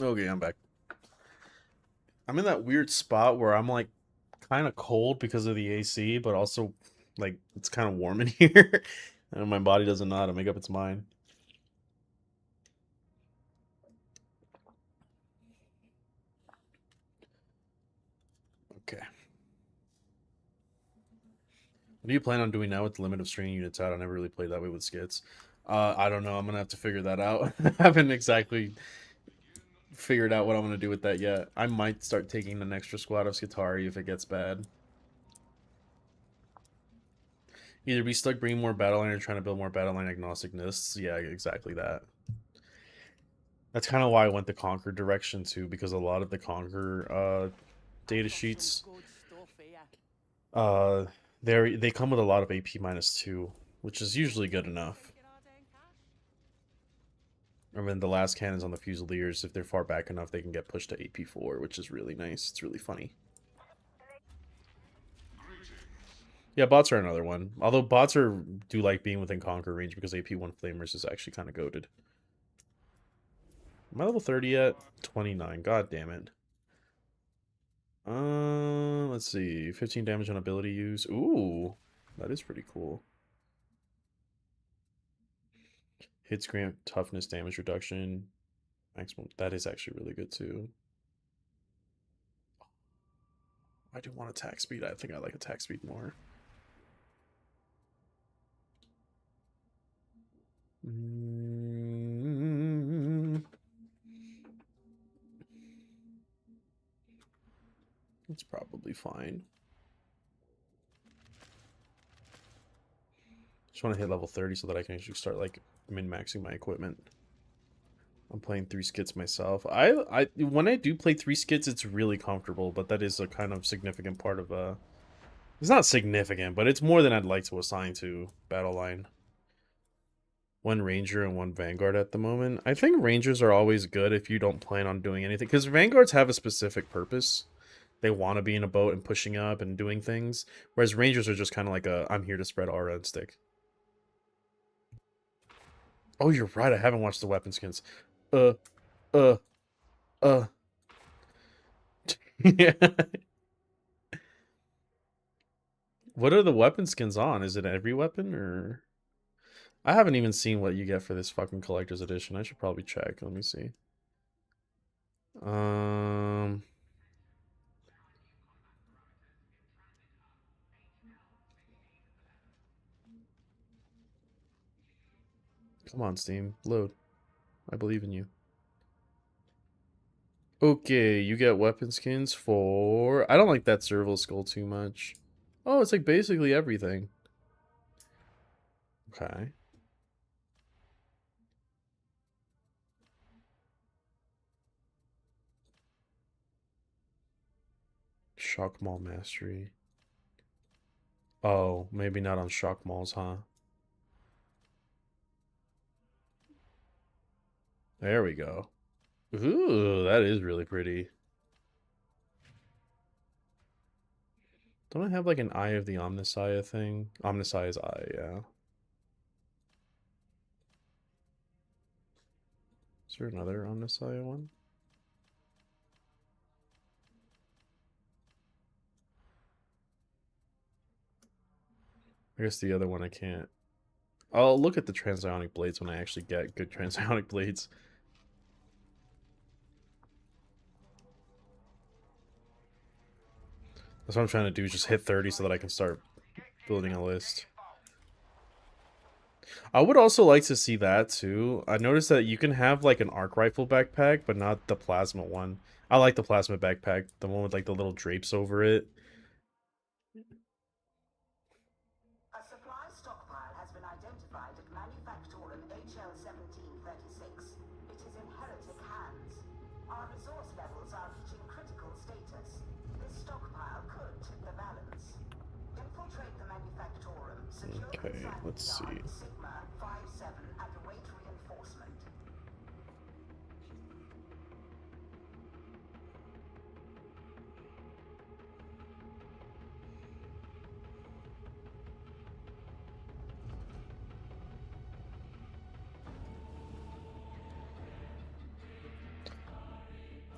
Okay, I'm back. I'm in that weird spot where I'm like kind of cold because of the AC, but also like it's kind of warm in here, and my body doesn't know how to make up its mind. Okay. What do you plan on doing now with the limit of string units out? I never really played that way with skits. I don't know. I'm gonna have to figure that out. I haven't exactly figured out what I'm gonna do with that yet. I might start taking an extra squad of SKITARII if it gets bad. Either be stuck bringing more battle line or trying to build more battle line agnostic lists. Yeah, exactly that. That's kind of why I went the Conquer direction too, because a lot of the Conquer data sheets, uh, they come with a lot of AP -2, which is usually good enough. And then the last cannons on the Fusiliers, if they're far back enough, they can get pushed to AP4, which is really nice. It's really funny. Yeah, bots are another one. Although bots do like being within Conquer range because AP1 Flamers is actually kind of goated. Am I level 30 yet? 29. God damn it. Let's see. 15 damage on ability use. Ooh, that is pretty cool. Hits grant toughness damage reduction. Maximum. That is actually really good too. I do want attack speed. I think I like attack speed more. It's probably fine. Just want to hit level 30 so that I can actually start like min-maxing my equipment. I'm playing 3 skits myself. I when I do play 3 skits, it's really comfortable, but that is a kind of significant part of it's not significant, but it's more than I'd like to assign to battle line. 1 Ranger and 1 Vanguard at the moment. I think Rangers are always good if you don't plan on doing anything, because Vanguards have a specific purpose. They want to be in a boat and pushing up and doing things, whereas Rangers are just kind of like I'm here to spread aura and stick. Oh, you're right. I haven't watched the weapon skins. Uh, uh, uh. Yeah. What are the weapon skins on? Is it every weapon or? I haven't even seen what you get for this fucking collector's edition. I should probably check. Let me see. Um, Come on, Steam. Load. I believe in you. Okay, you get weapon skins for... I don't like that serval skull too much. Oh, it's like basically everything. Okay. Shock Mall Mastery. Oh, maybe not on Shock Malls, huh? There we go. Ooh, that is really pretty. Don't I have like an Eye of the Omnissiah thing? Omnissiah's eye, yeah. Is there another Omnissiah one? I guess the other one I can't. I'll look at the transionic blades when I actually get good transionic blades. That's what I'm trying to do, is just hit 30 so that I can start building a list. I would also like to see that too. I noticed that you can have like an arc rifle backpack, but not the plasma one. I like the plasma backpack, the one with like the little drapes over it. A supply stockpile has been identified at Manufactorum HL1736. It is in heretic hands. Our resource levels are reaching critical status. This stockpile could tip the balance. Infiltrate the Manufactorum, secure Okay, let's see. Sigma 57 and await reinforcement.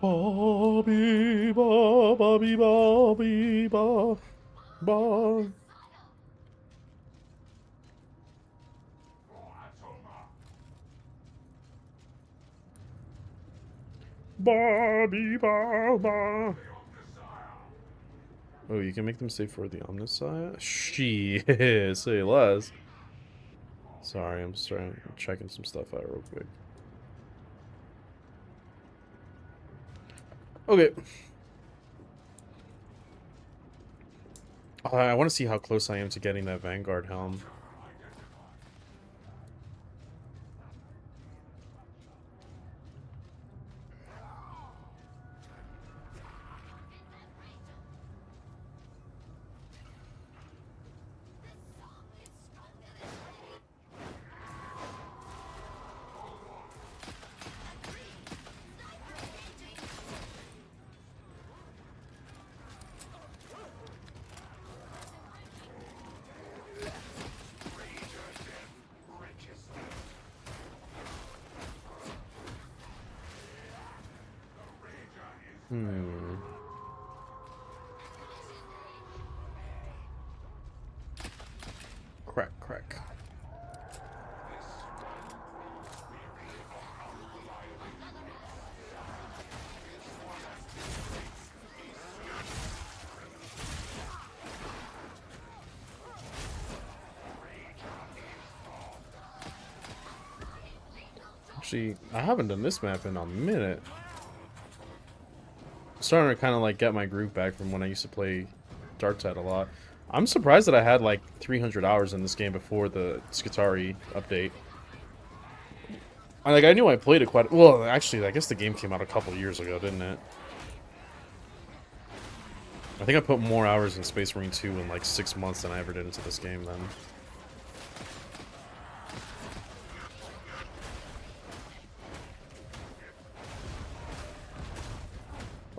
Bobby, ba, Bobby, Bobby, ba, ba. Bobby, ba, ba. Oh, you can make them say for the Omnissiah? Shit, say less. Sorry, I'm checking some stuff out real quick. Okay. I want to see how close I am to getting that Vanguard helm. Crack, crack. Actually, I haven't done this map in a minute. I'm starting to kind of like get my groove back from when I used to play Darktide a lot. I'm surprised that I had like 300 hours in this game before the SKITARII update. I knew I played it quite well. Actually, I guess the game came out a couple years ago, didn't it? I think I put more hours in Space Marine 2 in like 6 months than I ever did into this game then.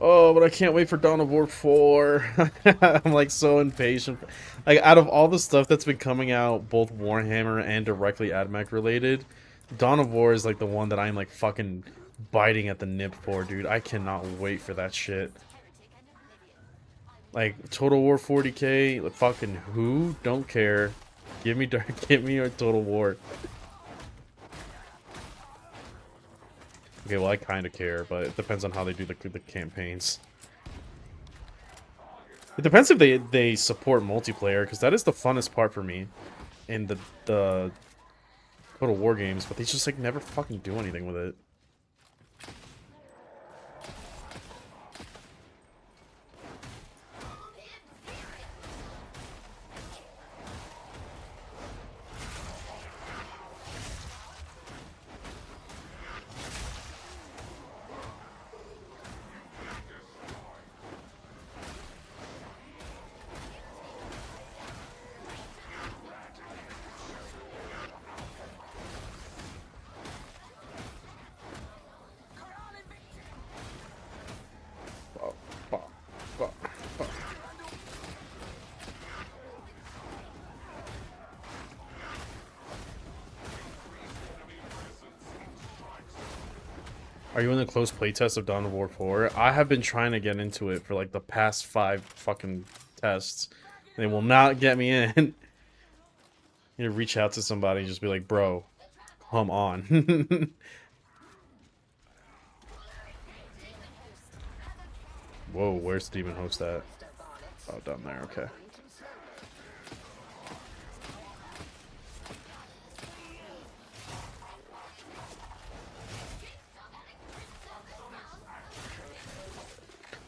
Oh, but I can't wait for Dawn of War 4. I'm like so impatient. Like out of all the stuff that's been coming out, both Warhammer and directly AdMech related, Dawn of War is like the one that I'm like fucking biting at the nip for, dude. I cannot wait for that shit. Like Total War 40K, like, fucking who? Don't care. Give me a Total War. Okay, well I kind of care, but it depends on how they do the campaigns. It depends if they support multiplayer, because that is the funnest part for me in the Total War games, but they just like never fucking do anything with it. Are you in the close playtest of Dawn of War 4? I have been trying to get into it for like the past 5 fucking tests. They will not get me in. You reach out to somebody and just be like, bro, come on. Whoa, where's the demon host at? Oh, down there, okay.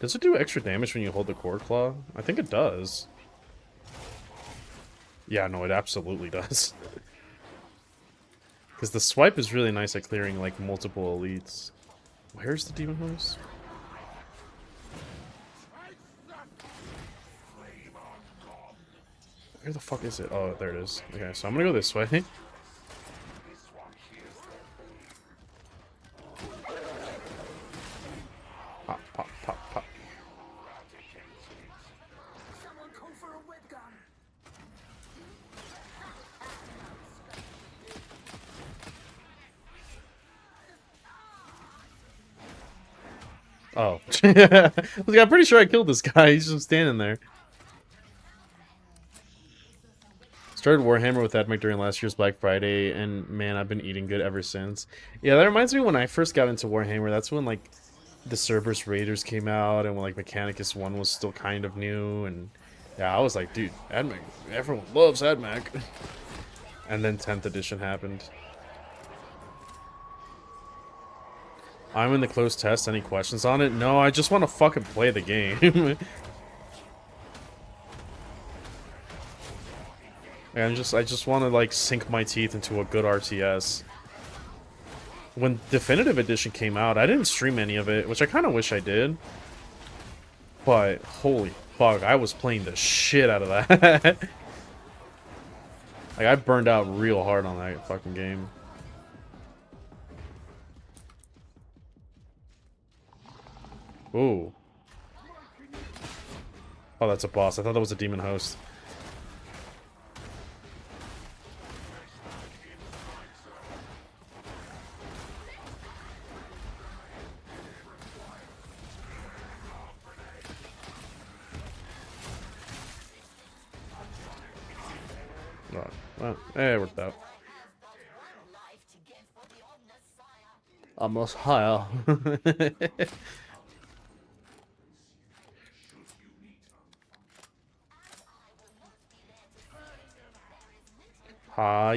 Does it do extra damage when you hold the Core Claw? I think it does. Yeah, no, it absolutely does. Because the swipe is really nice at clearing, like, multiple elites. Where's the demon host? Where the fuck is it? Oh, there it is. Okay, so I'm gonna go this way. Pop, pop, pop, pop. Oh. I was like, I'm pretty sure I killed this guy. He's just standing there. Started Warhammer with Edmec during last year's Black Friday, and man, I've been eating good ever since. Yeah, that reminds me when I first got into Warhammer, that's when, like, the Cerberus Raiders came out, and when, like, Mechanicus 1 was still kind of new, and yeah, I was like, dude, Edmec, everyone loves Edmec. And then 10th edition happened. I'm in the closed test. Any questions on it? No, I just want to fucking play the game. I just want to, like, sink my teeth into a good RTS. When Definitive Edition came out, I didn't stream any of it, which I kind of wish I did. But, holy fuck, I was playing the shit out of that. Like, I burned out real hard on that fucking game. Ooh. Oh, that's a boss. I thought that was a demon host. Oh, well, it worked out. Almost higher.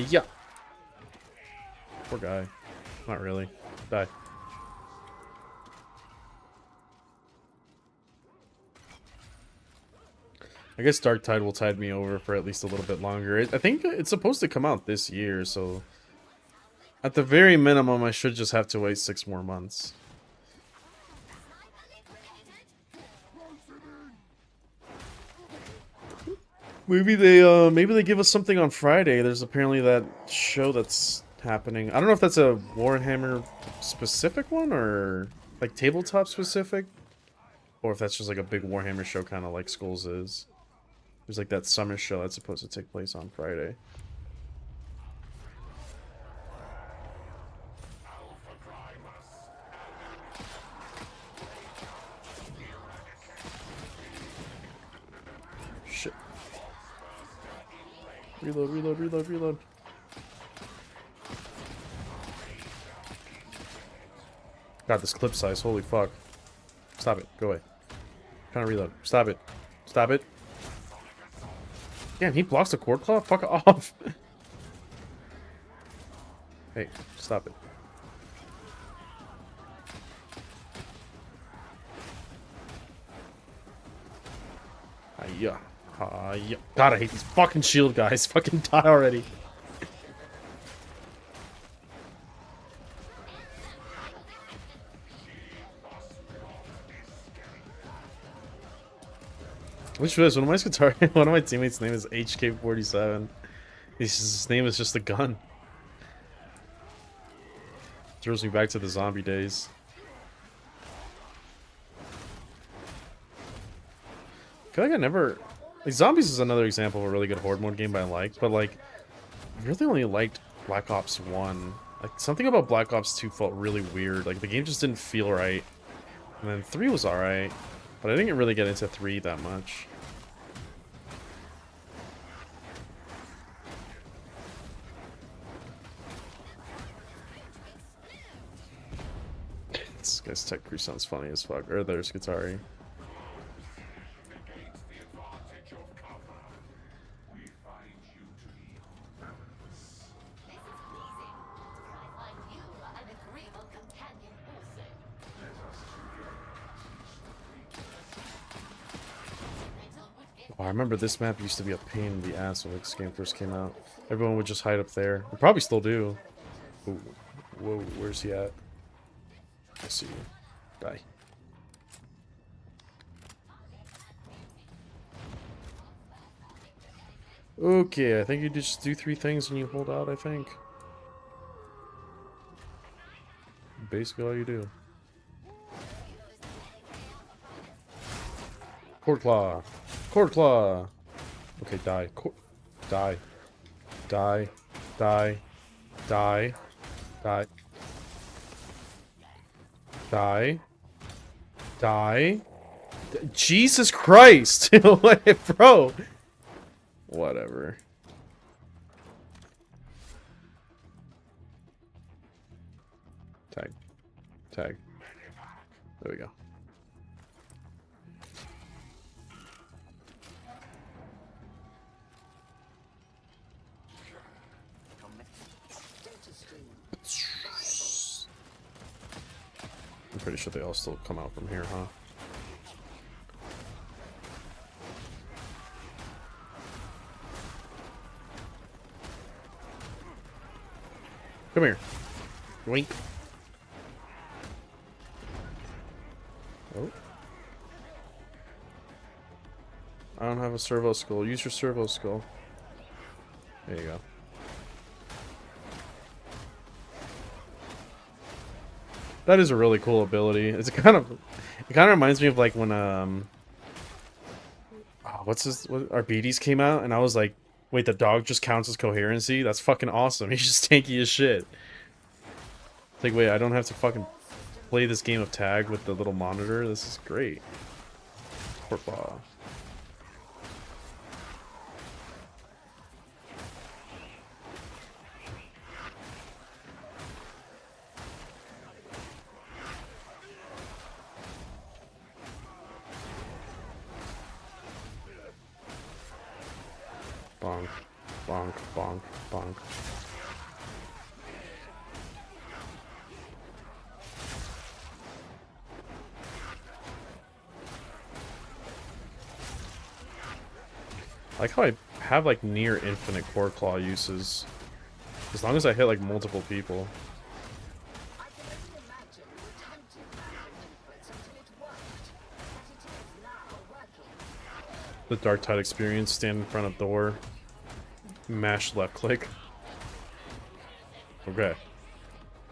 Yeah. Poor guy. Not really. Die. I guess Dark Tide will tide me over for at least a little bit longer. I think it's supposed to come out this year, so at the very minimum, I should just have to wait 6 more months. Maybe they give us something on Friday. There's apparently that show that's happening. I don't know if that's a Warhammer specific one or like tabletop specific, or if that's just like a big Warhammer show, kind of like Skulls is. There's like that summer show that's supposed to take place on Friday. Shit. Reload, reload, reload, reload. God, this clip size, holy fuck. Stop it, go away. I'm trying to reload. Stop it. Stop it. Damn, he blocks the cord claw? Fuck off. Hey, stop it. Hiya. Hiya. God, I hate these fucking shield guys. Fucking die already. Which was one of my SKITARII, one of my teammates' name is HK47. His name is just a gun. Throws me back to the zombie days. I feel like I never... Like, Zombies is another example of a really good Horde mode game I liked, but, like, I really only liked Black Ops 1. Like, something about Black Ops 2 felt really weird. Like, the game just didn't feel right. And then 3 was alright, but I didn't really get into 3 that much. This guy's tech crew sounds funny as fuck. Or there's SKITARII. Oh, I remember this map used to be a pain in the ass when this game first came out. Everyone would just hide up there. They probably still do. Ooh. Whoa, where's he at? I see you. Die. Okay, I think you just do 3 things and you hold out, I think. Basically all you do. Cord Claw. Cord Claw. Okay, die. Die. Die. Die. Die. Die. Die. Die. Jesus Christ! Bro! Whatever. Tag. Tag. There we go. I'm pretty sure they all still come out from here, huh? Come here. Wink. Oh. I don't have a servo skull. Use your servo skull. There you go. That is a really cool ability. It kind of reminds me of like when what Arbides came out, and I was like, wait, the dog just counts as coherency? That's fucking awesome. He's just tanky as shit. It's like, wait, I don't have to fucking play this game of tag with the little monitor. This is great. Football. Bonk, bonk, bonk, bonk. I like how I have like near infinite core claw uses. As long as I hit like multiple people. The Dark Tide experience, stand in front of door, mash left click. Okay.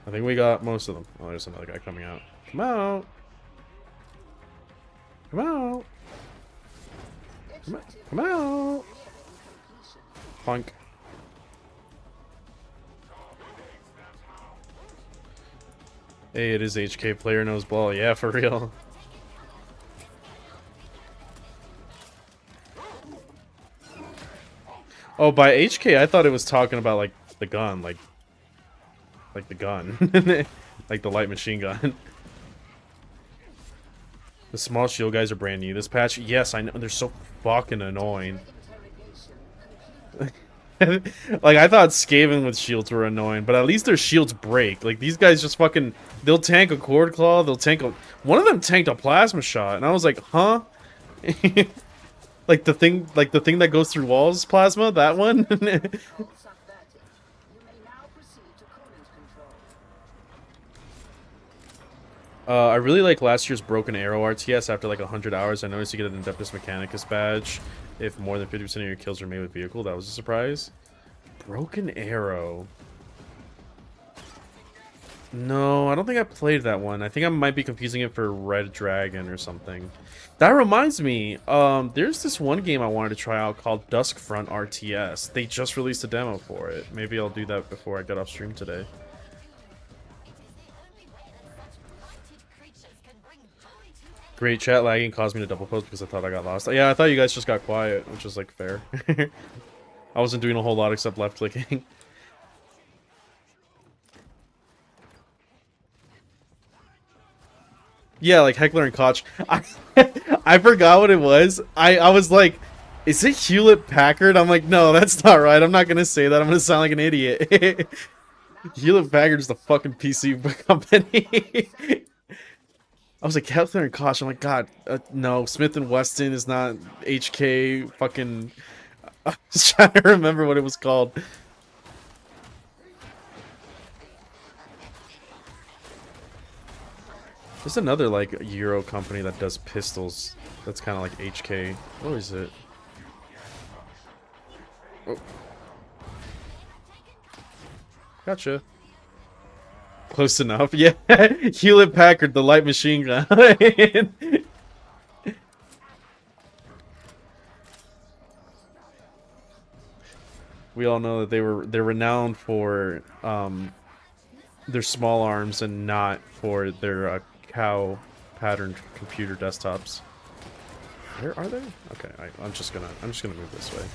I think we got most of them. Oh, there's another guy coming out. Come out! Come out! Come out! Come out! Plunk. Hey, it is HK, player knows ball. Yeah, for real. Oh, by HK, I thought it was talking about, like, the gun, like the gun. Like the light machine gun. The small shield guys are brand new. This patch, yes, I know, they're so fucking annoying. Like, I thought Skaven with shields were annoying, but at least their shields break. Like, these guys just fucking, they'll tank a cord claw, they'll tank a... One of them tanked a plasma shot, and I was like, huh? Like the thing that goes through walls, plasma, that one. I really like last year's Broken Arrow RTS. After like 100 hours, I noticed you get an Adeptus Mechanicus badge if more than 50% of your kills are made with vehicle. That was a surprise. Broken Arrow. No, I don't think I played that one. I think I might be confusing it for Red Dragon or something. That reminds me, there's this one game I wanted to try out called Duskfront RTS. They just released a demo for it. Maybe I'll do that before I get off stream today. Great, chat lagging caused me to double post because I thought I got lost. Yeah, I thought you guys just got quiet, which is like fair. I wasn't doing a whole lot except left clicking. Yeah, like Heckler and Koch. I forgot what it was. I was like, is it Hewlett Packard? I'm like, no, that's not right. I'm not gonna say that. I'm gonna sound like an idiot. Hewlett Packard is the fucking PC company. I was like, Heckler and Koch. I'm like, God, no. Smith and Weston is not HK. Fucking. I was trying to remember what it was called. There's another, like, Euro company that does pistols. That's kind of like HK. What is it? Oh. Gotcha. Close enough. Yeah. Hewlett Packard, the light machine gun. We all know that they're renowned for their small arms and not for their cow patterned computer desktops. Where are they? Okay, I'm just gonna move this way.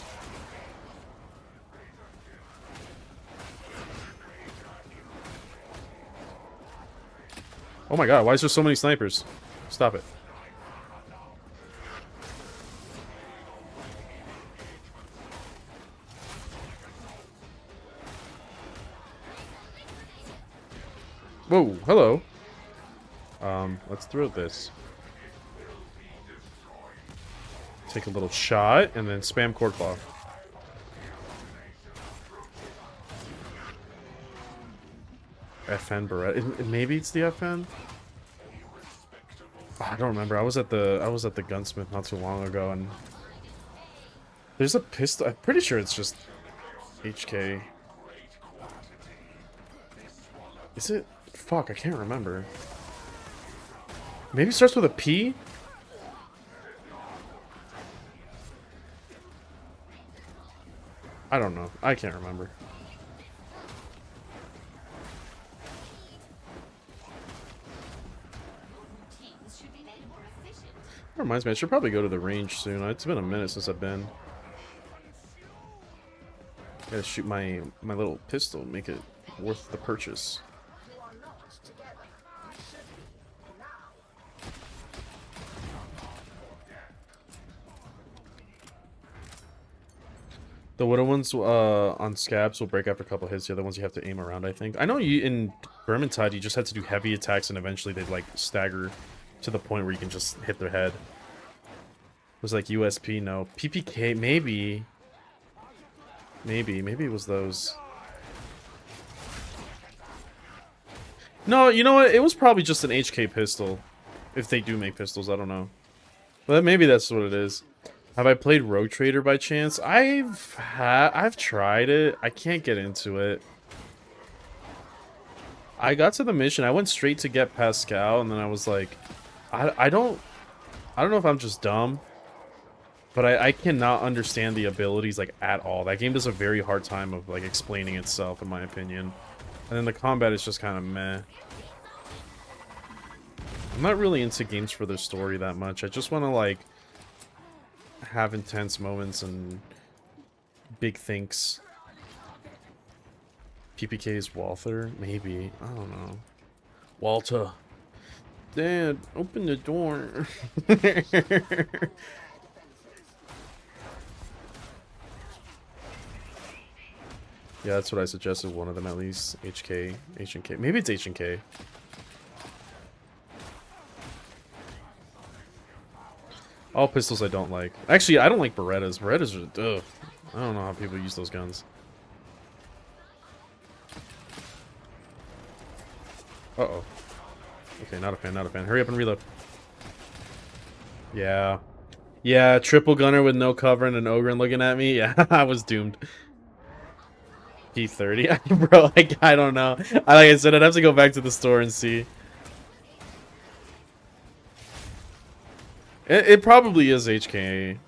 Oh my god, why is there so many snipers? Stop it. Whoa, hello. Let's throw this. Take a little shot, and then spam cord claw. FN Beretta. Maybe it's the FN? I don't remember. I was at the gunsmith not too long ago, and there's a pistol. I'm pretty sure it's just HK. Is it? Fuck, I can't remember. Maybe it starts with a P? I don't know. I can't remember. That reminds me, I should probably go to the range soon. It's been a minute since I've been. Gotta shoot my little pistol, make it worth the purchase. The widow ones on scabs will break after a couple hits. The other ones you have to aim around, I think. I know you in Vermintide you just had to do heavy attacks and eventually they'd like stagger to the point where you can just hit their head. It was like USP, no. PPK, maybe. Maybe it was those. No, you know what? It was probably just an HK pistol. If they do make pistols, I don't know. But maybe that's what it is. Have I played Rogue Trader by chance? I've tried it. I can't get into it. I got to the mission. I went straight to get Pascal, and then I was like, I don't know if I'm just dumb, but I cannot understand the abilities like at all. That game does a very hard time of like explaining itself, in my opinion. And then the combat is just kind of meh. I'm not really into games for their story that much. I just want to like have intense moments and big thinks. PPK is Walther? Maybe. I don't know. Walter. Dad, open the door. Yeah, that's what I suggested. One of them at least. HK. H&K. Maybe it's H&K. All pistols I don't like. Actually, I don't like Berettas. Berettas are... Ugh. I don't know how people use those guns. Uh-oh. Okay, not a fan, not a fan. Hurry up and reload. Yeah. Yeah, triple gunner with no cover and an Ogren looking at me. Yeah, I was doomed. P30? Bro, I don't know. Like I said, I'd have to go back to the store and see. It probably is HK.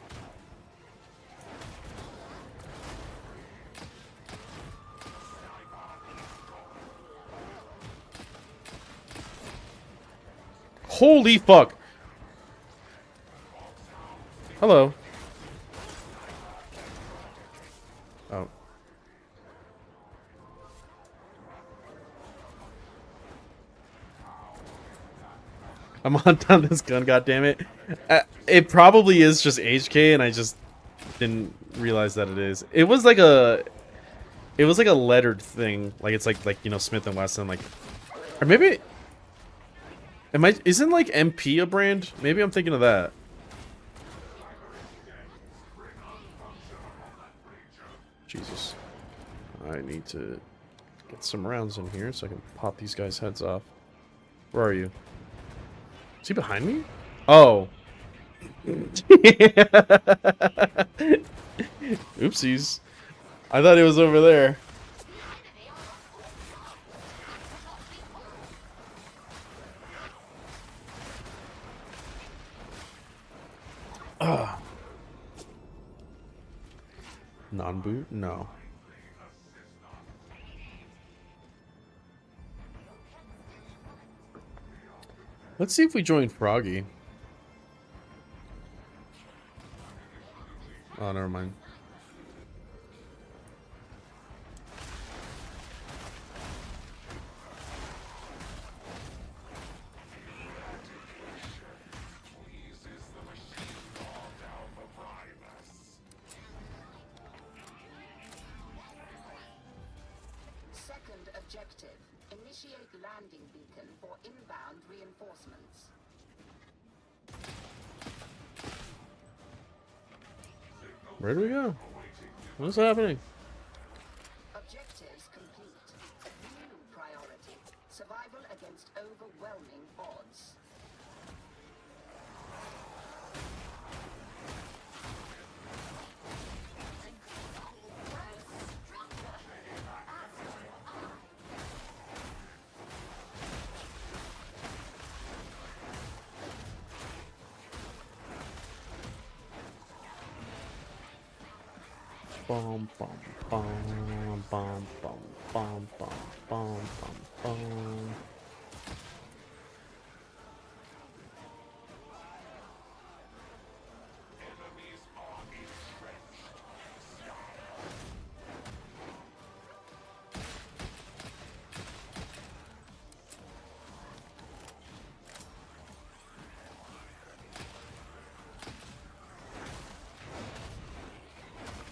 Holy fuck! Hello. Oh. I'm on down this gun, goddammit. It probably is just HK, and I just didn't realize that it is. It was like a lettered thing. Like it's like you know, Smith and Wesson, like, or maybe isn't like MP a brand? Maybe I'm thinking of that. Jesus. I need to get some rounds in here so I can pop these guys' heads off. Where are you? Is he behind me? Oh. Oopsies. I thought he was over there. Non-boot? No. Let's see if we join Froggy. Oh, never mind. Second objective. Initiate landing beacon for inbound reinforcements. Where do we go? What's happening? Objectives complete. New priority. Survival against overwhelming odds. Bum bum bum bum bum bum bum bum bum bum.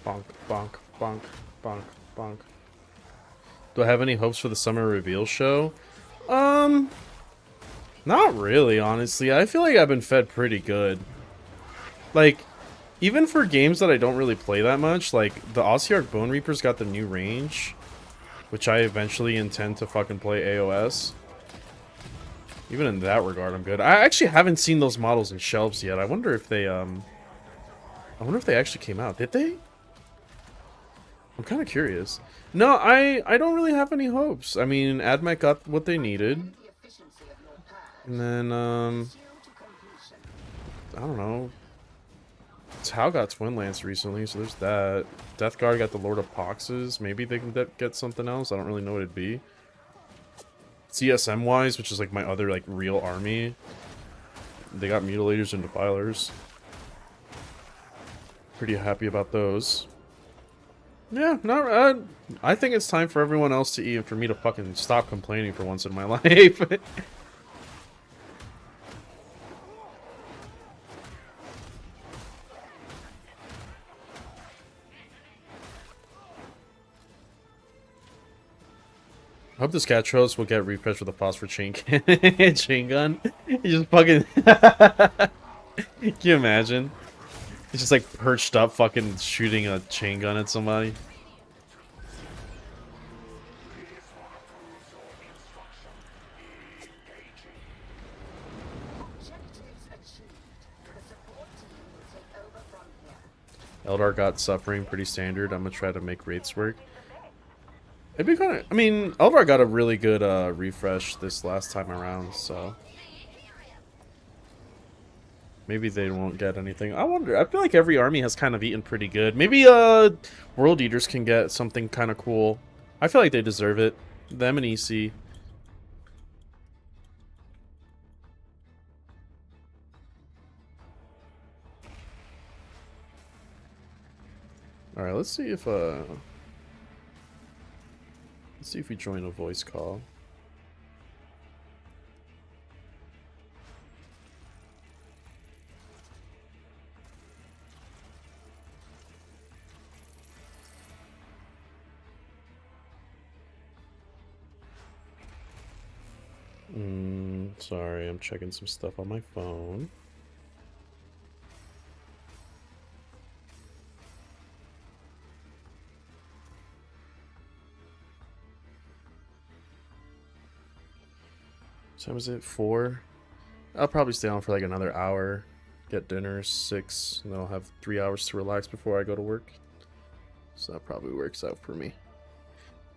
Bonk, bonk, bonk, bonk, bonk. Do I have any hopes for the summer reveal show? Not really, honestly. I feel like I've been fed pretty good. Like, even for games that I don't really play that much, like, the Ossiarch Bone Reaper's got the new range, which I eventually intend to fucking play AOS. Even in that regard, I'm good. I actually haven't seen those models in shelves yet. I wonder if they, actually came out. Did they? I'm kind of curious. No, I don't really have any hopes. I mean, AdMech got what they needed. And then, I don't know. Tau got Twin Lance recently, so there's that. Death Guard got the Lord of Poxes. Maybe they can get something else. I don't really know what it'd be. CSM-wise, which is like my other like real army, they got Mutilators and Defilers. Pretty happy about those. Yeah, no, I think it's time for everyone else to eat and for me to fucking stop complaining for once in my life. I hope this Catros will get refreshed with a phosphor chain chain gun. He just fucking. Can you imagine? He's just like perched up, fucking shooting a chain gun at somebody. Eldar got suffering, pretty standard. I'm gonna try to make rates work. It'd be kind of. I mean, Eldar got a really good refresh this last time around, so maybe they won't get anything. I wonder. I feel like every army has kind of eaten pretty good. Maybe World Eaters can get something kind of cool. I feel like they deserve it. Them and EC. All right, let's see if we join a voice call. Sorry, I'm checking some stuff on my phone. What time is it? 4? I'll probably stay on for like another hour. Get dinner, 6, and then I'll have 3 hours to relax before I go to work. So that probably works out for me.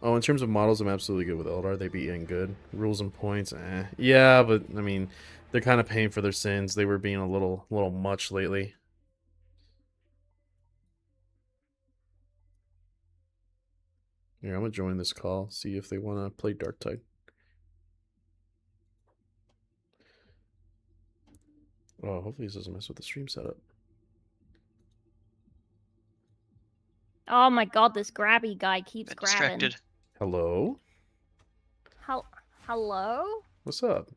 Oh, in terms of models, I'm absolutely good with Eldar. They be in good. Rules and points, eh. Yeah, but, I mean, they're kind of paying for their sins. They were being a little much lately. Here, I'm gonna join this call, see if they want to play Dark Tide. Oh, hopefully this doesn't mess with the stream setup. Oh my god, this grabby guy keeps Got grabbing. distracted. Hello? Hello? What's up?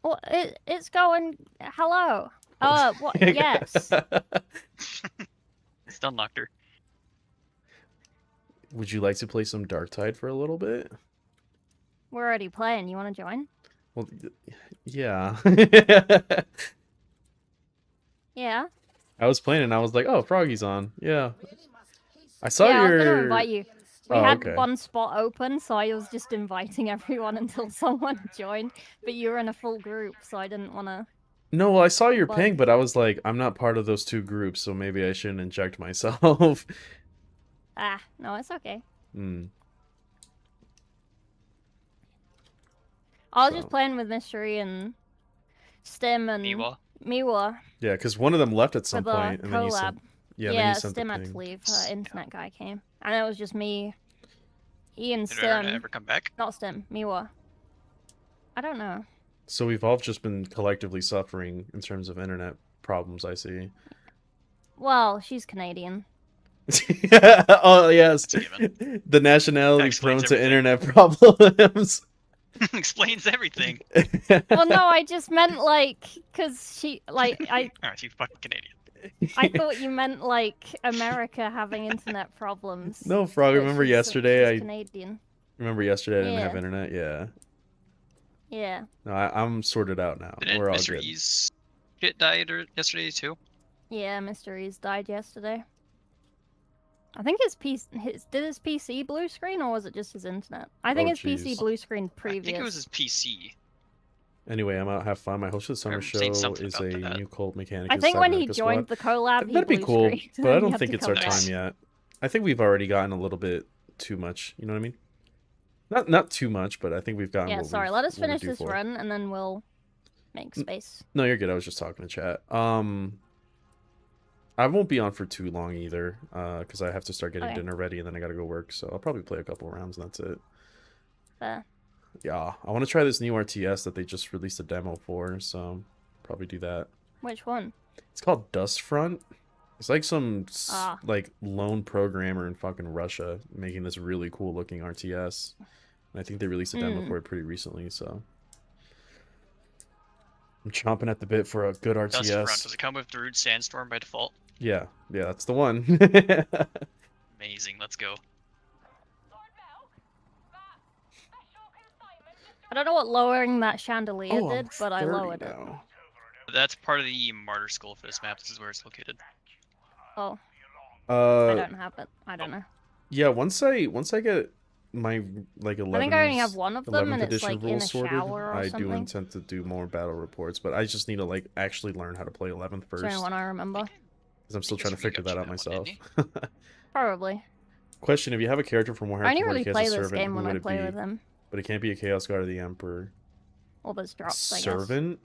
Well, it's going. Hello. What? Yes. Still knocked her. Would you like to play some Dark Tide for a little bit? We're already playing. You want to join? Well, yeah. Yeah. I was playing and I was like, oh, Froggy's on. Yeah. I saw Yeah, your... I was gonna invite you. We Oh, had okay. one spot open, so I was just inviting everyone until someone joined. But you were in a full group, so I didn't want to. No, well, I saw your But- ping, but I was like, I'm not part of those two groups, so maybe I shouldn't inject myself. Ah, no, it's okay. Hmm. I was So- just playing with Mystery and Stim and Miwa. Miwa Yeah, because one of them left at for some the point, and then you collab. sent... Yeah, then Yeah, you sent Stim the had to ping. leave. Her internet guy came, and it was just me. He and Did Aaron Stim. ever come back? Not Stim. Miwa. I don't know. So we've all just been collectively suffering in terms of internet problems, I see. Well, she's Canadian. Oh, yes. That's a The nationality Explains prone to everything. internet problems. Explains everything. Well, no, I just meant like, cause she, like, I Alright, she's fucking Canadian. thought you meant like America having internet problems. No, Frog, but remember she's yesterday Canadian. Remember yesterday I didn't have Yeah. internet? Yeah. Yeah. No, I'm sorted out now. Didn't We're all Mr. good. E's shit died yesterday too? Yeah, Mysteries died yesterday. I think his did his PC blue screen or was it just his internet? I think Oh, his PC jeez. blue screen I previous. think it was his PC. Anyway, I'm out. Have fun. My host of the summer remember show seeing is something a about that. new cold mechanic. I is think when he Cybernetica joined Squad. the collab, he That'd be blue cool, screened, but I and he don't had think to it's come our back. time yet. I think we've already gotten a little bit too much. You know what I mean? Not too much, but I think we've gotten. Yeah, what sorry. we've- Let us what we're finish due this for. run and then we'll make space. No, you're good. I was just talking to chat. I won't be on for too long either, because I have to start getting Okay. dinner ready and then I gotta go work. So I'll probably play a couple rounds and that's it. Fair. Yeah, I want to try this new RTS that they just released a demo for, so probably do that. Which one? It's called Dust Front. It's like some Ah. like lone programmer in fucking Russia making this really cool looking RTS. And I think they released a demo Mm. for it pretty recently, so I'm chomping at the bit for a good Dust Front. RTS. Does it come with Darude Sandstorm by default? Yeah, that's the one. Amazing, let's go. I don't know what lowering that chandelier Oh, I'm did, but I 30 lowered it. now. That's part of the Martyr Skull for this map. This is where it's located. Oh, I Uh, don't have it. I don't know. yeah. Once I get my like 11. I think I only have one of them, 11th and it's edition like in rules a sorted, shower or I do something. intend to do more battle reports, but I just need to like actually learn how to play 11th It's the first, only one I remember. because I'm still I trying to guess we figure got that you out that one, myself. Probably. Question: if you have a character from Warhammer I only 40K really as play a this servant, game who when would I it play be? with him. But it can't be a Chaos Guard of the Emperor. All those drops, I guess. Servant?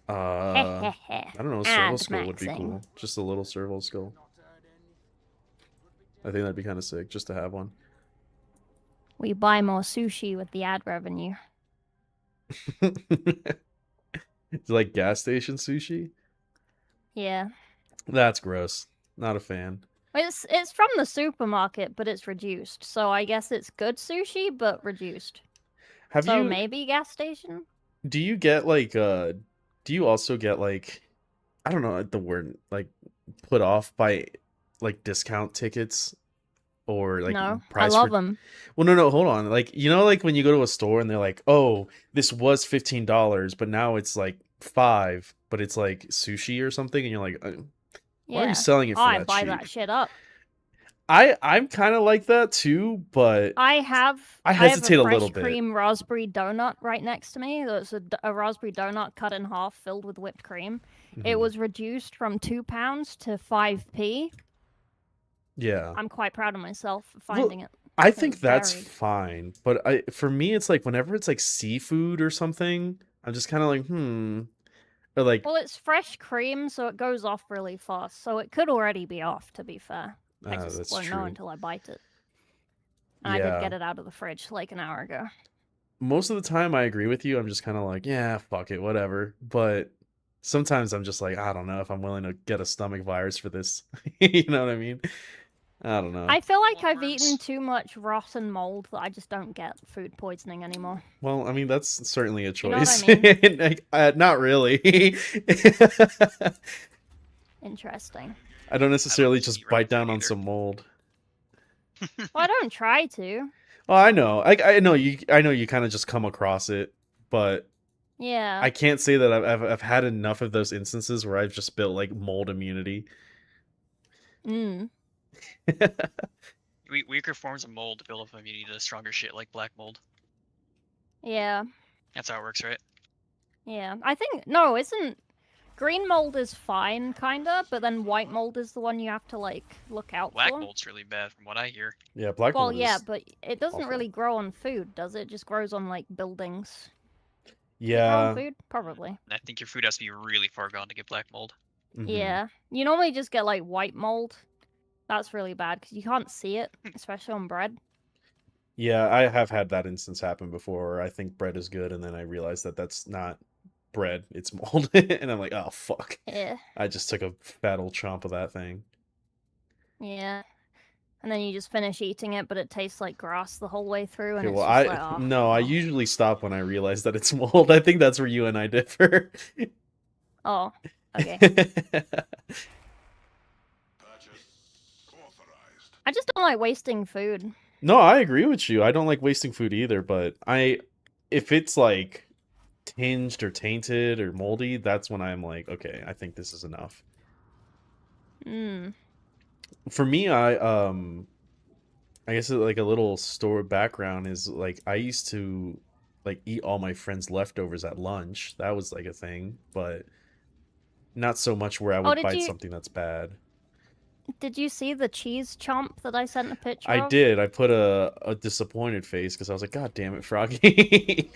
I don't know. A servo skull would be Ad-maxing. cool. Just a little servo skull. I think that'd be kind of sick, just to have one. We buy more sushi with the ad revenue. It's like gas station sushi. Yeah. That's gross. Not a fan. It's from the supermarket, but it's reduced. So I guess it's good sushi, but reduced. Have So you? maybe gas station? Do you get like? Do you also get like? I don't know the word, like put off by like discount tickets or like No, I price love for... them. Well, no, hold on. Like, you know, like when you go to a store and they're like, "Oh, this was $15, but now it's like $5, but it's like sushi or something," and you're like, "Why are you selling it for I that buy cheap?" that shit up. I'm kind of like that too, but I have hesitate a fresh little bit. cream raspberry donut right next to me. It's a raspberry donut cut in half, filled with whipped cream. It Mhm. was reduced from £2 to 5p. Yeah. I'm quite proud of myself for Well, finding it. I think that's varied. fine, but for me, it's like whenever it's like seafood or something, I'm just kind of like, or like, Well, it's fresh cream, so it goes off really fast. So it could already be off, to be fair. I just that's won't know true. until I bite it. And I Yeah. did get it out of the fridge like an hour ago. most of the time I agree with you. I'm just kind of like, yeah, fuck it, whatever. But sometimes I'm just like, I don't know if I'm willing to get a stomach virus for this. You know what I mean? I don't know. I feel like Want I've eaten worms? too much rotten mold that I just don't get food poisoning anymore. Well, I mean, that's certainly a You know what I choice. mean? Like, not really. Interesting. I don't necessarily eat just raw bite down food on either. some mold. Well, I don't try to. Oh, I know. I know you. I know you kind of just come across it, but Yeah. I can't say that I've had enough of those instances where I've just built like mold immunity. Mm. Weaker forms of mold to build up immunity to stronger shit like black mold. Yeah. That's how it works, right? Yeah. I think no, isn't green mold is fine, kinda, but then white mold is the one you have to like look out Black for. mold's really bad from what I hear. Yeah, black Well, mold yeah, is but it doesn't awful. really grow on food, does it? It just grows on like buildings. Does it grow Yeah. on food? Probably. And I think your food has to be really far gone to get black mold. Mhm. Yeah. You normally just get like white mold. That's really bad because you can't see it, especially on bread. Yeah, I have had that instance happen before. Where I think bread is good, and then I realize that that's not bread; it's mold, and I'm like, oh fuck! Yeah. I just took a fat old chomp of that thing. Yeah. And then you just finish eating it, but it tastes like grass the whole way through, and Okay, it's well, just like, oh. no, I usually stop when I realize that it's mold. I think that's where you and I differ. Oh, okay. I just don't like wasting food. No, I agree with you. I don't like wasting food either, but if it's like tinged or tainted or moldy, that's when I'm like, okay, I think this is enough. Mm. For me, I guess like a little store background is like I used to like eat all my friends' leftovers at lunch. That was like a thing, but not so much where I would did bite you- something that's bad. Did you see the cheese chomp that I sent a picture I of? did. I put a disappointed face because I was like, God damn it, Froggy.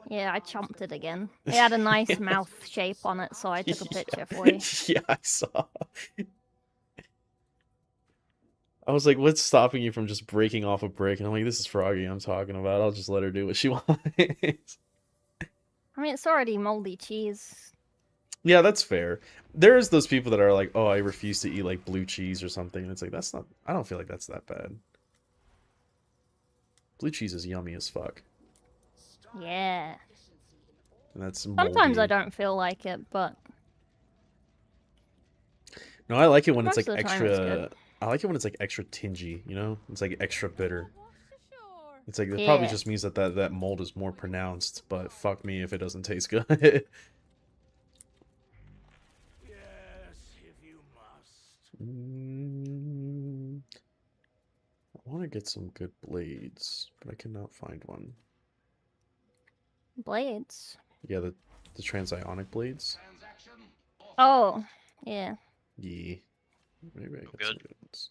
Yeah, I chomped it again. It had a nice mouth shape on it, so I took a picture for you. Yeah, I saw. I was like, what's stopping you from just breaking off a brick? And I'm like, this is Froggy I'm talking about. I'll just let her do what she wants. I mean, it's already moldy cheese. Yeah, that's fair. There's those people that are like, oh, I refuse to eat like blue cheese or something. And it's like, that's not, I don't feel like that's that bad. Blue cheese is yummy as fuck. Yeah. And that's Sometimes moldy. I don't feel like it, but No, I like it when most it's like of the time it's extra. good. I like it when it's like extra tingy, you know? It's like extra bitter. It's like it probably Yeah. just means that mold is more pronounced, but fuck me if it doesn't taste good. Mm, I want to get some good blades, but I cannot find one. Blades. Yeah, the transionic blades. Oh, yeah. Yeah. Maybe I get some Good. good ones.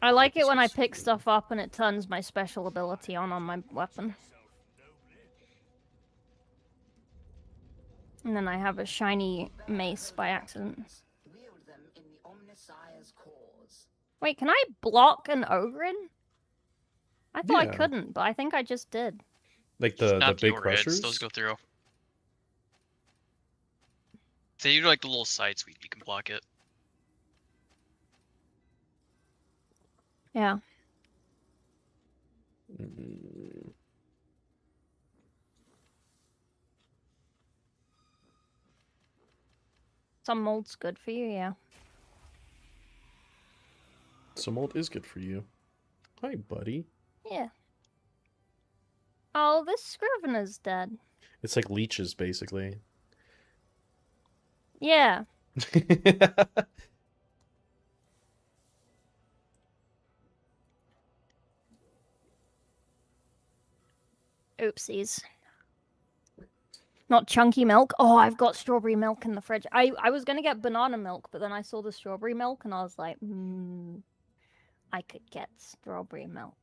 I like it when I pick stuff up and it turns my special ability on my weapon. And then I have a shiny mace by accident. Wield them in the Omnissiah's cause. Wait, can I block an Ogrin? I thought I Yeah. couldn't, but I think I just did. Like Just the not big your heads, crushers. those go through. So you do like the little side sweep, you can block it. Yeah. Mm. Some mold's good for you, yeah. Some mold is good for you. Hi, buddy. Yeah. Oh, this Scrivener's dead. It's like leeches, basically. Yeah. Oopsies. Not chunky milk. Oh, I've got strawberry milk in the fridge. I was gonna get banana milk, but then I saw the strawberry milk and I was like, I could get strawberry milk.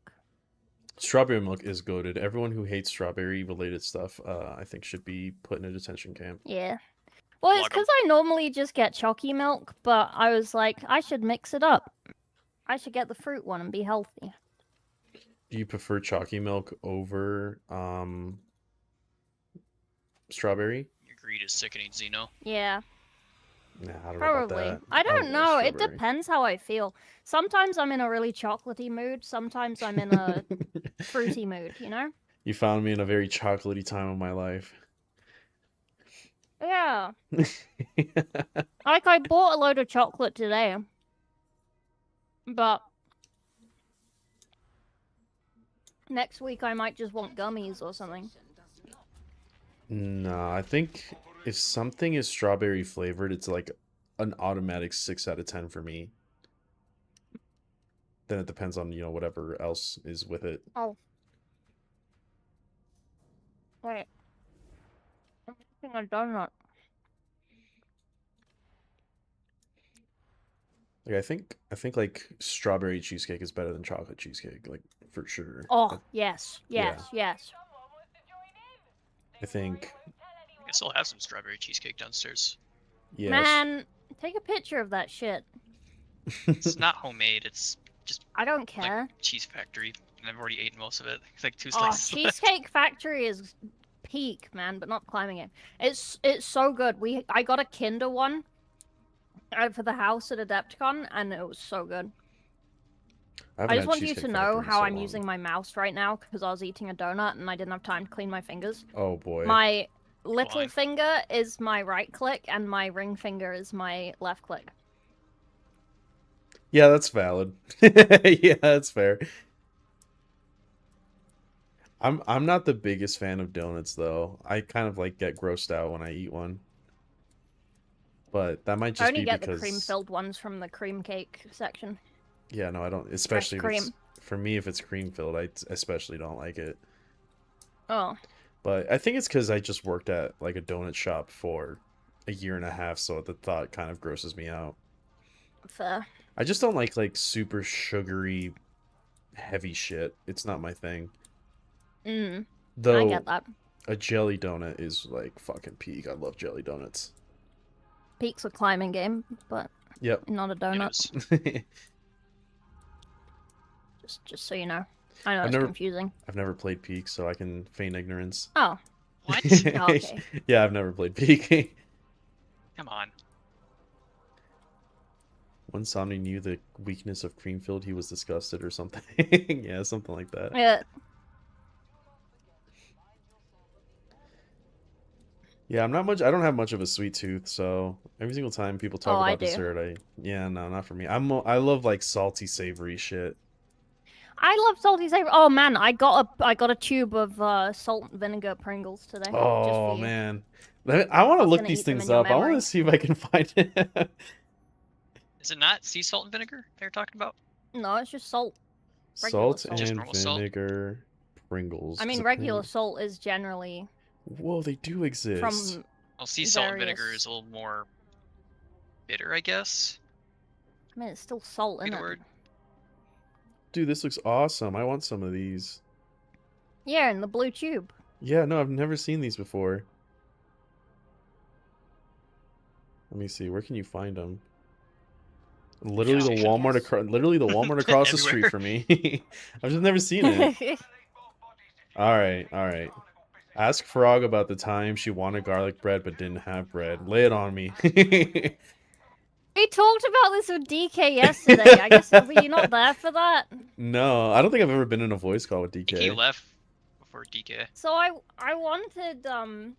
Strawberry milk is goated. Everyone who hates strawberry-related stuff, I think, should be put in a detention camp. Yeah. Well, it's Log 'em. because I normally just get chalky milk, but I was like, I should mix it up. I should get the fruit one and be healthy. Do you prefer chalky milk over strawberry? Your greed is sickening, Xeno. Yeah, Nah, I don't know about probably. that. I don't love know. It strawberry. depends how I feel. Sometimes I'm in a really chocolatey mood. Sometimes I'm in a fruity mood, you know? You found me in a very chocolatey time of my life. Yeah. Like, I bought a load of chocolate today. But next week I might just want gummies or something. No, I think if something is strawberry flavored, it's like an automatic 6 out of 10 for me. Then it depends on, whatever else is with it. Oh. Wait. I'm making a donut. Like I think like strawberry cheesecake is better than chocolate cheesecake, like for sure. Oh, yes. yeah. Yes, yes. I think I guess I'll have some strawberry cheesecake downstairs. yes. Man, take a picture of that shit. It's not homemade. It's just I don't like care. Cheese Factory, and I've already eaten most of it. It's like 2 Oh, slices left. Cheesecake Factory is peak, man, but not climbing it. It's so good. I got a Kinder one for the house at Adepticon, and it was so good. haven't I had just want you Cheesecake to know Factory in how so I'm long. using my mouse right now because I was eating a donut and I didn't have time to clean my fingers. Oh boy. My little Why? finger is my right click and my ring finger is my left click. Yeah, that's valid. Yeah, that's fair. I'm not the biggest fan of donuts though. I kind of like get grossed out when I eat one. But that might I just only be get because the cream-filled ones from the cream cake section. yeah, no, I don't. Especially if cream. it's, for me, if it's cream filled, I especially don't like it. Oh, But I think it's because I just worked at like a donut shop for a year and a half, so the thought kind of grosses me out. fair. I just don't like super sugary, heavy shit. It's not my thing. I Though get that. a jelly donut is like fucking peak. I love jelly donuts. Peak's a climbing game, but Yep. not a It donut. is. Just so you know. I know I've it's never- confusing. I've never played Peak, so I can feign ignorance. Oh, What? okay. Yeah, I've never played Peak. Come on. When Somni knew the weakness of Creamfield, he was disgusted or something. Yeah, something like that. Yeah. Yeah, I don't have much of a sweet tooth, so every single time people talk Oh, I about do. dessert, yeah, no, not for me. I love like salty, savory shit. I love salty savory. Oh man, I got a tube of salt and vinegar Pringles today. just Oh for you. man, I want to was look gonna these eat them things in your up. I want memory. to see if I can find it. Is it not sea salt and vinegar they're talking about? No, it's just salt. Regular Salt salt. Just and normal salt? vinegar Pringles. I mean, Is it regular Pringles? salt is generally Whoa, they do exist. from. Well, sea salt and vinegar Various- is a little more bitter, I guess. I mean, it's still salt in Good it. word. Dude, this looks awesome. I want some of these. Yeah, in the blue tube. Yeah, no, I've never seen these before. Let me see. Where can you find them? Literally the Yeah. Walmart across the street Everywhere. for me. I've just never seen it. All right. Ask Frog about the time she wanted garlic bread but didn't have bread. Lay it on me. We talked about this with DK yesterday. I guess were you not there for that? No, I don't think I've ever been in a voice call with I think he DK. left before DK. So I wanted I Isn't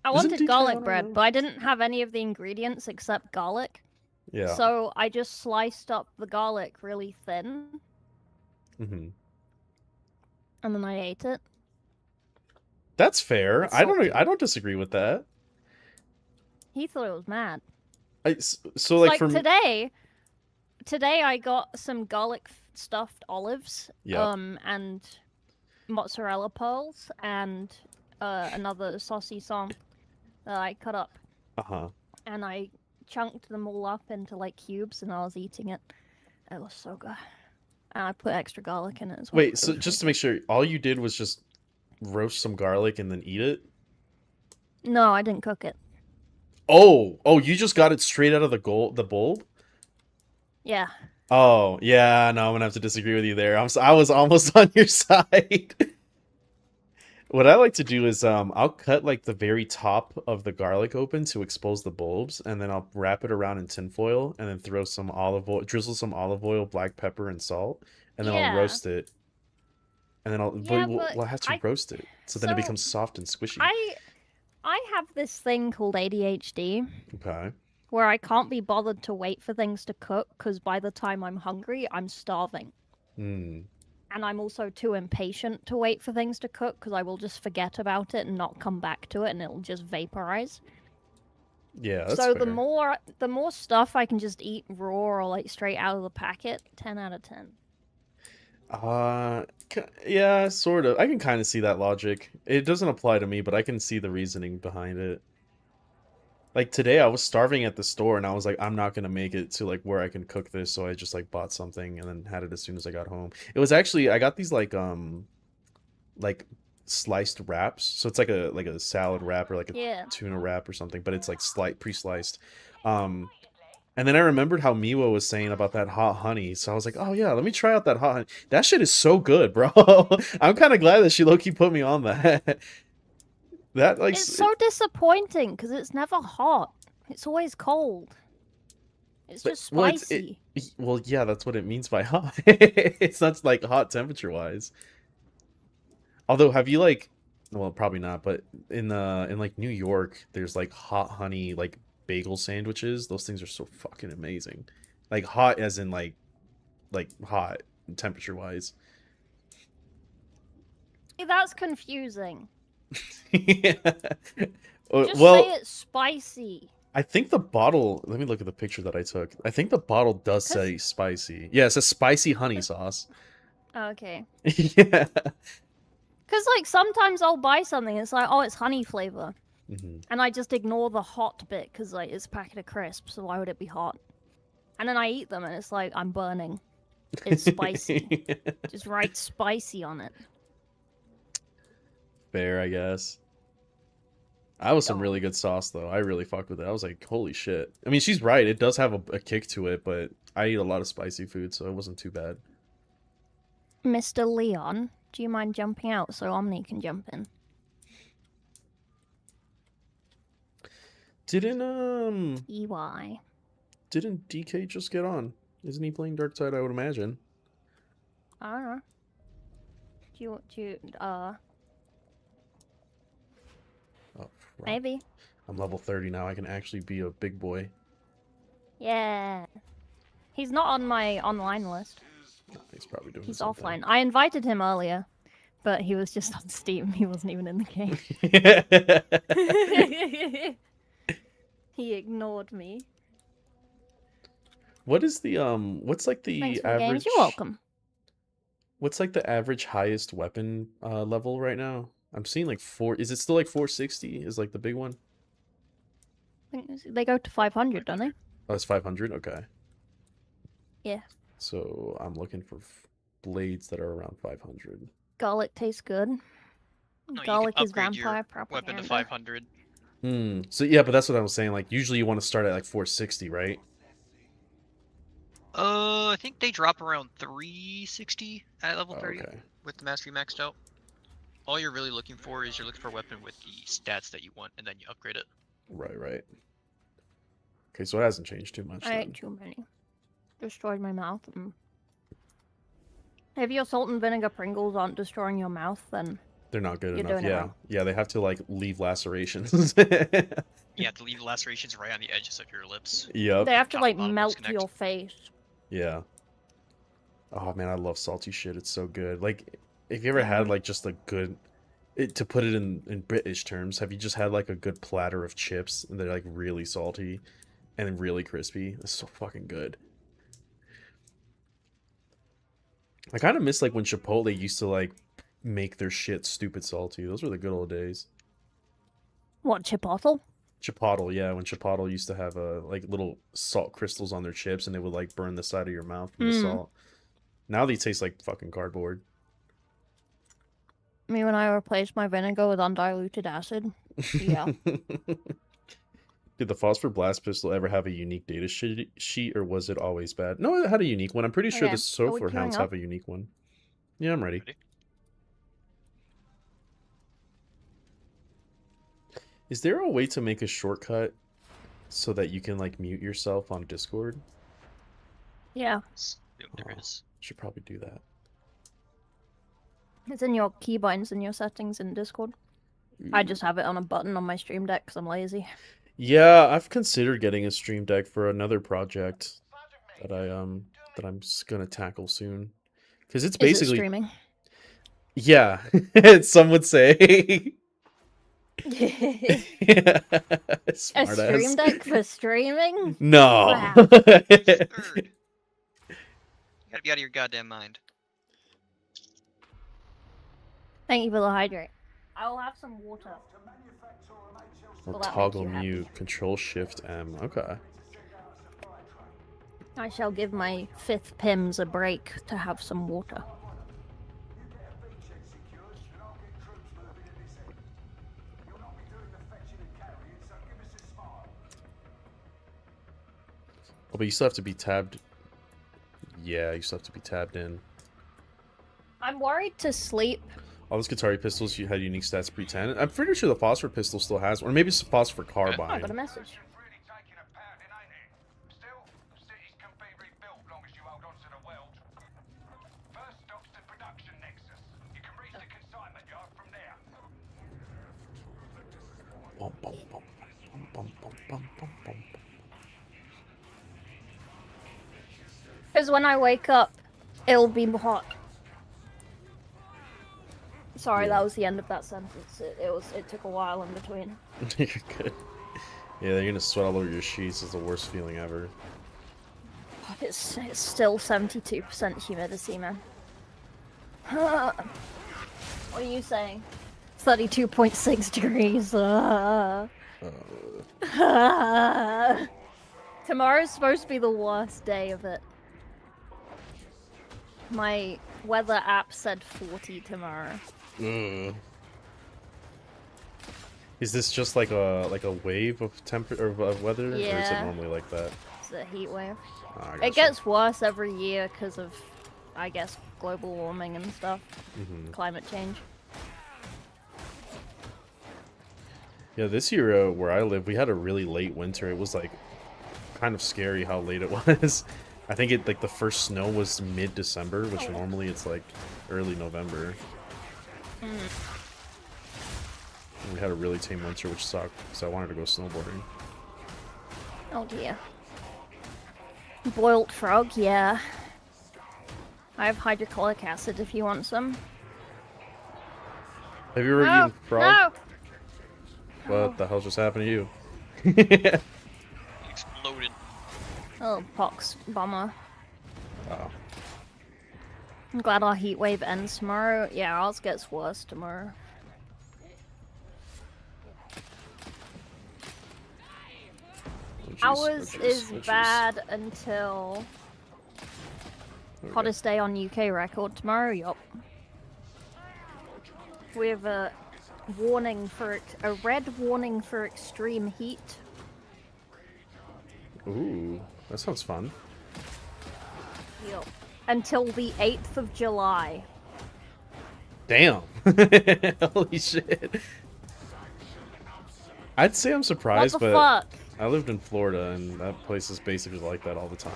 wanted DK garlic on bread, our- but I didn't have any of the ingredients except garlic. Yeah. So I just sliced up the garlic really thin, hmm and then I ate it. That's fair. It's I don't. salty. I don't disagree with that. He thought it was mad. So like Like for today I got some garlic stuffed olives, Yeah. and mozzarella pearls, and another saucy song that I cut up, uh-huh. and I chunked them all up into like cubes, and I was eating it. It was so good. And I put extra garlic in it as well. Wait, It so was just to really make sure, all you did was just roast some garlic and then eat it? good. No, I didn't cook it. Oh, you just got it straight out of the bulb? Yeah. Oh, yeah, no, I'm gonna have to disagree with you there. I was almost on your side. What I like to do is I'll cut like the very top of the garlic open to expose the bulbs, and then I'll wrap it around in tinfoil and then throw some olive oil, drizzle some olive oil, black pepper, and salt, and then I'll Yeah. roast it. And then Yeah, but we'll have to I roast it so then it so becomes soft and squishy. I have this thing called ADHD Okay. where I can't be bothered to wait for things to cook because by the time I'm hungry, I'm starving. Hmm. And I'm also too impatient to wait for things to cook because I will just forget about it and not come back to it and it'll just vaporize. Yeah, that's So fair. the more stuff I can just eat raw or like straight out of the packet, 10 out of 10. Yeah, sort of. I can kind of see that logic. It doesn't apply to me, but I can see the reasoning behind it. Like today I was starving at the store and I was like, I'm not gonna make it to like where I can cook this, so I just like bought something and then had it as soon as I got home. It was actually I got these like sliced wraps. So it's like a salad wrap or like a Yeah. tuna wrap or something, but it's like pre-sliced. Um and then I remembered how Miwa was saying about that hot honey. So I was like, oh yeah, let me try out that hot honey. That shit is so good, bro. I'm kind of glad that she low-key put me on that. That like It's so disappointing because it's never hot. It's always cold. It's just well, spicy. well, yeah, that's what it means by hot. It's not like hot temperature wise. Although, have you like, well, probably not, but in like New York, there's like hot honey like bagel sandwiches. Those things are so fucking amazing. Like hot as in like hot temperature wise. That's confusing. Yeah. Just Well, say it's spicy. I think the bottle. Let me look at the picture that I took. I think the bottle does say spicy. Yeah, it says spicy honey sauce. Okay. Yeah. Because, like, sometimes I'll buy something, it's like, oh, it's honey flavor. Hmm. And I just ignore the hot bit because, like, it's a packet of crisps, so why would it be hot? And then I eat them and it's like, I'm burning. It's spicy. Just write spicy on it. Fair, I guess. That was some really good sauce, though. I really fucked with it. I was like, holy shit. I mean, she's right. It does have a kick to it, but I eat a lot of spicy food, so it wasn't too bad. Mr. Leon, do you mind jumping out so Omni can jump in? Didn't EY. didn't DK just get on? Isn't he playing Dark Side, I would imagine? I don't know. Oh, right. Maybe. I'm level 30 now. I can actually be a big boy. Yeah. He's not on my online list. No, he's probably doing He's something. offline. I invited him earlier, but he was just on Steam. He wasn't even in the game. He ignored me. What is the what's like the Thanks for the games. average You're welcome. What's like the average highest weapon level right now? I'm seeing like 4. Is it still like 460? Is like the big one? I think they go to 500, don't they? Oh, it's 500. Okay. Yeah. So I'm looking for blades that are around 500. Garlic tastes good. No, you can Garlic is upgrade your vampire propaganda. weapon to 500. So yeah, but that's what I was saying. Like usually you want to start at like 460, right? I think they drop around 360 at level 30 Okay. with the mastery maxed out. All you're really looking for is you're looking for a weapon with the stats that you want, and then you upgrade it. Right. Okay, so it hasn't changed too much I then. ate too many. Destroyed my mouth. If your salt and vinegar Pringles aren't destroying your mouth, then They're not good You're enough. doing it Yeah. wrong. Yeah, they have to like leave lacerations. You have to leave lacerations right on the edges of your lips. Yep. they have to Top like bottom melt disconnect. your face. Yeah. Oh man, I love salty shit. It's so good. Like, if you ever had like just a good, to put it in British terms, have you just had like a good platter of chips and they're like really salty and really crispy? It's so fucking good. I kind of miss like when Chipotle used to like make their shit stupid salty. Those were the good old days. What, Chipotle? Chipotle, yeah, when Chipotle used to have like little salt crystals on their chips and they would like burn the side of your mouth from the salt. Now they taste like fucking cardboard. I mean, when I replaced my vinegar with undiluted acid. Yeah. Be Did the Phosphor Blast pistol ever have a unique data sheet, or was it always bad? No, it had a unique one. I'm pretty sure Okay, the are we Sofer queuing Hounds up? have a unique one. Yeah, I'm ready. Ready? Is there a way to make a shortcut so that you can like mute yourself on Discord? Yeah, There Oh. is. Should probably do that. it's in your keybinds and your settings in Discord. I just have it on a button on my stream deck because I'm lazy. Yeah, I've considered getting a stream deck for another project that I'm just gonna tackle soon. Because it's Is it basically streaming? yeah, some would say. Yeah. A Smart stream ass. deck for streaming? No. Wow. Third. You gotta be out of your goddamn mind. Thank you for the hydrate. I'll have some water. Or Will that make toggle you happy? mute, Control Shift M. Okay. I shall give my 5th Pims a break to have some water. Oh, but you still have to be tabbed. Yeah, you still have to be tabbed in. I'm worried to sleep. All those Skitari pistols you had unique stats pre-10. I'm pretty sure the Phosphor pistol still has one. Or maybe it's the Phosphor Oh, I got a carbine. message. Bum, bum, bum, bum, bum, bum, bum, bum, bum. Because when I wake up, it'll be hot. Sorry, Yeah. that was the end of that sentence. It took a while in between. You're good. Yeah, you're gonna sweat all over your sheets. It's the worst feeling ever. It's still 72% humidity, man. What are you saying? 32.6 degrees. Tomorrow's supposed to be the worst day of it. My weather app said 40 tomorrow. Ugh. Is this just like a wave of temperature or of weather, or is it Yeah. normally like that? It's a heat wave. Oh, I It gotcha. gets worse every year because of, I guess, global warming and stuff. Mhm. Climate change. Yeah, this year where I live, we had a really late winter. It was like kind of scary how late it was. I think it like the first snow was mid-December, which normally it's like early November. And we had a really tame winter, which sucked because I wanted to go snowboarding. Oh dear. Boiled frog, yeah. I have hydrochloric acid if you want some. Have you ever No! eaten frog? No! What the hell just happened to you? It exploded. Oh, pox bomber. Oh. I'm glad our heat wave ends tomorrow. Yeah, ours gets worse tomorrow. Oh, jeez, Ours oh, jeez, is oh, jeez. bad until Okay. hottest day on UK record tomorrow. Yup. We have a warning for a red warning for extreme heat. Ooh, that sounds fun. Yup. Until the 8th of July. Damn. Holy shit. I'd say I'm What surprised, the but fuck? I lived in Florida, and that place is basically like that all the time.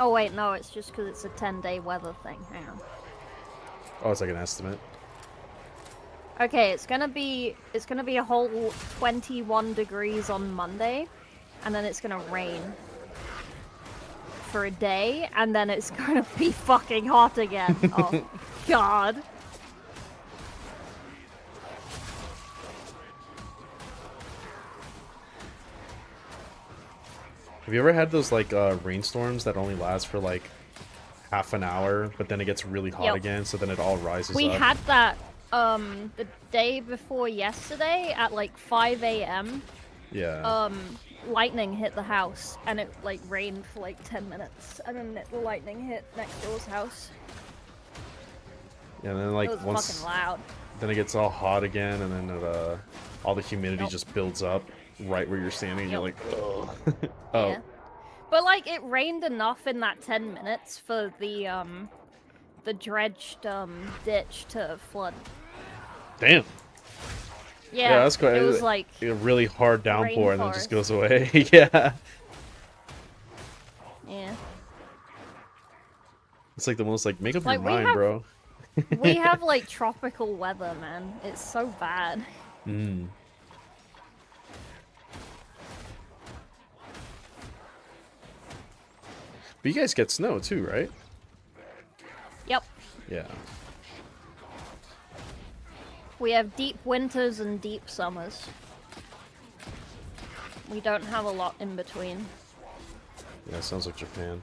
Oh wait, no, it's just because it's a 10-day weather thing. Hang on. Oh, it's like an estimate. Okay, it's gonna be a whole 21 degrees on Monday, and then it's gonna rain for a day, and then it's gonna be fucking hot again. Oh god. Have you ever had those like rainstorms that only last for like half an hour, but then it gets really hot Yep. again, so then it all rises We up? had that the day before yesterday at like 5 a.m. Yeah. Lightning hit the house, and it like rained for like 10 minutes, and then the lightning hit next door's house. Yeah, and then like It was once fucking loud. then it gets all hot again, and then it, all the humidity Nope. just builds up. right where you're standing, and you're like, oh. Yeah. But like it rained enough in that 10 minutes for the dredged ditch to flood. Damn. Yeah, that's quite. it was like a really hard downpour, and then it just rainforest. goes away. Yeah. Yeah. It's like the most like make up Like, your we mind, have- bro. We have like tropical weather, man. It's so bad. Mm. But you guys get snow too, right? Yep. Yeah. We have deep winters and deep summers. We don't have a lot in between. Yeah, sounds like Japan.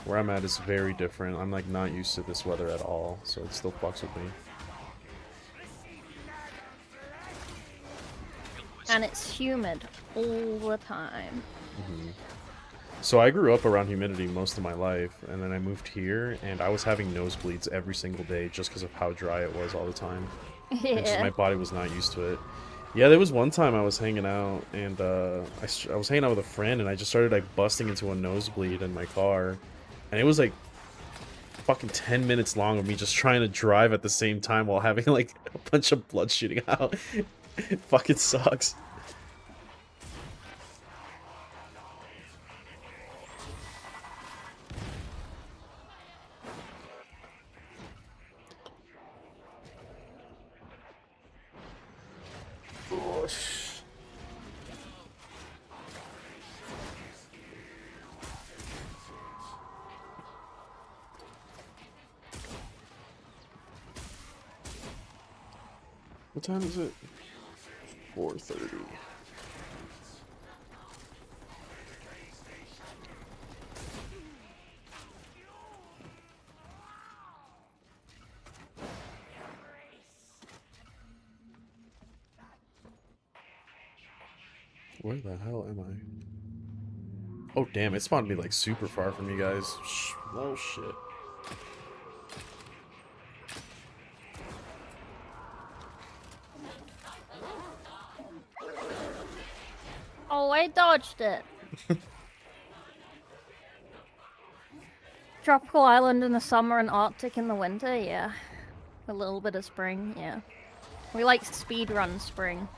Where I'm at is very different. I'm like not used to this weather at all, so it still fucks with me. And it's humid all the time. So I grew up around humidity most of my life, and then I moved here, and I was having nosebleeds every single day just because of how dry it was all the time. And just Yeah. my body was not used to it. Yeah, there was one time I was hanging out, and I was hanging out with a friend, and I just started like busting into a nosebleed in my car, and it was like fucking 10 minutes long of me just trying to drive at the same time while having like a bunch of blood shooting out. It fucking sucks. What time is it? 4:30. Where the hell am I? Oh damn, it spawned me like super far from you guys. Oh shit. Oh, I dodged it. Tropical island in the summer and Arctic in the winter, yeah. A little bit of spring, yeah. We like speedrun spring.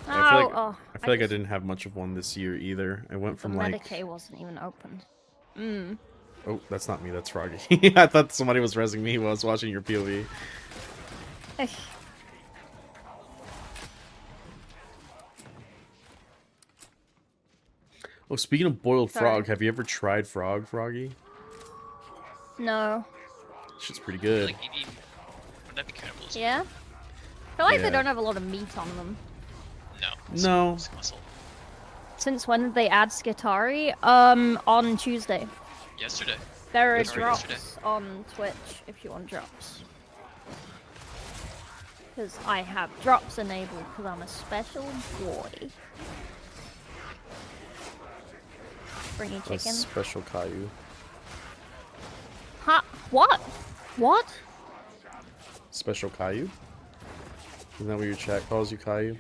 I feel like I didn't have much of one this year either. I went from the like Medicaid wasn't even open. oh, that's not me, that's Froggy. I thought somebody was rezzing me while I was watching your POV. Oh, speaking of boiled Sorry. frog, have you ever tried frog, Froggy? No. Shit's pretty good. Like maybe would that be cannibalism? Yeah? I feel like Yeah. they don't have a lot of meat on them. No. No. It's muscle. Since when did they add SKITARII? On Tuesday. Yesterday. There are Yesterday. drops on Twitch if you want drops. Because I have drops enabled because I'm a special boy. Bring you A chicken. special Caillou. Ha! What? What? Special Caillou? Isn't that what your chat calls you, Caillou?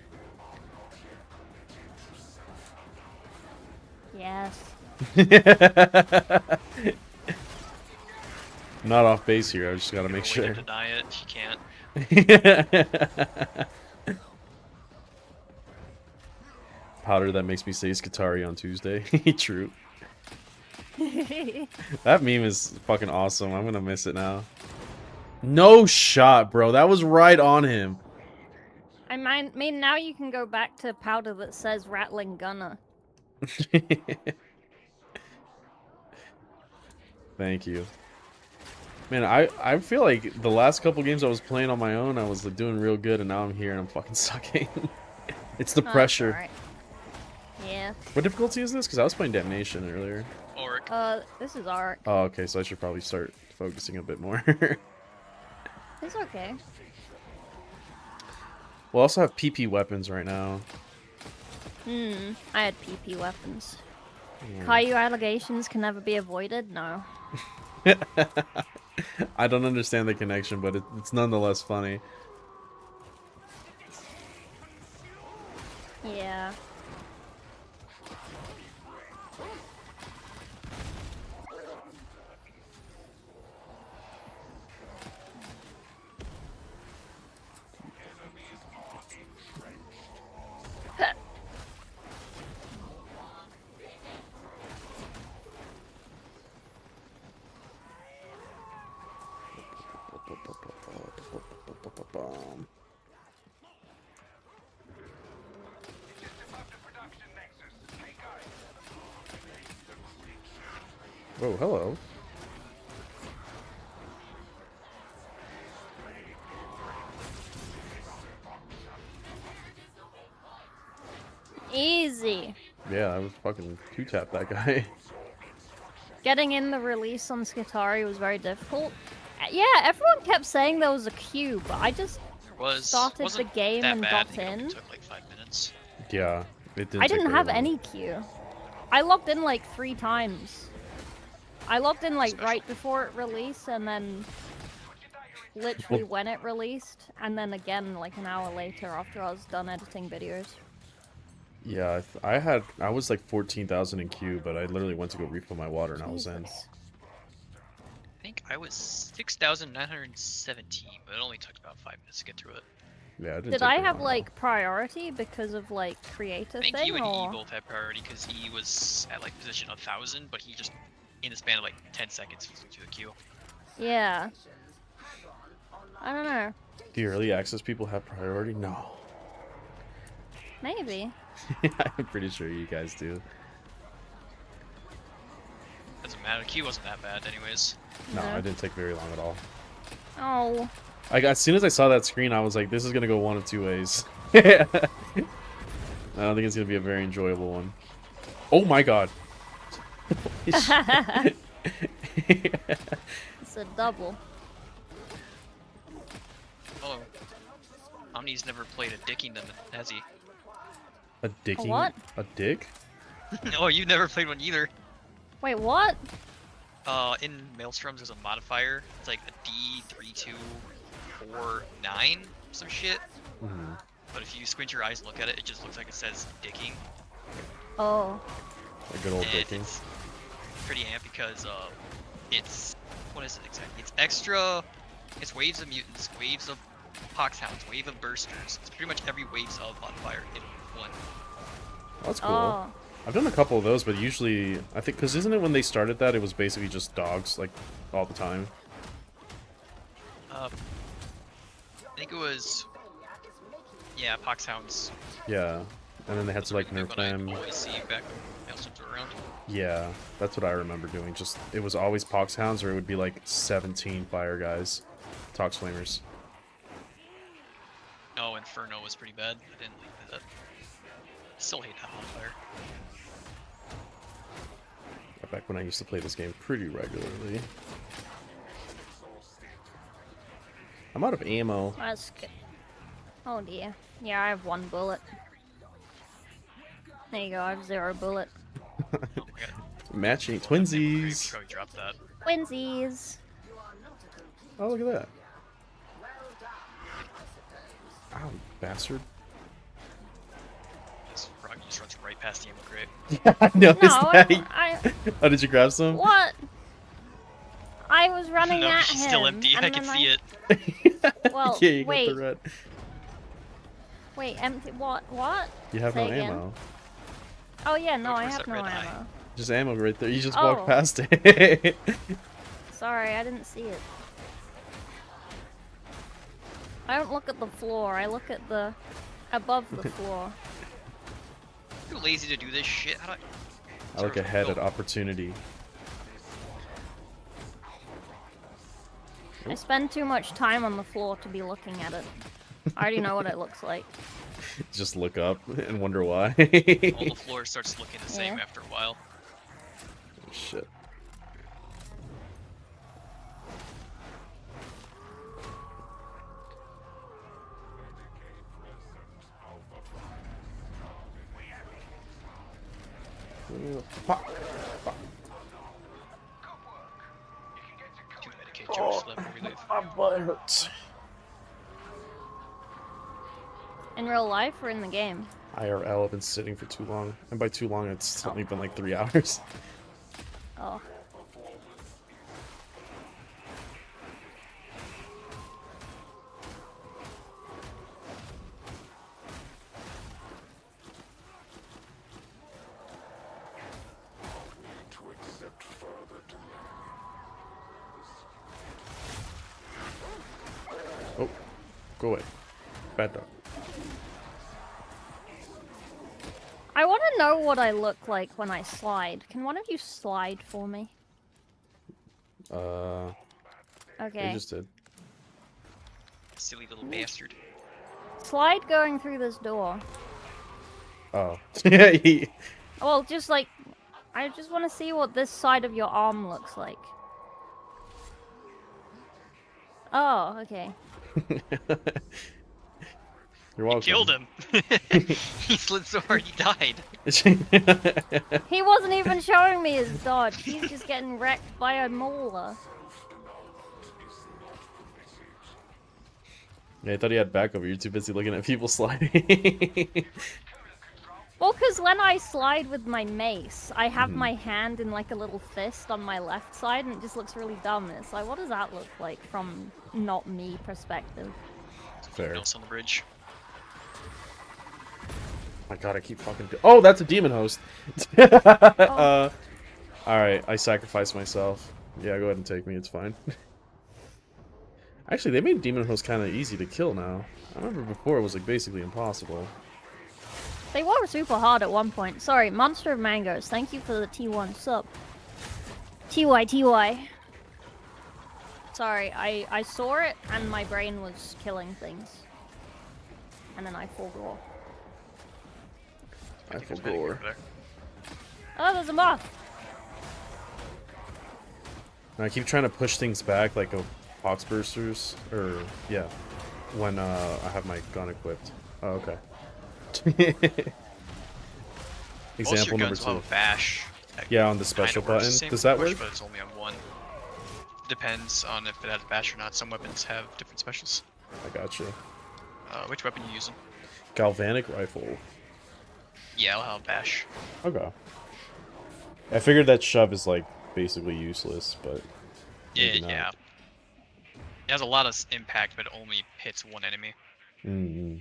Yes. Not off base here, I just gotta make There's no way sure. to deny it. She can't. Powder that makes me say SKITARII on Tuesday. True. That meme is fucking awesome. I'm gonna miss it now. No shot, bro. That was right on him. I mean, now you can go back to powder that says rattling gunner. Thank you. Man, I feel like the last couple games I was playing on my own, I was like, doing real good, and now I'm here and I'm fucking sucking. It's the Oh, that's pressure. alright. Yeah. What difficulty is this? Because I was playing Damnation earlier. Oric. This is Ark. Oh, okay, so I should probably start focusing a bit more. It's okay. We'll also have PP weapons right now. I had PP weapons. Yeah. Caillou allegations can never be avoided? No. I don't understand the connection, but it's nonetheless funny. Yeah. Oh, hello. Easy. Yeah, I was fucking two-tap that guy. Getting in the release on SKITARII was very difficult. Yeah, everyone kept saying there was a queue, but I just There was. started the Wasn't game that and bad. got I think it only in. took like 5 minutes. Yeah, it didn't I take didn't very have long. any queue. I logged in like 3 times. I logged in like Special. right before it released and then literally when it released and then again like an hour later after I was done editing videos. Yeah, I was like 14,000 in queue, but I literally went to go refill my water and I was in. Jesus. I think I was 6,917, but it only took about 5 minutes to get through it. Yeah, it didn't Did take I very have long. like priority because of like creator I think thing you and or? E both had priority because E was at like position 1,000, but he just, in the span of like 10 seconds, flew through the queue. Yeah. I don't know. Do early access people have priority? No. Maybe. I'm pretty sure you guys do. Doesn't matter, the queue wasn't that bad anyways. No, No. it didn't take very long at all. Oh. Like, as soon as I saw that screen, I was like, this is gonna go one of two ways. I don't think it's gonna be a very enjoyable one. Oh my god. It's a double. Oh, Omni's never played a Dickington, has he? A dicking? what? A dick? Oh, you've never played one either. Wait, what? In Maelstroms there's a modifier. It's like a D3249, some shit. Mhm. But if you squint your eyes and look at it, it just looks like it says dicking. Oh. A good old And dicking. it's pretty amp because it's, what is it exactly? It's extra, it's waves of mutants, waves of poxhounds, wave of bursters. It's pretty much every waves of modifier in one. That's cool. Oh. I've done a couple of those, but usually, I think, because isn't it when they started that, it was basically just dogs, like, all the time? I think it was, yeah, poxhounds. Yeah. And then they had to, like, That's nerf what I them. always see back when Maelstroms were around. Yeah, that's what I remember doing. Just, it was always Poxhounds, or it would be, like, 17 fire guys. Tox Flamers. Oh, Inferno was pretty bad. I didn't like that. Still hate that modifier. Back when I used to play this game pretty regularly. I'm out of ammo. That's good. Oh dear. Yeah, I have 1 bullet. There you go, I have 0 bullet. Oh my god. Matching Maybe we twinsies. should probably drop that. Twinsies. Oh, look at that. Ow, bastard. This frog just runs right past the ammo crate. I noticed No, that. I Oh, did you grab some? what? I was running No, at she's him. still empty. and I can then see it. Well, yeah, you got wait. the red. Wait, empty. What? What? You have Say no again. ammo. Oh yeah, no, Go I towards have that no red eye. ammo. Just ammo right there. You just Oh. walked past it. Sorry, I didn't see it. I don't look at the floor. I look at the above the floor. Too lazy to do this shit. How do I look Sorry, ahead go. at opportunity. I spend too much time on the floor to be looking at it. I already know what it looks like. Just look up and wonder why. all the floor starts looking the same Yeah. after a while? Shit. Pop. Pop. Too Okay, Joe, slip before we leave. My butt hurts. In real life or in the game? IRL, I've been sitting for too long. And by too long, it's only been like 3 hours. Oh. Oh, go away. Bad dog. I want to know what I look like when I slide. Can one of you slide for me? They Okay. just did. Silly little bastard. Slide going through this door. Oh. He- Well, just like, I just want to see what this side of your arm looks like. Oh, okay. You're welcome. Killed him. He slid so hard he died. He wasn't even showing me his dodge. He's just getting wrecked by a mauler. Yeah, I thought he had backup. You're too busy looking at people sliding. Well, because when I slide with my mace, I have my hand in like a little fist on my left side, and it just looks really dumb. And it's like, what does that look like from not me perspective? Fair. Else on the bridge. My god, I keep fucking. Oh, that's a demon host. Alright, I sacrificed myself. Yeah, go ahead and take me. It's fine. Actually, they made demon host kind of easy to kill now. I remember before it was like basically impossible. They were super hard at one point. Sorry, Monster of Mangoes. Thank you for the T1 sub. TY. Sorry, I saw it and my brain was killing things. And then I forgot. I think there's a medic over forgot. there. Oh, there's a moth! I keep trying to push things back like a Fox Bursters, or yeah, when I have my gun equipped. Oh, okay. Most of Example your number guns will 2. have a bash. That Yeah, on the kinda special works button. the same Does as that push, work? But it's only on one. Depends on if it has a bash or not. Some weapons have different specials. I gotcha. Which weapon you using? Galvanic rifle. Yeah, I'll have bash. Okay. I figured that shove is like basically useless, but Yeah, maybe not. yeah. It has a lot of impact, but it only hits one enemy. Mm-hmm.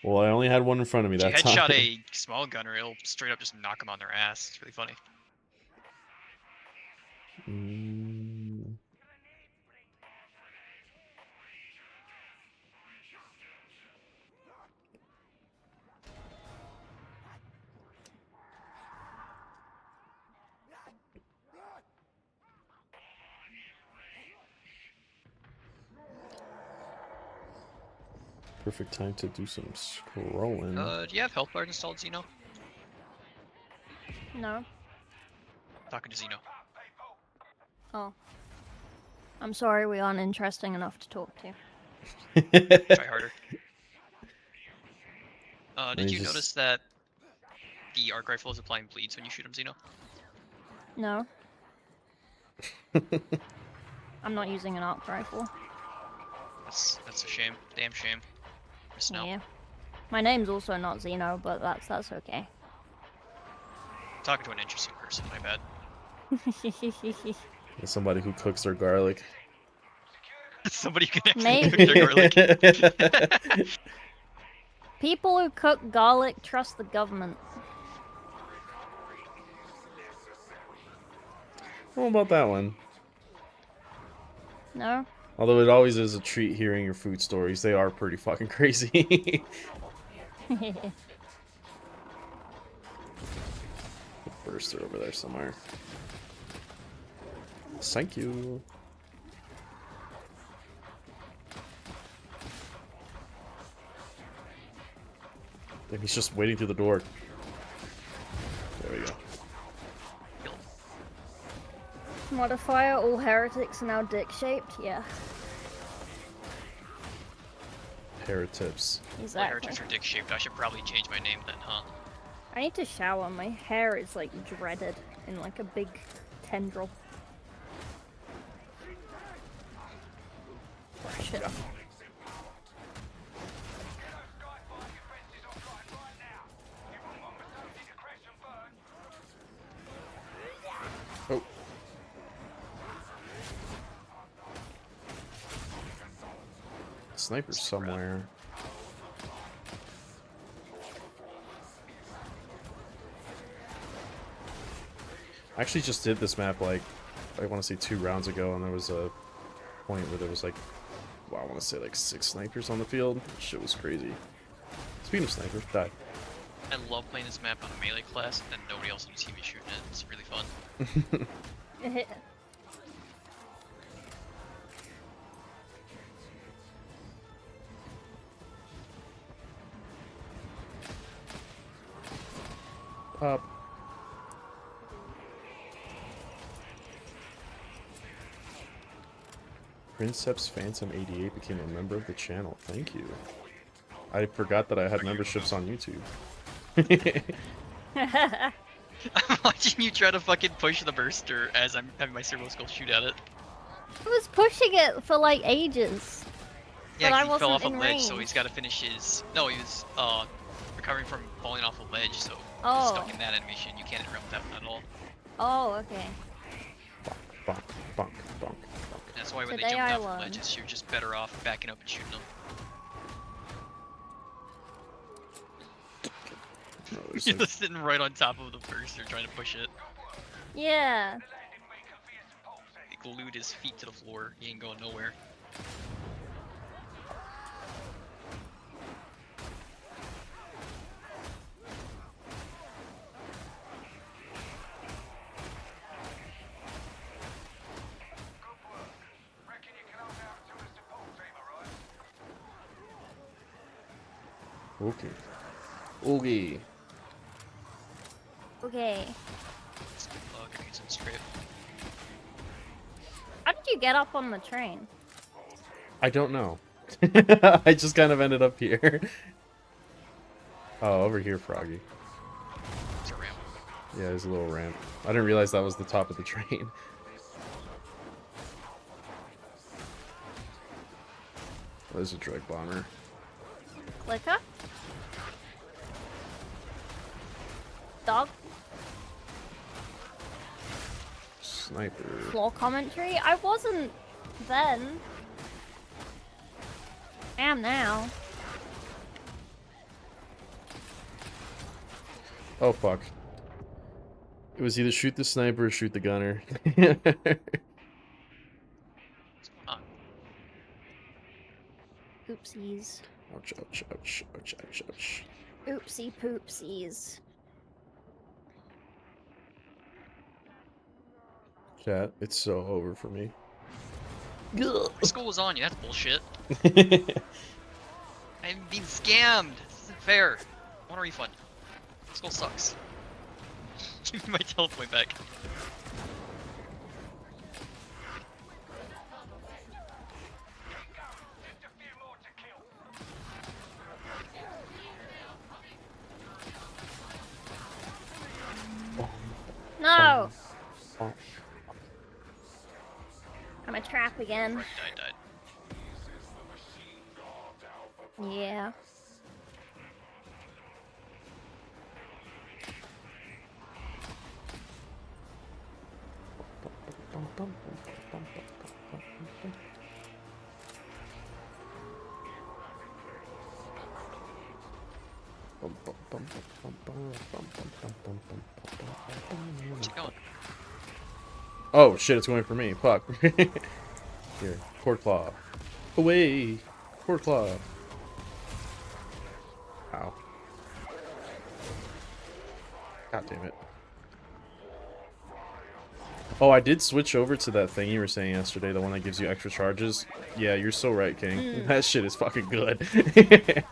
Well, I only had one in front of me If you that time. headshot a small gunner, it'll straight up just knock them on their ass. It's really funny. Mm. Perfect time to do some scrolling. Do you have health bars installed, Zeno? No. Talking to Zeno. Oh. I'm sorry we aren't interesting enough to talk to. Try harder. Did you just- notice that the arc rifle is applying bleeds when you shoot him, Zeno? No. I'm not using an arc rifle. That's a shame. Damn shame. Missing out. Yeah. My name's also not Zeno, but that's okay. Talking to an interesting person, my bad. Somebody who cooks their garlic. Somebody who can actually Maybe. cook their garlic. People who cook garlic trust the government. What about that one? No? Although it always is a treat hearing your food stories. They are pretty fucking crazy. Burster over there somewhere. Thank you. And he's just waiting through the door. There we go. Modifier, all heretics are now dick-shaped? Yeah, Paratips. My exactly. heretics are dick shaped. I should probably change my name then, huh? I need to shower. My hair is like dreaded in like a big tendril. shit. Oh. Sniper somewhere. I actually just did this map like, I want to say 2 rounds ago, and there was a point where there was like, well, I want to say like 6 snipers on the field. Shit was crazy. Speaking of snipers, die. I love playing this map on a melee class, and nobody else on the team is shooting it. It's really fun. Pop. Princeps Phantom 88 became a member of the channel. Thank you. I forgot that I had memberships on YouTube. I'm watching you try to fucking push the burster as I'm having my servo skull shoot at it. I was pushing it for like ages. Yeah, But I 'cause he fell off wasn't a in ledge, so range. he's got to finish his. No, he was recovering from falling off a ledge, so he's Oh. stuck in that animation. You can't interrupt that one at all. Oh, okay. Bonk, bonk, bonk, bonk. That's why when Today they jump I off learned. ledges, you're just better off backing up and shooting them. Oh, there's You're like- just sitting right on top of the burster trying to push it. Yeah. He glued his feet to the floor. He ain't going nowhere. Okay. Okay. Okay. Grenades and strip. How did you get up on the train? I don't know. I just kind of ended up here. Oh, over here, Froggy. It's a ramp. Yeah, there's a little ramp. I didn't realize that was the top of the train. There's a drug bomber. Clicker? Dog? Sniper. Floor commentary? I wasn't then. I am now. Oh, fuck. It was either shoot the sniper or shoot the gunner. What's going on? Oopsies. Ouch, ouch, ouch, ouch, ouch, ouch. Oopsie poopsies. Chat, it's so over for me. My skull was on you. That's bullshit. I'm being scammed. This isn't fair. I want a refund. My skull sucks. Give me my teleport back. No! Oh. I'm a trap again. Died. Yeah. Where's it going? Oh shit, it's going for me. Fuck. Here, cord claw. Away! Cord claw. Ow. God damn it. Oh, I did switch over to that thing you were saying yesterday, the one that gives you extra charges. Yeah, you're so right, King. That shit is fucking good. That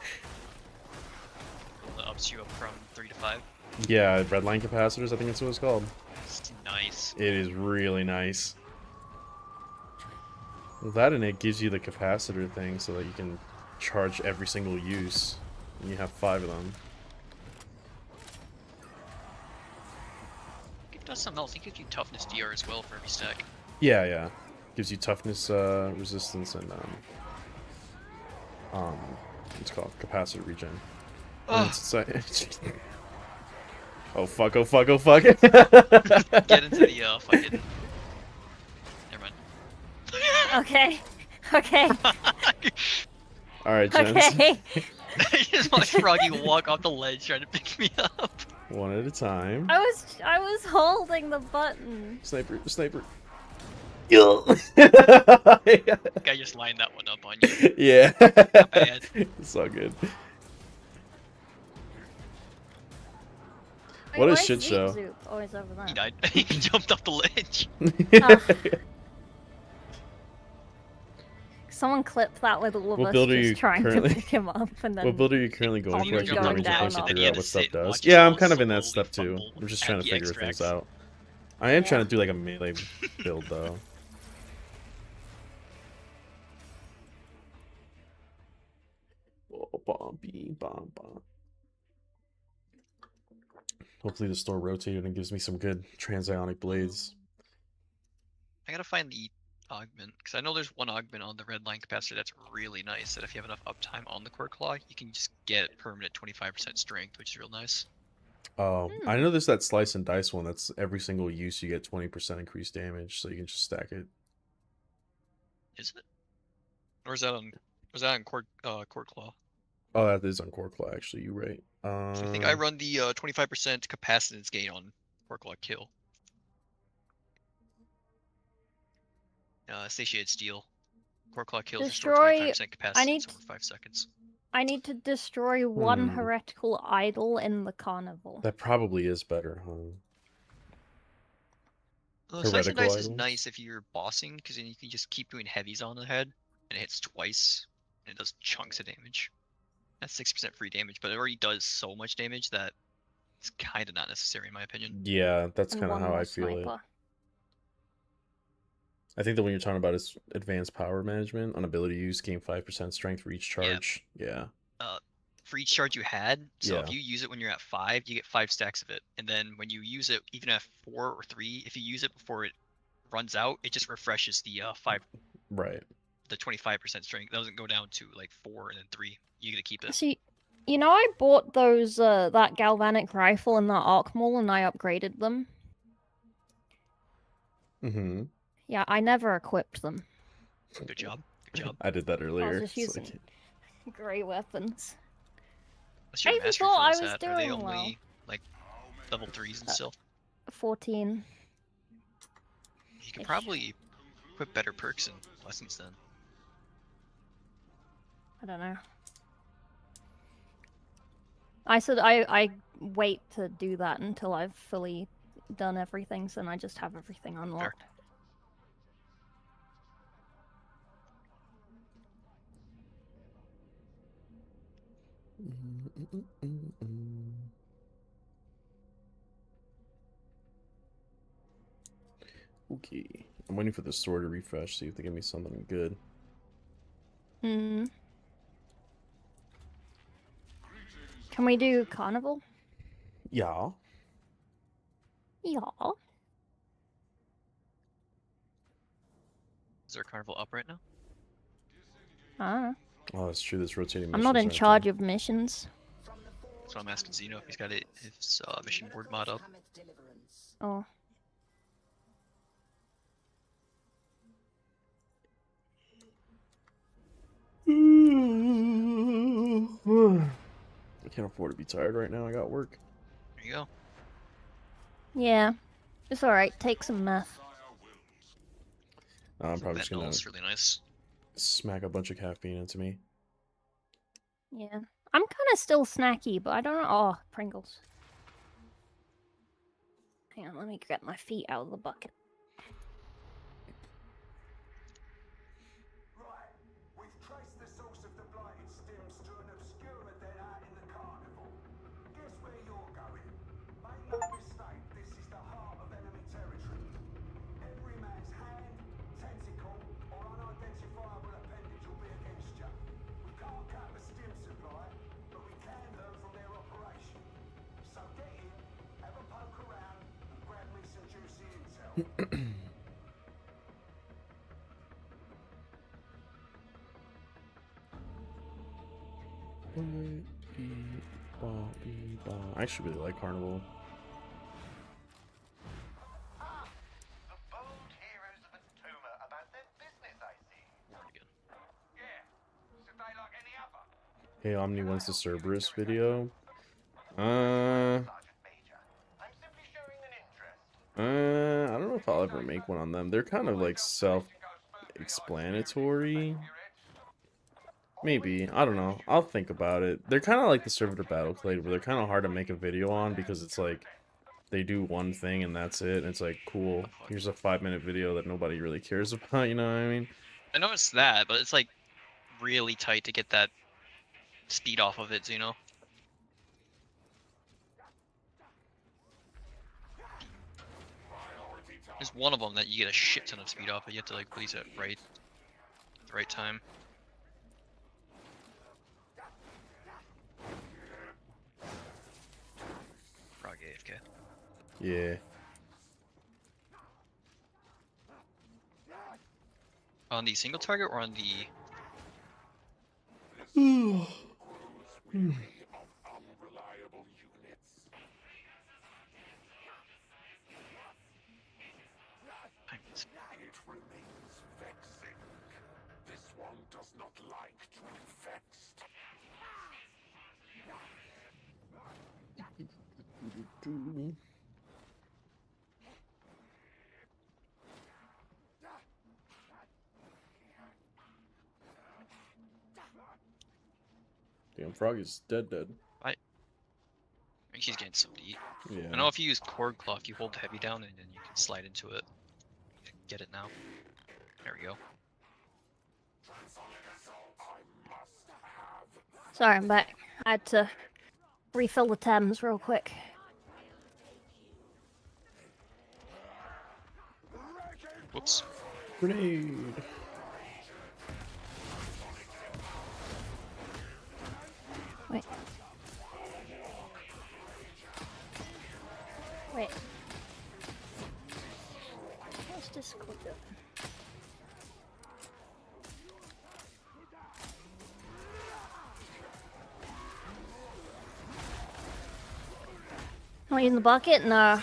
ups you up from 3 to 5. Yeah, redline capacitors, I think that's what it's called. It's nice. It is really nice. Well, that and it gives you the capacitor thing so that you can charge every single use. And you have 5 of them. It does something else. It gives you toughness DR as well for every stack. Yeah, yeah. Gives you toughness, resistance, and What's it called? Capacitor regen. And Oh, it's oh fuck! Oh fuck! Oh fuck! get into the fucking. Never mind. Okay. Okay. All right, gents. Okay. I just watched Froggy walk off the ledge trying to pick me up. One at a time. I was holding the button. Sniper! Sniper! Guy just lined that one up on you. Yeah. Not bad. It's all good. Wait, What a where's shit Zoop show. Zoop? Oh, he's over He there. died. He jumped off the ledge. Someone clip that with all of What us build are just you trying currently- to pick him up and then. What build are you currently going Tommy for? I going keep having down to on figure it. out what stuff He had to does. sit and Yeah, I'm watch kind of us in that slowly step too. fumble I'm just at trying to the figure things extracts. out. I am Yeah. trying to do like a melee build though. Oh, bomb, beam, bomb, bomb. Hopefully the store rotated and gives me some good transionic blades. I gotta find the augment because I know there's one augment on the red line capacitor that's really nice. That if you have enough uptime on the core claw, you can just get permanent 25% strength, which is real nice. Oh, I know there's that slice and dice one that's every single use you get 20% increased damage, so you can just stack it. Is it? Or is that on? Was that on core claw? Oh, that is on core claw actually. You're right. So I think I run the 25% capacitance gain on core claw kill. Satiated steel. Core claw kills restore Destroy- 25% I need capacitance over 5 seconds. I need to destroy one Hmm. heretical idol in the carnival. That probably is better, huh? Slice and Heretical dice is idols? nice if you're bossing, because then you can just keep doing heavies on the head, and it hits twice, and it does chunks of damage. That's 6% free damage, but it already does so much damage that it's kind of not necessary in my opinion. Yeah, that's And kind of one how more I feel it. sniper. I think the one you're talking about is advanced power management on ability use, gain 5% strength for each Yeah. charge. Yeah. For each charge you had, so Yeah. if you use it when you're at 5, you get 5 stacks of it, and then when you use it even at 4 or 3, if you use it before it runs out, it just refreshes the Right. the 25% strength. It doesn't go down to like 4 and then 3. You get to keep it. See, you know, I bought those that galvanic rifle and that arc maul, and I upgraded them. Mm-hmm. Yeah, I never equipped them. Good job. Good job. I did that earlier. just It's like- using grey weapons. What's your I even mastery thought I fills was at? Are they doing only well. like level 3s and stuff? 14. You can ish. probably put better perks and lessons then. I don't know. I said I wait to do that until I've fully done everything, so then I just have everything unlocked. Okay. I'm waiting for the store to refresh, see if they give me something good. Hmm. Can we do carnival? Yeah. Yeah. Is there a carnival up right now? I don't know. Oh, that's true. This rotating. I'm not in missions aren't charge there. of missions. So I'm asking Zeno if he's got his mission board mod up. Oh. I can't afford to be tired right now. I got work. There you go. Yeah. It's alright. Take some meth. I'm probably just gonna Fentanyl's really nice. smack a bunch of caffeine into me. Yeah. I'm kind of still snacky, but I don't know. Oh, Pringles. Hang on, let me get my feet out of the bucket. Right, we've traced the source of the blighted stems to an obscura den out in the carnival. Guess where you're going? Make no mistake, this is the heart of enemy territory. Every man's hand, tentacle, or unidentifiable appendage will be against you. We can't cut the stem supply, but we can learn from their operation. So get in, have a poke around, and grab me some juicy intel. I actually really like Carnival. The bold heroes of Atoma about their business, I see. Pretty good. Yeah. So they like any other. Hey, Omni wants the Cerberus video. Sergeant Major. I'm simply showing an interest. I don't know if I'll ever make one on them. They're kind of like self-explanatory. Maybe. I don't know. I'll think about it. They're kind of like the Servitor Battleclade, where they're kind of hard to make a video on because it's like they do one thing and that's it. And it's like, cool, here's a 5-minute video that nobody really cares about, you know what I mean? I know it's that, but it's like really tight to get that speed off of it, you know? There's one of them that you get a shit ton of speed off, but you have to like place it right at the right time. Frog AFK. Yeah. On the single target or on the Unreliable units. times? It remains vexing. This one does not like to be vexed. Damn, Froggy's dead. I think he's getting something to eat. Yeah. I know if you use cord cloth, you hold the heavy down and then you can slide into it. Get it now. There we go. Sorry, I'm back. I had to refill the Thames real quick. Whoops. Grenade. Wait. Wait. What's this called? Not using the bucket? No.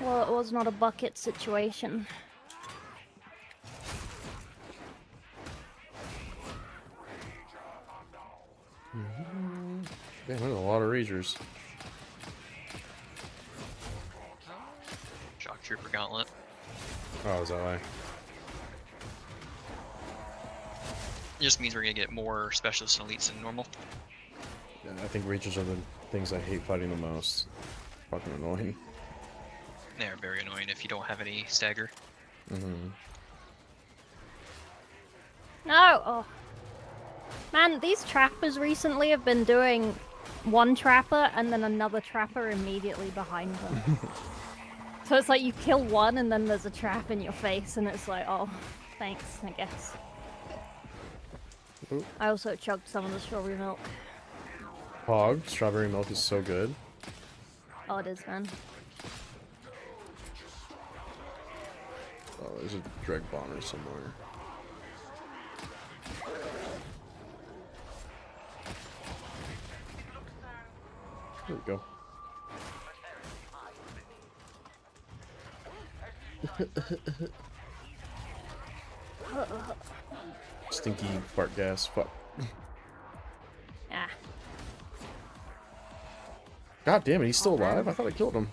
Well, it was not a bucket situation. Damn, there's a lot of Ragers. Shock Trooper Gauntlet. Oh, is that why? It just means we're gonna get more specialists and elites than normal. Yeah, I think Ragers are the things I hate fighting the most. Fucking annoying. They're very annoying if you don't have any stagger. Mm-hmm. No! Oh. Man, these trappers recently have been doing one trapper and then another trapper immediately behind them. So it's like you kill one and then there's a trap in your face and it's like, oh, thanks, I guess. Ooh. I also chugged some of the strawberry milk. Hog, strawberry milk is so good. Oh, it is, man. Oh, there's a Dreg Bonner somewhere. There we go. Stinky fart gas. Fuck. Ah. God damn it, he's still alive? I thought I killed him.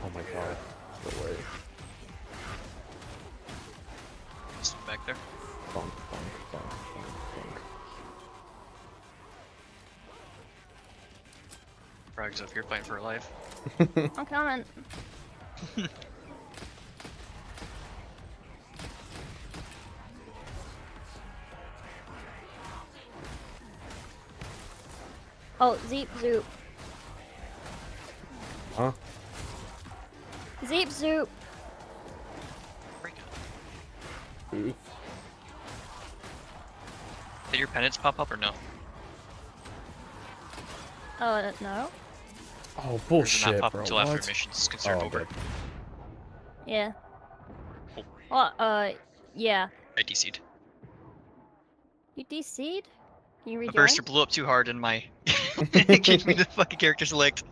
Oh my god. No way. Just back there. Bonk, bonk, bonk, bonk, Frog's up here fighting for her life. bonk. I'm coming. Oh, Zeep Zoop. Huh? Zeep Zoop. Break it. Ooh. Did your penance pop up or no? No. Oh, Or does it bullshit, not pop bro. until What? after mission's considered Oh, over? okay. Yeah. Cool. Well, yeah. I DC'd. You DC'd? Can you A rejoin? burster blew up too hard and my it kicked me to fucking character select.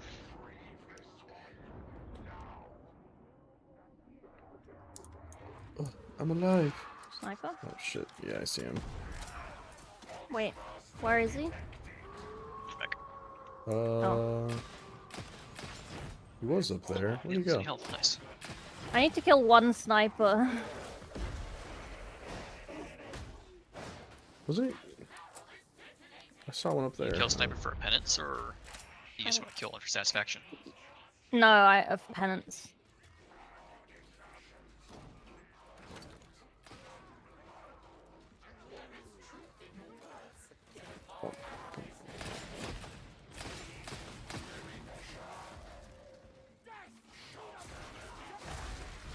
I'm alive. Sniper? Oh shit. Yeah, I see him. Wait, where is he? Back. He was up there. Where'd he Yeah, go? health, nice. I need to kill one sniper. Was he? I saw one up You there. kill sniper for a penance, or you just want to kill one for satisfaction? No, I have penance.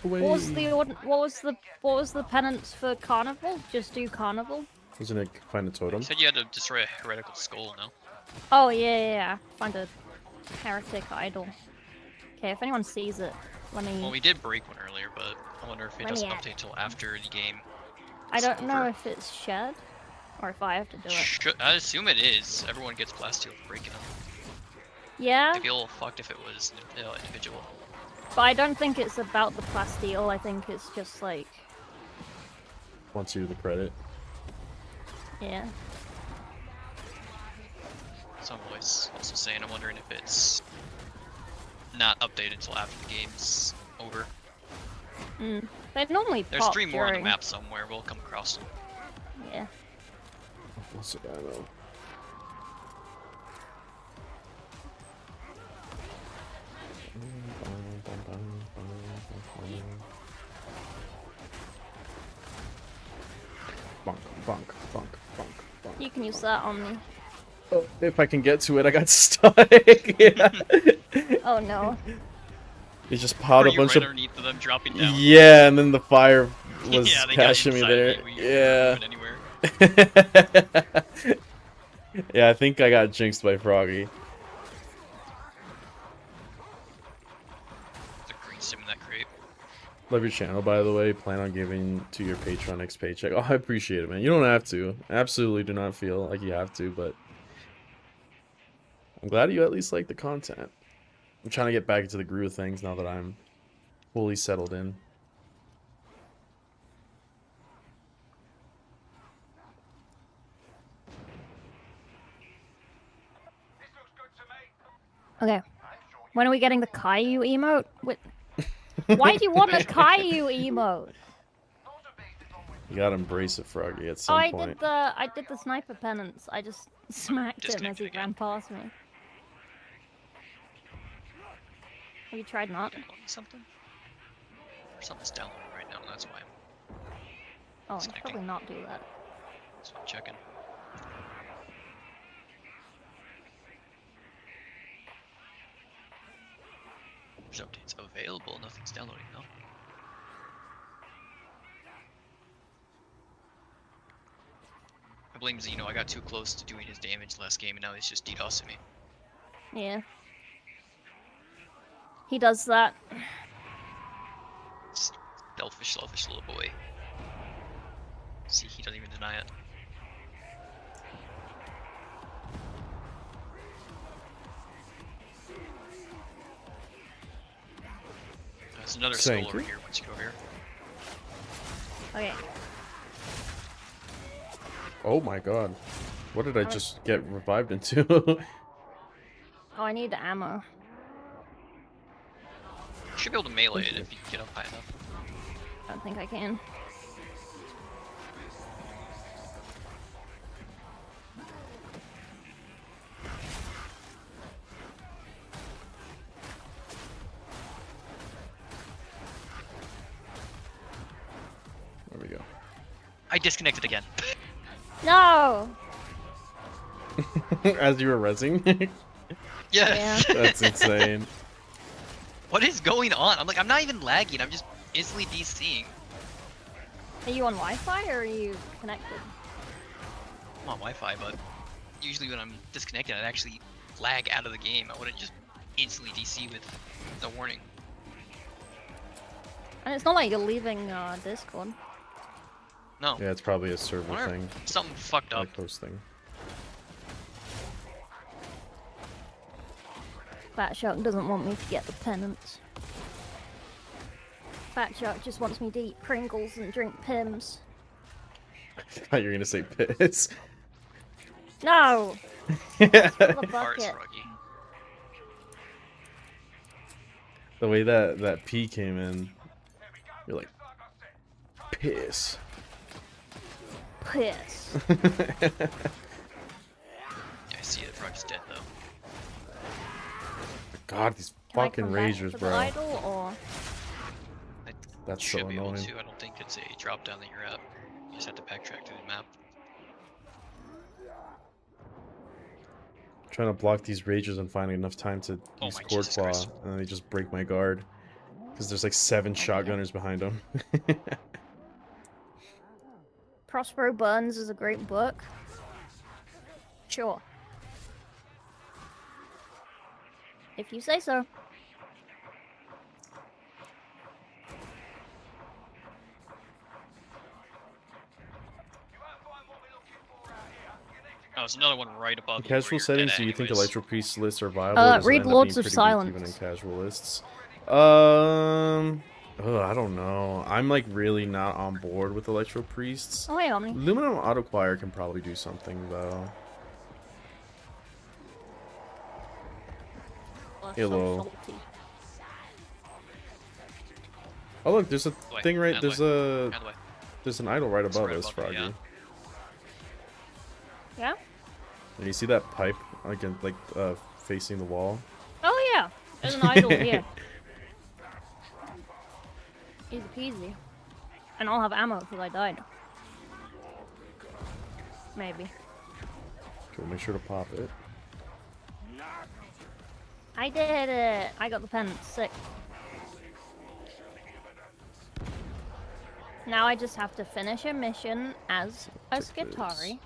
Away. What was the penance for carnival? Just do carnival? Wasn't it find a totem? You said you had to destroy a heretical skull, no? Oh yeah. Find a heretic idol. Okay, if anyone sees it, let me. Well, we did break one earlier, but I wonder if it Let doesn't me update till after the game. I don't know over. if it's shed or if I have to do it. I assume it is. Everyone gets blasted for breaking them. Yeah, I'd be a little fucked if it was individual. but I don't think it's about the plasteel. I think it's just like, Wants you the credit. yeah. So I'm always also saying I'm wondering if it's not updated until after the game's over. They normally There's pop 3 more on the during- map somewhere. We'll come across them. Yeah. What's the guy though? Bonk, bonk, bonk, bonk, bonk. You can use that on me. Oh, if I can get to it, I got stuck. Yeah. Oh no. It just piled Were a you bunch right of. underneath of them dropping down? Yeah, and then the fire was Yeah, they got catching me inside there. of you, you weren't Yeah. moving anywhere. Yeah, I think I got jinxed by Froggy. There's a green sim in that crate. Love your channel, by the way. Plan on giving to your Patreon next paycheck. Oh, I appreciate it, man. You don't have to. Absolutely do not feel like you have to, but I'm glad you at least like the content. I'm trying to get back into the groove of things now that I'm fully settled in. This looks good to me. Okay. When are we getting the Caillou emote? Why do you want a Caillou emote? You gotta embrace it, Froggy, at Oh, some point. I did the sniper penance. I just smacked him as Disconnected he again. ran past me. Have you tried not? Downloading something? Or something's downloading right now, that's why Oh, I should Disconnecting. probably not do that. that's why I'm checking. There's updates available, nothing's downloading though. I blame Zeno, I got too close to doing his damage last game and now he's just DDoSing me. Yeah. He does that. Selfish little boy. See, he doesn't even deny it. There's another Thank skull over you. here once you go here. Okay. Oh my god. What did I just get revived into? Oh, I need ammo. You should be able to melee it if you can get up high enough. I don't think I can. There we go. I disconnected again. No! As you were rezzing? Yes. That's insane. What is going on? I'm like, I'm not even lagging. I'm just instantly DCing. Are you on Wi-Fi or are you connected? I'm on Wi-Fi, but usually when I'm disconnected, it actually lag out of the game. I wouldn't just instantly DC with the warning. And it's not like you're leaving Discord. No. Yeah, it's probably a server Wonder thing, if something fucked up. like hosting. Fat Shark doesn't want me to get the penance. Fat Shark just wants me to eat Pringles and drink Pims. I thought you were gonna say piss. No! The Art's bucket. ruggy. The way that P came in, you're like, piss. Piss. Yeah, I see it. Rug's dead though. God, these Can I fucking come back razors, to bro. the idol, or I That's should so be able annoying. to. I don't think it's a drop down that you're at. You just have to backtrack to the map. Trying to block these rages and finding enough time to Oh use my Cord Jesus Claw, Christ. and then they just break my guard. Because there's like 7 shotgunners behind them. Prospero Burns is a great book? Sure. If you say so. Oh, there's another one right above In you where casual you're settings, dead do you think anyways. Electro Priest lists are viable? Or does it Read end up Lords being of pretty weak even in Silence. casual lists? I don't know. I'm like really not on board with Electro Priests. Oh, hey, Omni. Aluminum Autochoir can probably do something though. Oh, Hello. so salty. Oh look, there's a Wait, thing right. out of There's the a Out of the way. there's an idol right It's above right us, above Froggy. you, Yeah? And you see that pipe like facing the wall? Oh, yeah. There's an idol here. Easy peasy. And I'll have ammo because I died. Maybe. Okay, make sure to pop it. I did it! I got the pen. Sick. Now I just have to finish a mission as a Take this. SKITARII.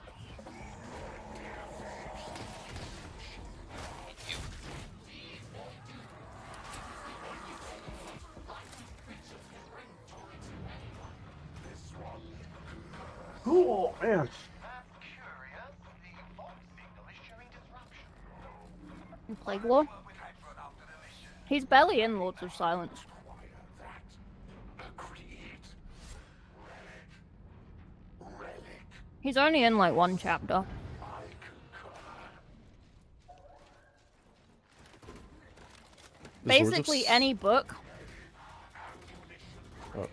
Oh man. That's curious. The voice signal is showing disruption. In Plague War. He's barely in Lords of Silence. He's only in like 1 chapter. This Lords of Basically, S- any book Oh.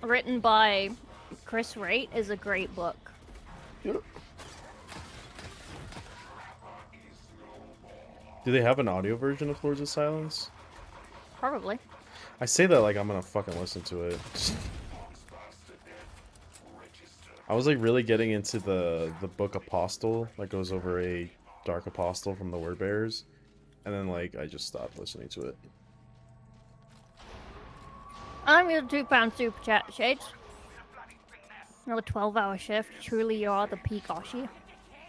written by Chris Wright is a great book. Do they have an audio version of Lords of Silence? Probably. I say that like I'm gonna fucking listen to it. I was like really getting into the book Apostle that goes over a dark apostle from the Word Bearers, and then like I just stopped listening to it. I'm your £2 super chat, Shades. Another 12-hour shift. Truly, you are the peak Oshi.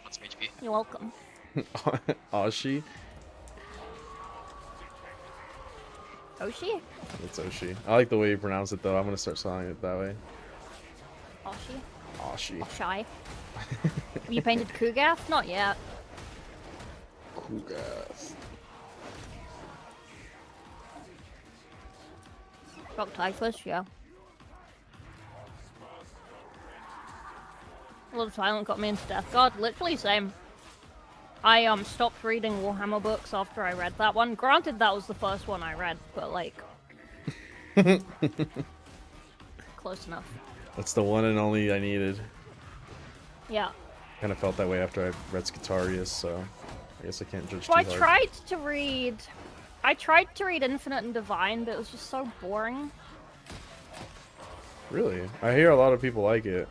What's HP? You're welcome. Oshi? Oshi? It's Oshi. I like the way you pronounce it though. I'm gonna start saying it that way. Oshi? Oshi. Oshai? Have you painted Kugath? Not yet. Kugas. Rock Typhus, yeah. Lord of Silence got me into Death Guard. Literally same. I stopped reading Warhammer books after I read that one. Granted, that was the first one I read, but like... close enough. That's the one and only I needed. Yeah. Kind of felt that way after I read SKITARII, so I guess I can't judge So too I hard. tried to read Infinite and Divine, but it was just so boring. Really? I hear a lot of people like it.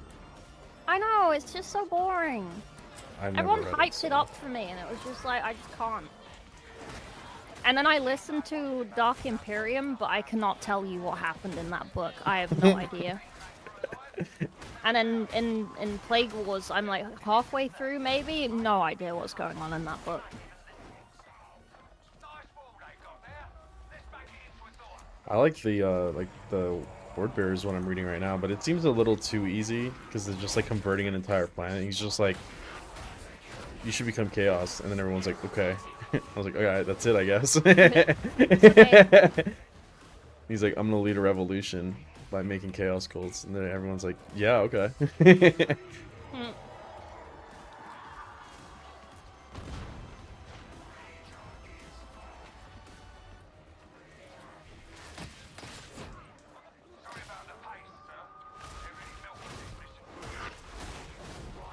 I know, it's just so boring. I've never Everyone read hyped so. it up for me, and it was just like, I just can't. And then I listened to Dark Imperium, but I cannot tell you what happened in that book. I have no idea. And then in Plague Wars, I'm like halfway through, maybe? No idea what's going on in that book. I like the word bear is what I'm reading right now, but it seems a little too easy because they're just like converting an entire planet. He's just like, you should become chaos, and then everyone's like, okay. I was like, okay, that's it, I guess. okay. He's like, I'm gonna lead a revolution by making chaos cults, and then everyone's like, yeah, okay. Hmm. Sorry about the pace, sir. They're really milking this mission.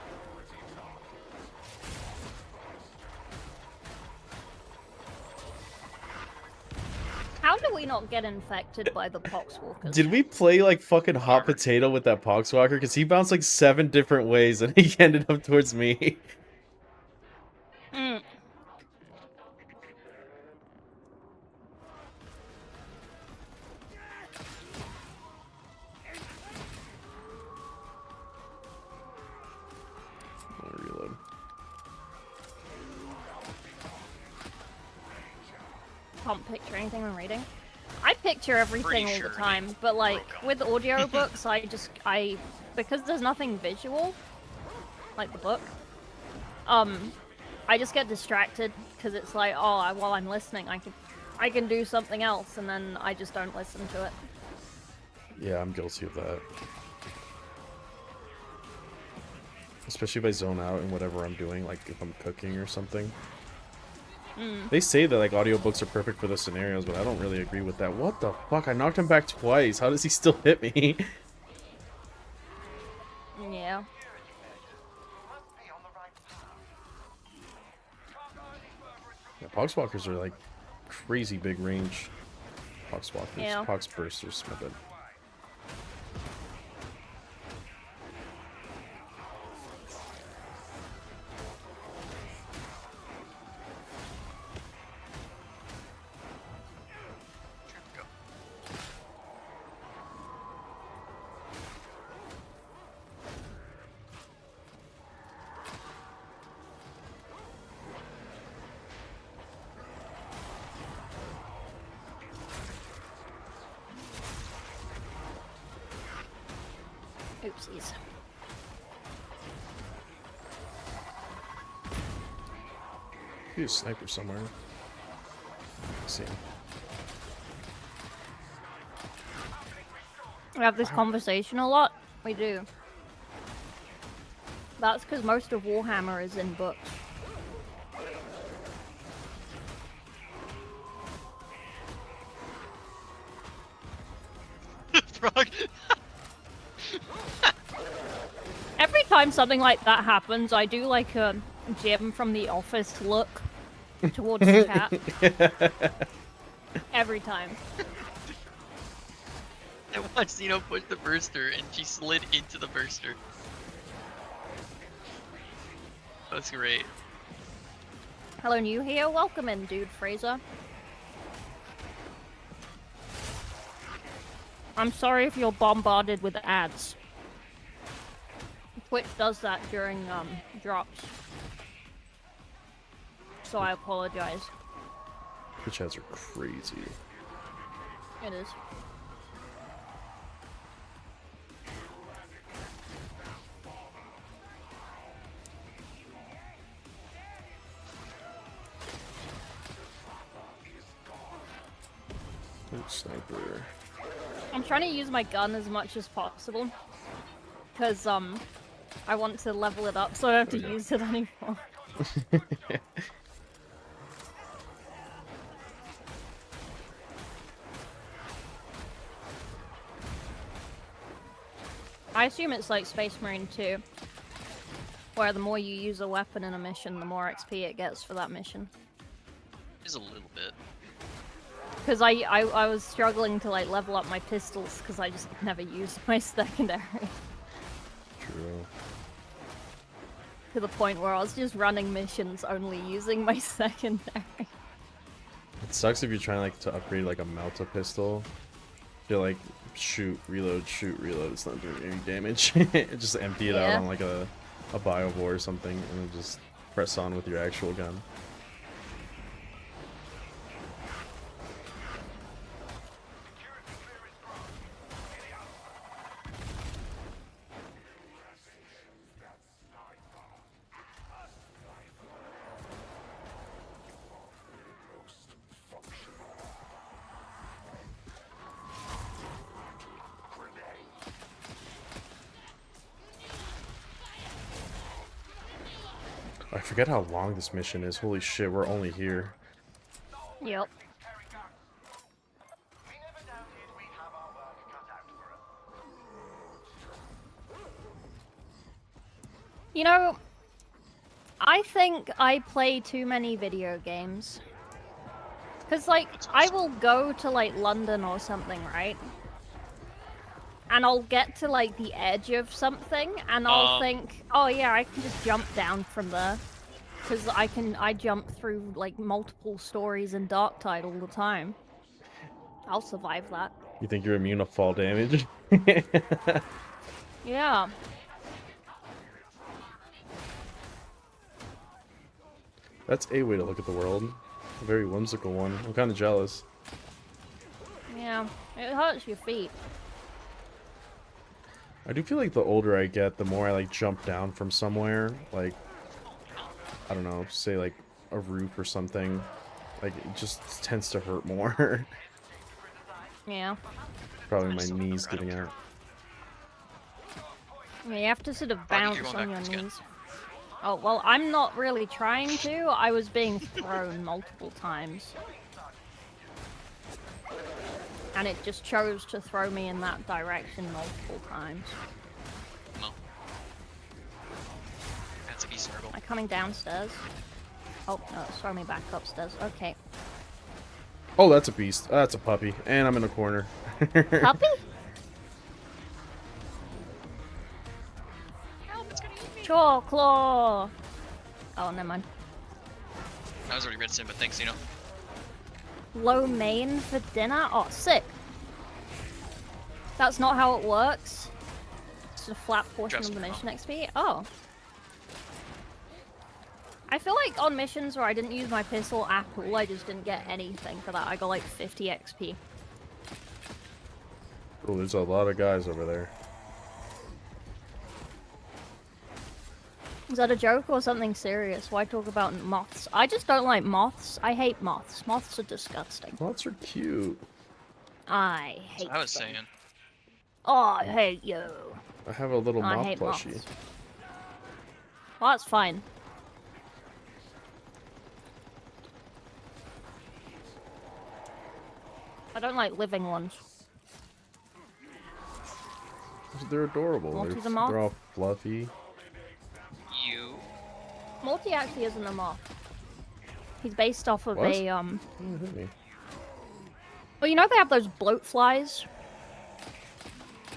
How do we not get infected by the poxwalkers? Did we play like fucking hot potato with that poxwalker? Because he bounced like 7 different ways, and he ended up towards me. Mm. Reload. Can't picture anything I'm reading. I picture everything all sure the time, but like broke 'em. with audiobooks, I because there's nothing visual, like the book. I just get distracted because it's like, oh, while I'm listening, I can do something else, and then I just don't listen to it. Yeah, I'm guilty of that. Especially if I zone out in whatever I'm doing, like if I'm cooking or something. They say that like audiobooks are perfect for those scenarios, but I don't really agree with that. What the fuck? I knocked him back twice. How does he still hit me? Yeah. Must be on the right path. Yeah, Poxwalkers are like crazy big range. Poxwalkers. Yeah. Pox bursters, my bad. Go. Oopsies. He's a sniper somewhere. Let's see. We have this conversation a lot. We do. That's because most of Warhammer is in books. Frog. Every time something like that happens, I do like a Jim from The Office look towards the chat. Every time. I watched Zeno push the burster and she slid into the burster. That's great. Hello, new here. Welcome in, dude, Fraser. I'm sorry if you're bombarded with ads. Twitch does that during drops. So I apologize. Twitch ads are crazy. It is. Ooh, sniper. I'm trying to use my gun as much as possible. Because, I want to level it up so I don't have to Okay. use it anymore. I assume it's like Space Marine 2, where the more you use a weapon in a mission, the more XP it gets for that mission. Just a little bit. Because I was struggling to like level up my pistols because I just never used my secondary. True. To the point where I was just running missions only using my secondary. It sucks if you're trying like to upgrade like a Malta pistol. You're like shoot, reload, it's not doing any damage. Just empty it out Yeah. on like a biovore or something and then just press on with your actual gun. I forget how long this mission is. Holy shit, we're only here. Yep. We never doubted we'd have our work cut out for us. You know, I think I play too many video games. Cause like, I will go to like London or something, right? And I'll get to like the edge of something, and I'll think, oh yeah, I can just jump down from there. Cause I jump through like multiple stories in Darktide all the time. I'll survive that. You think you're immune to fall damage? Yeah. That's a way to look at the world. A very whimsical one. I'm kind of jealous. Yeah. It hurts your feet. I do feel like the older I get, the more I like jump down from somewhere. Like, I don't know, say like a roof or something. Like, it just tends to hurt more. Yeah. Probably my knees giving out. Yeah, you have to sort of Rocky, you're bounce going on your back, that's knees. Oh, well, I'm not really trying to. I was being thrown multiple times. And it just chose to throw me in that direction multiple times. No. That's a beast circle. Am I coming downstairs? Oh, no, it's throwing me back upstairs. Okay. Oh, that's a beast. That's a puppy. And I'm in a corner. Puppy? Chaw claw! Oh, never mind. I was already redstone, but thanks, you know. Low main for dinner? Oh, sick. That's not how it works. It's a flat portion Just of the wrong. mission XP. Oh. I feel like on missions where I didn't use my pistol at all, I just didn't get anything for that. I got like 50 XP. Oh, there's a lot of guys over there. Is that a joke or something serious? Why talk about moths? I just don't like moths. I hate moths. Moths are disgusting. Moths are cute. I hate I was them. saying. Oh, I hate you. I have a little I moth hate plushie. moths. Well, that's fine. I don't like living ones. They're adorable. Morty They're, the moth? they're all fluffy. You. Morty actually isn't a moth. He's based off of What? a Oh, hit me. Well, you know they have those bloat flies?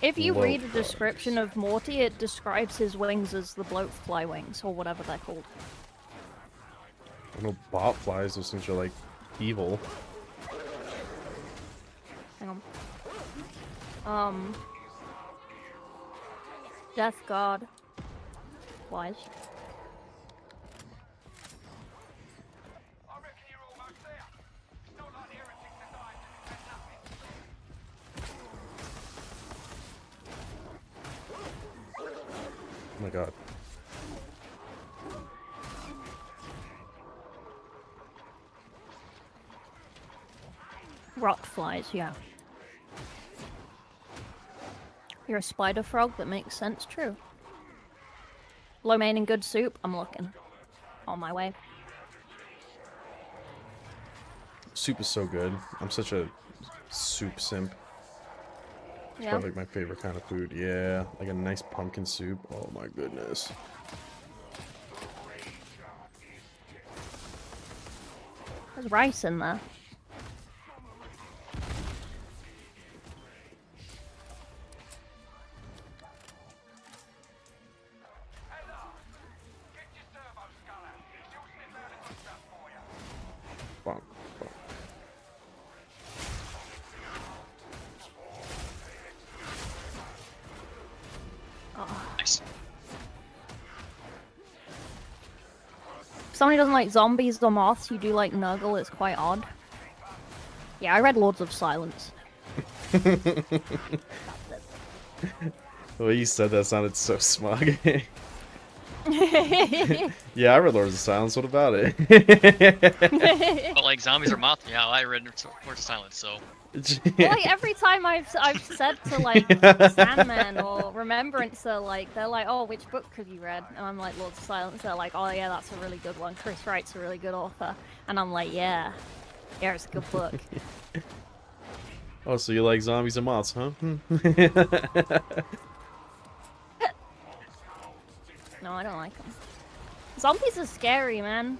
If you read a Bloat description of Morty, it describes his wings as the bloat fly wings, or whatever they're called. I know bot flies, those things are like evil. Hang on. Death God. Flies. I reckon you're almost there. It's not like the heretics are dying to defend nothing. Oh my god. Rock flies, yeah. You're a spider frog? That makes sense, true. Lo mein and good soup? I'm looking. On my way. Soup is so good. I'm such a soup simp. It's Yeah. probably like my favorite kind of food. Yeah, like a nice pumpkin soup. Oh my goodness. There's rice in there. Get your turbo skull out. She'll snip out a good stuff for you. Bonk, bonk. Nice. If somebody doesn't like zombies or moths, you do like Nurgle, it's quite odd. Yeah, I read Lords of Silence. The way you said that sounded so smug. Yeah, I read Lords of Silence. What about it? But like zombies or moth, yeah, I read Lords of Silence, so Well, like every time I've said to like Sandman or Remembrancer, like they're like, "Oh, which book have you read?" And I'm like, "Lords of Silence." They're like, "Oh yeah, that's a really good one. Chris Wright's a really good author." And I'm like, "Yeah, yeah, it's a good book." Oh, so you like zombies and moths, huh? No, I don't like them. Zombies are scary, man.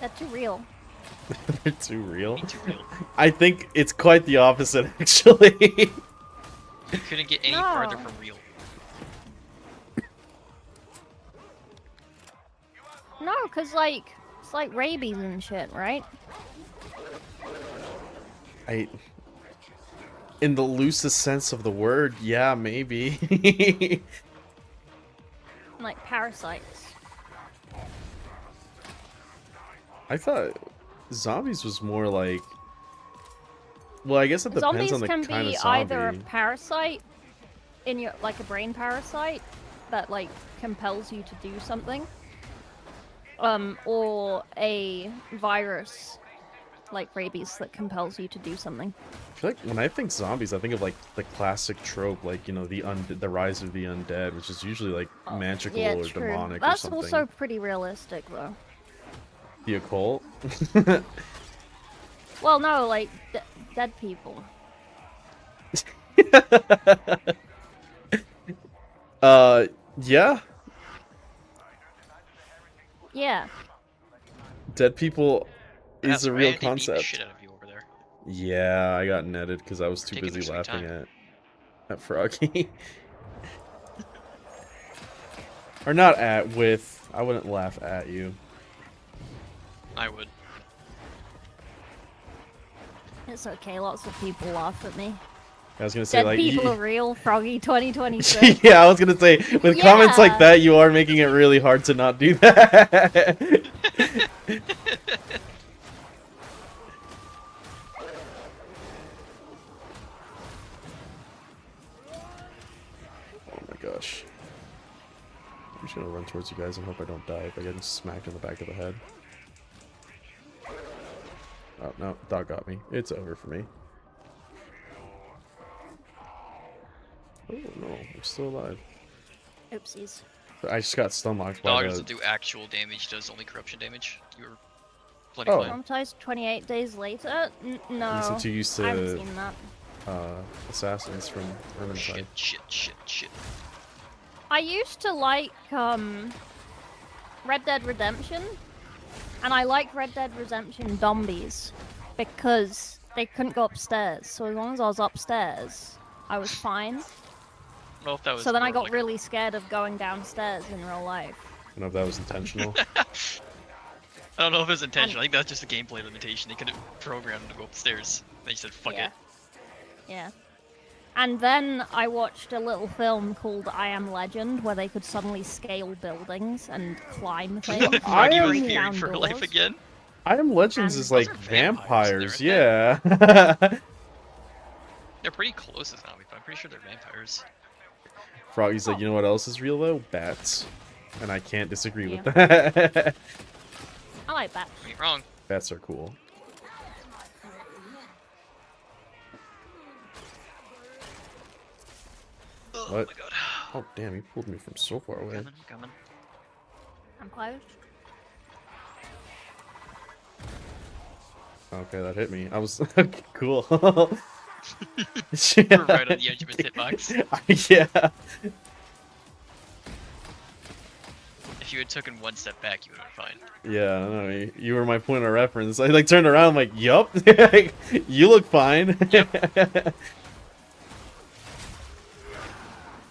They're too real. They're too real. Too real. I think it's quite the opposite, actually. You couldn't get any farther from real. No, cause like it's like rabies and shit, right? In the loosest sense of the word, yeah, maybe. Like parasites. I thought zombies was more like. Well, I guess it depends Zombies on the can kind of be zombie. either a parasite in your, like a brain parasite that like compels you to do something, or a virus like rabies that compels you to do something. I feel like when I think zombies, I think of like the classic trope, like, you know, the rise of the undead, which is usually like magical Yeah, or true. demonic That's or something. also pretty realistic, though. The occult. Well, no, like dead people. Yeah. Yeah. Dead people is That's a right, real they beat the concept. shit out of you over there. Yeah, I got netted because I was too Taking busy their sweet laughing time. at Froggy. Or not at, with. I wouldn't laugh at you. I would. It's okay, lots of people laugh at me. I was gonna say, Dead like, people are real, Froggy 2026. yeah, I was gonna say, with comments like Yeah. that, you are making it really hard to not do that. Oh my gosh. I'm just gonna run towards you guys and hope I don't die by getting smacked in the back of the head. Oh, no, dog got me. It's over for me. Oh no, I'm still alive. Oopsies. I just got stun locked by Dog the... doesn't do actual damage, does only corruption damage. You were plenty Oh. fine. Traumatized 28 days later? No. Since you're used I haven't to seen that. assassins from Vermintide. Shit. I used to like Red Dead Redemption, and I like Red Dead Redemption zombies because they couldn't go upstairs. So as long as I was upstairs, I was fine. Well, if that was So then I more got like really scared of going downstairs in real life. I don't know if that was intentional. I don't know if it was intentional. I think that's just a gameplay limitation. They could have programmed them to go upstairs. They just said, fuck Yeah. it. Yeah. And then I watched a little film called I Am Legend, where they could suddenly scale buildings and climb things. and Froggy was break fearing down for her life doors. again. I Am Legends And is those like are vampires, vampires, they're yeah. They're pretty close to zombies, but I'm pretty sure they're vampires. Froggy's like, you know what else is real though? Bats. And I can't disagree Yeah. with that. I like that. I mean, wrong. Bats are cool. Oh What? my god. Oh damn, he pulled me from so far away. Coming. I'm close. Okay, that hit me. I was cool. We're right on the edge of his hitbox. Yeah. If you had taken one step back, you would have been fine. Yeah, no, you were my point of reference. I like turned around, I'm like, yup, you look fine.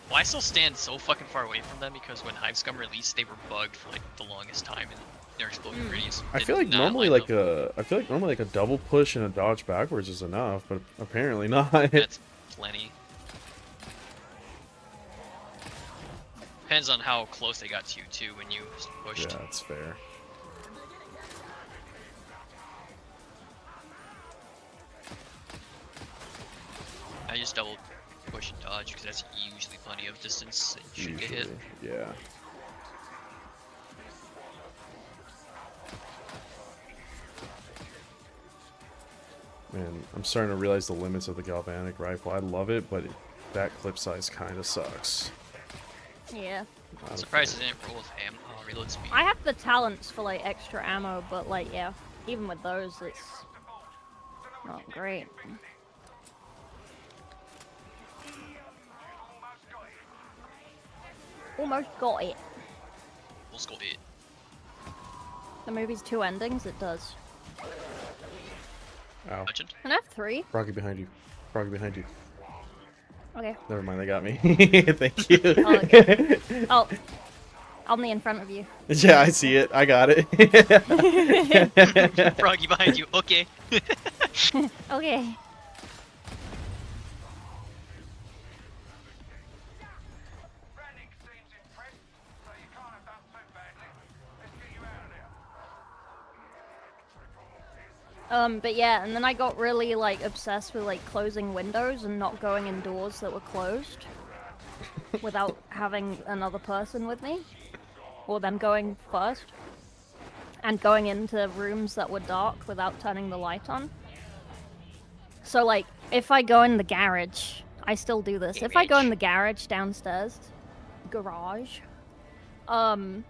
Well, I still stand so fucking far away from them because when Hive Scum released, they were bugged for like the longest time, and their explosion radius. I did feel like not normally line like up. a double push and a dodge backwards is enough, but apparently not. That's plenty. Depends on how close they got to you too when you pushed. Yeah, that's fair. I just double push and dodge because that's usually plenty of distance that you should get hit. Usually, yeah. Man, I'm starting to realize the limits of the galvanic rifle. I love it, but that clip size kind of sucks. Yeah. I'm surprised it didn't roll with reload speed. I have the talents for like extra ammo, but like yeah, even with those, it's not great. Almost got it. Almost got it. The movie's 2 endings. It does. Ow. Legend. Can I have 3? Froggy behind you. Froggy behind you. Okay. Never mind, they got me. Thank you. Oh, okay. Oh, on the in front of you. Yeah, I see it. I got it. Froggy behind you. Okay. Okay. Rannick seems impressed, so you can't have done too badly. Let's get you out of there. But yeah, and then I got really like obsessed with like closing windows and not going in doors that were closed without having another person with me, or them going first, and going into rooms that were dark without turning the light on. So like, if I go in the garage, I still do this. If I go in the garage downstairs, garage, I'll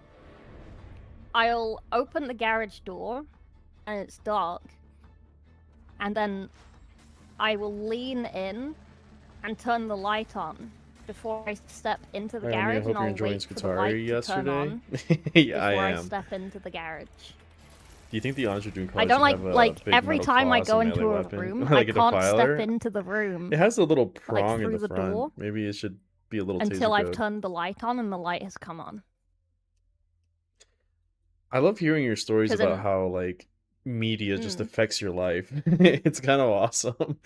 open the garage door, and it's dark. And then I will lean in and turn the light on before I step into the Hi, Amy, I garage, hope and you're I'll enjoying wait for the light SKITARII to turn yesterday. on Yeah, I before I am. step into the garage. Do you think the Honors are doing I don't like every time I go into a room, I like a can't defiler? step into the room It has a little prong in through the the front. door Maybe it should be a little until taser I've code. turned the light on and the light has come on. I love hearing your stories 'Cause about then- how like media just Mm. affects your life. It's kind of awesome.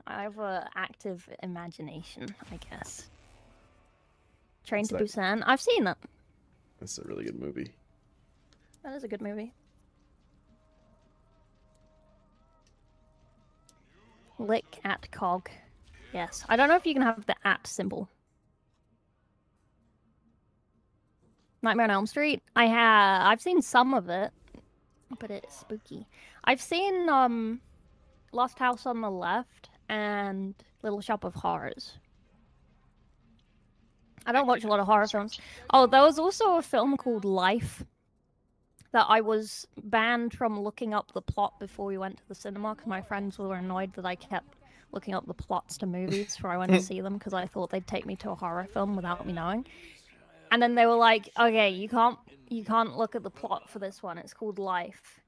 I have a active imagination, I guess. Train to What's Busan. I've seen that. That's a really good movie. That is a good movie. Lick at cog. Yes. I don't know if you can have the at symbol. Nightmare on Elm Street. I've seen some of it, but it's spooky. I've seen Lost House on the Left and Little Shop of Horrors. I don't watch a lot of horror films. Oh, there was also a film called Life that I was banned from looking up the plot before we went to the cinema because my friends were annoyed that I kept looking up the plots to movies before I went to see them because I thought they'd take me to a horror film without me knowing. And then they were like, "Okay, you can't look at the plot for this one. It's called Life."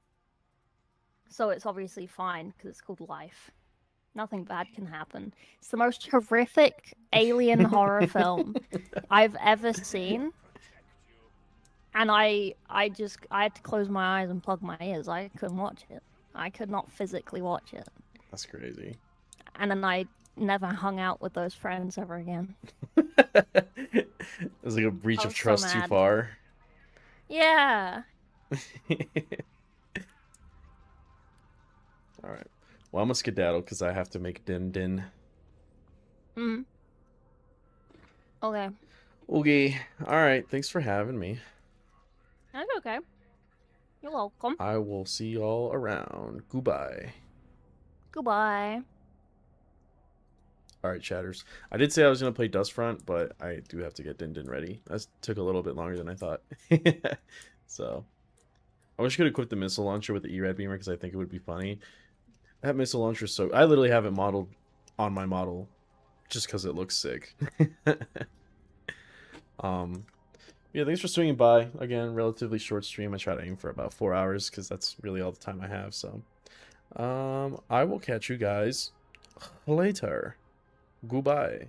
So it's obviously fine because it's called Life. Nothing bad can happen. It's the most horrific alien horror film I've ever seen. And I had to close my eyes and plug my ears. I couldn't watch it. I could not physically watch it. That's crazy. And then I never hung out with those friends ever again. It was like a breach I of was so trust too mad. far. Yeah. All right. Well, I'm gonna skedaddle because I have to make din. Mm. Okay. Okay. All right. Thanks for having me. That's okay. You're welcome. I will see y'all around. Goodbye. Goodbye. All right, chatters. I did say I was gonna play Dustfront, but I do have to get din ready. That took a little bit longer than I thought. So, I wish I could equip the missile launcher with the E-Red beamer because I think it would be funny. That missile launcher is so... I literally have it modeled on my model just because it looks sick. Yeah, thanks for swinging by. Again, relatively short stream. I try to aim for about 4 hours because that's really all the time I have. So, I will catch you guys later. Goodbye.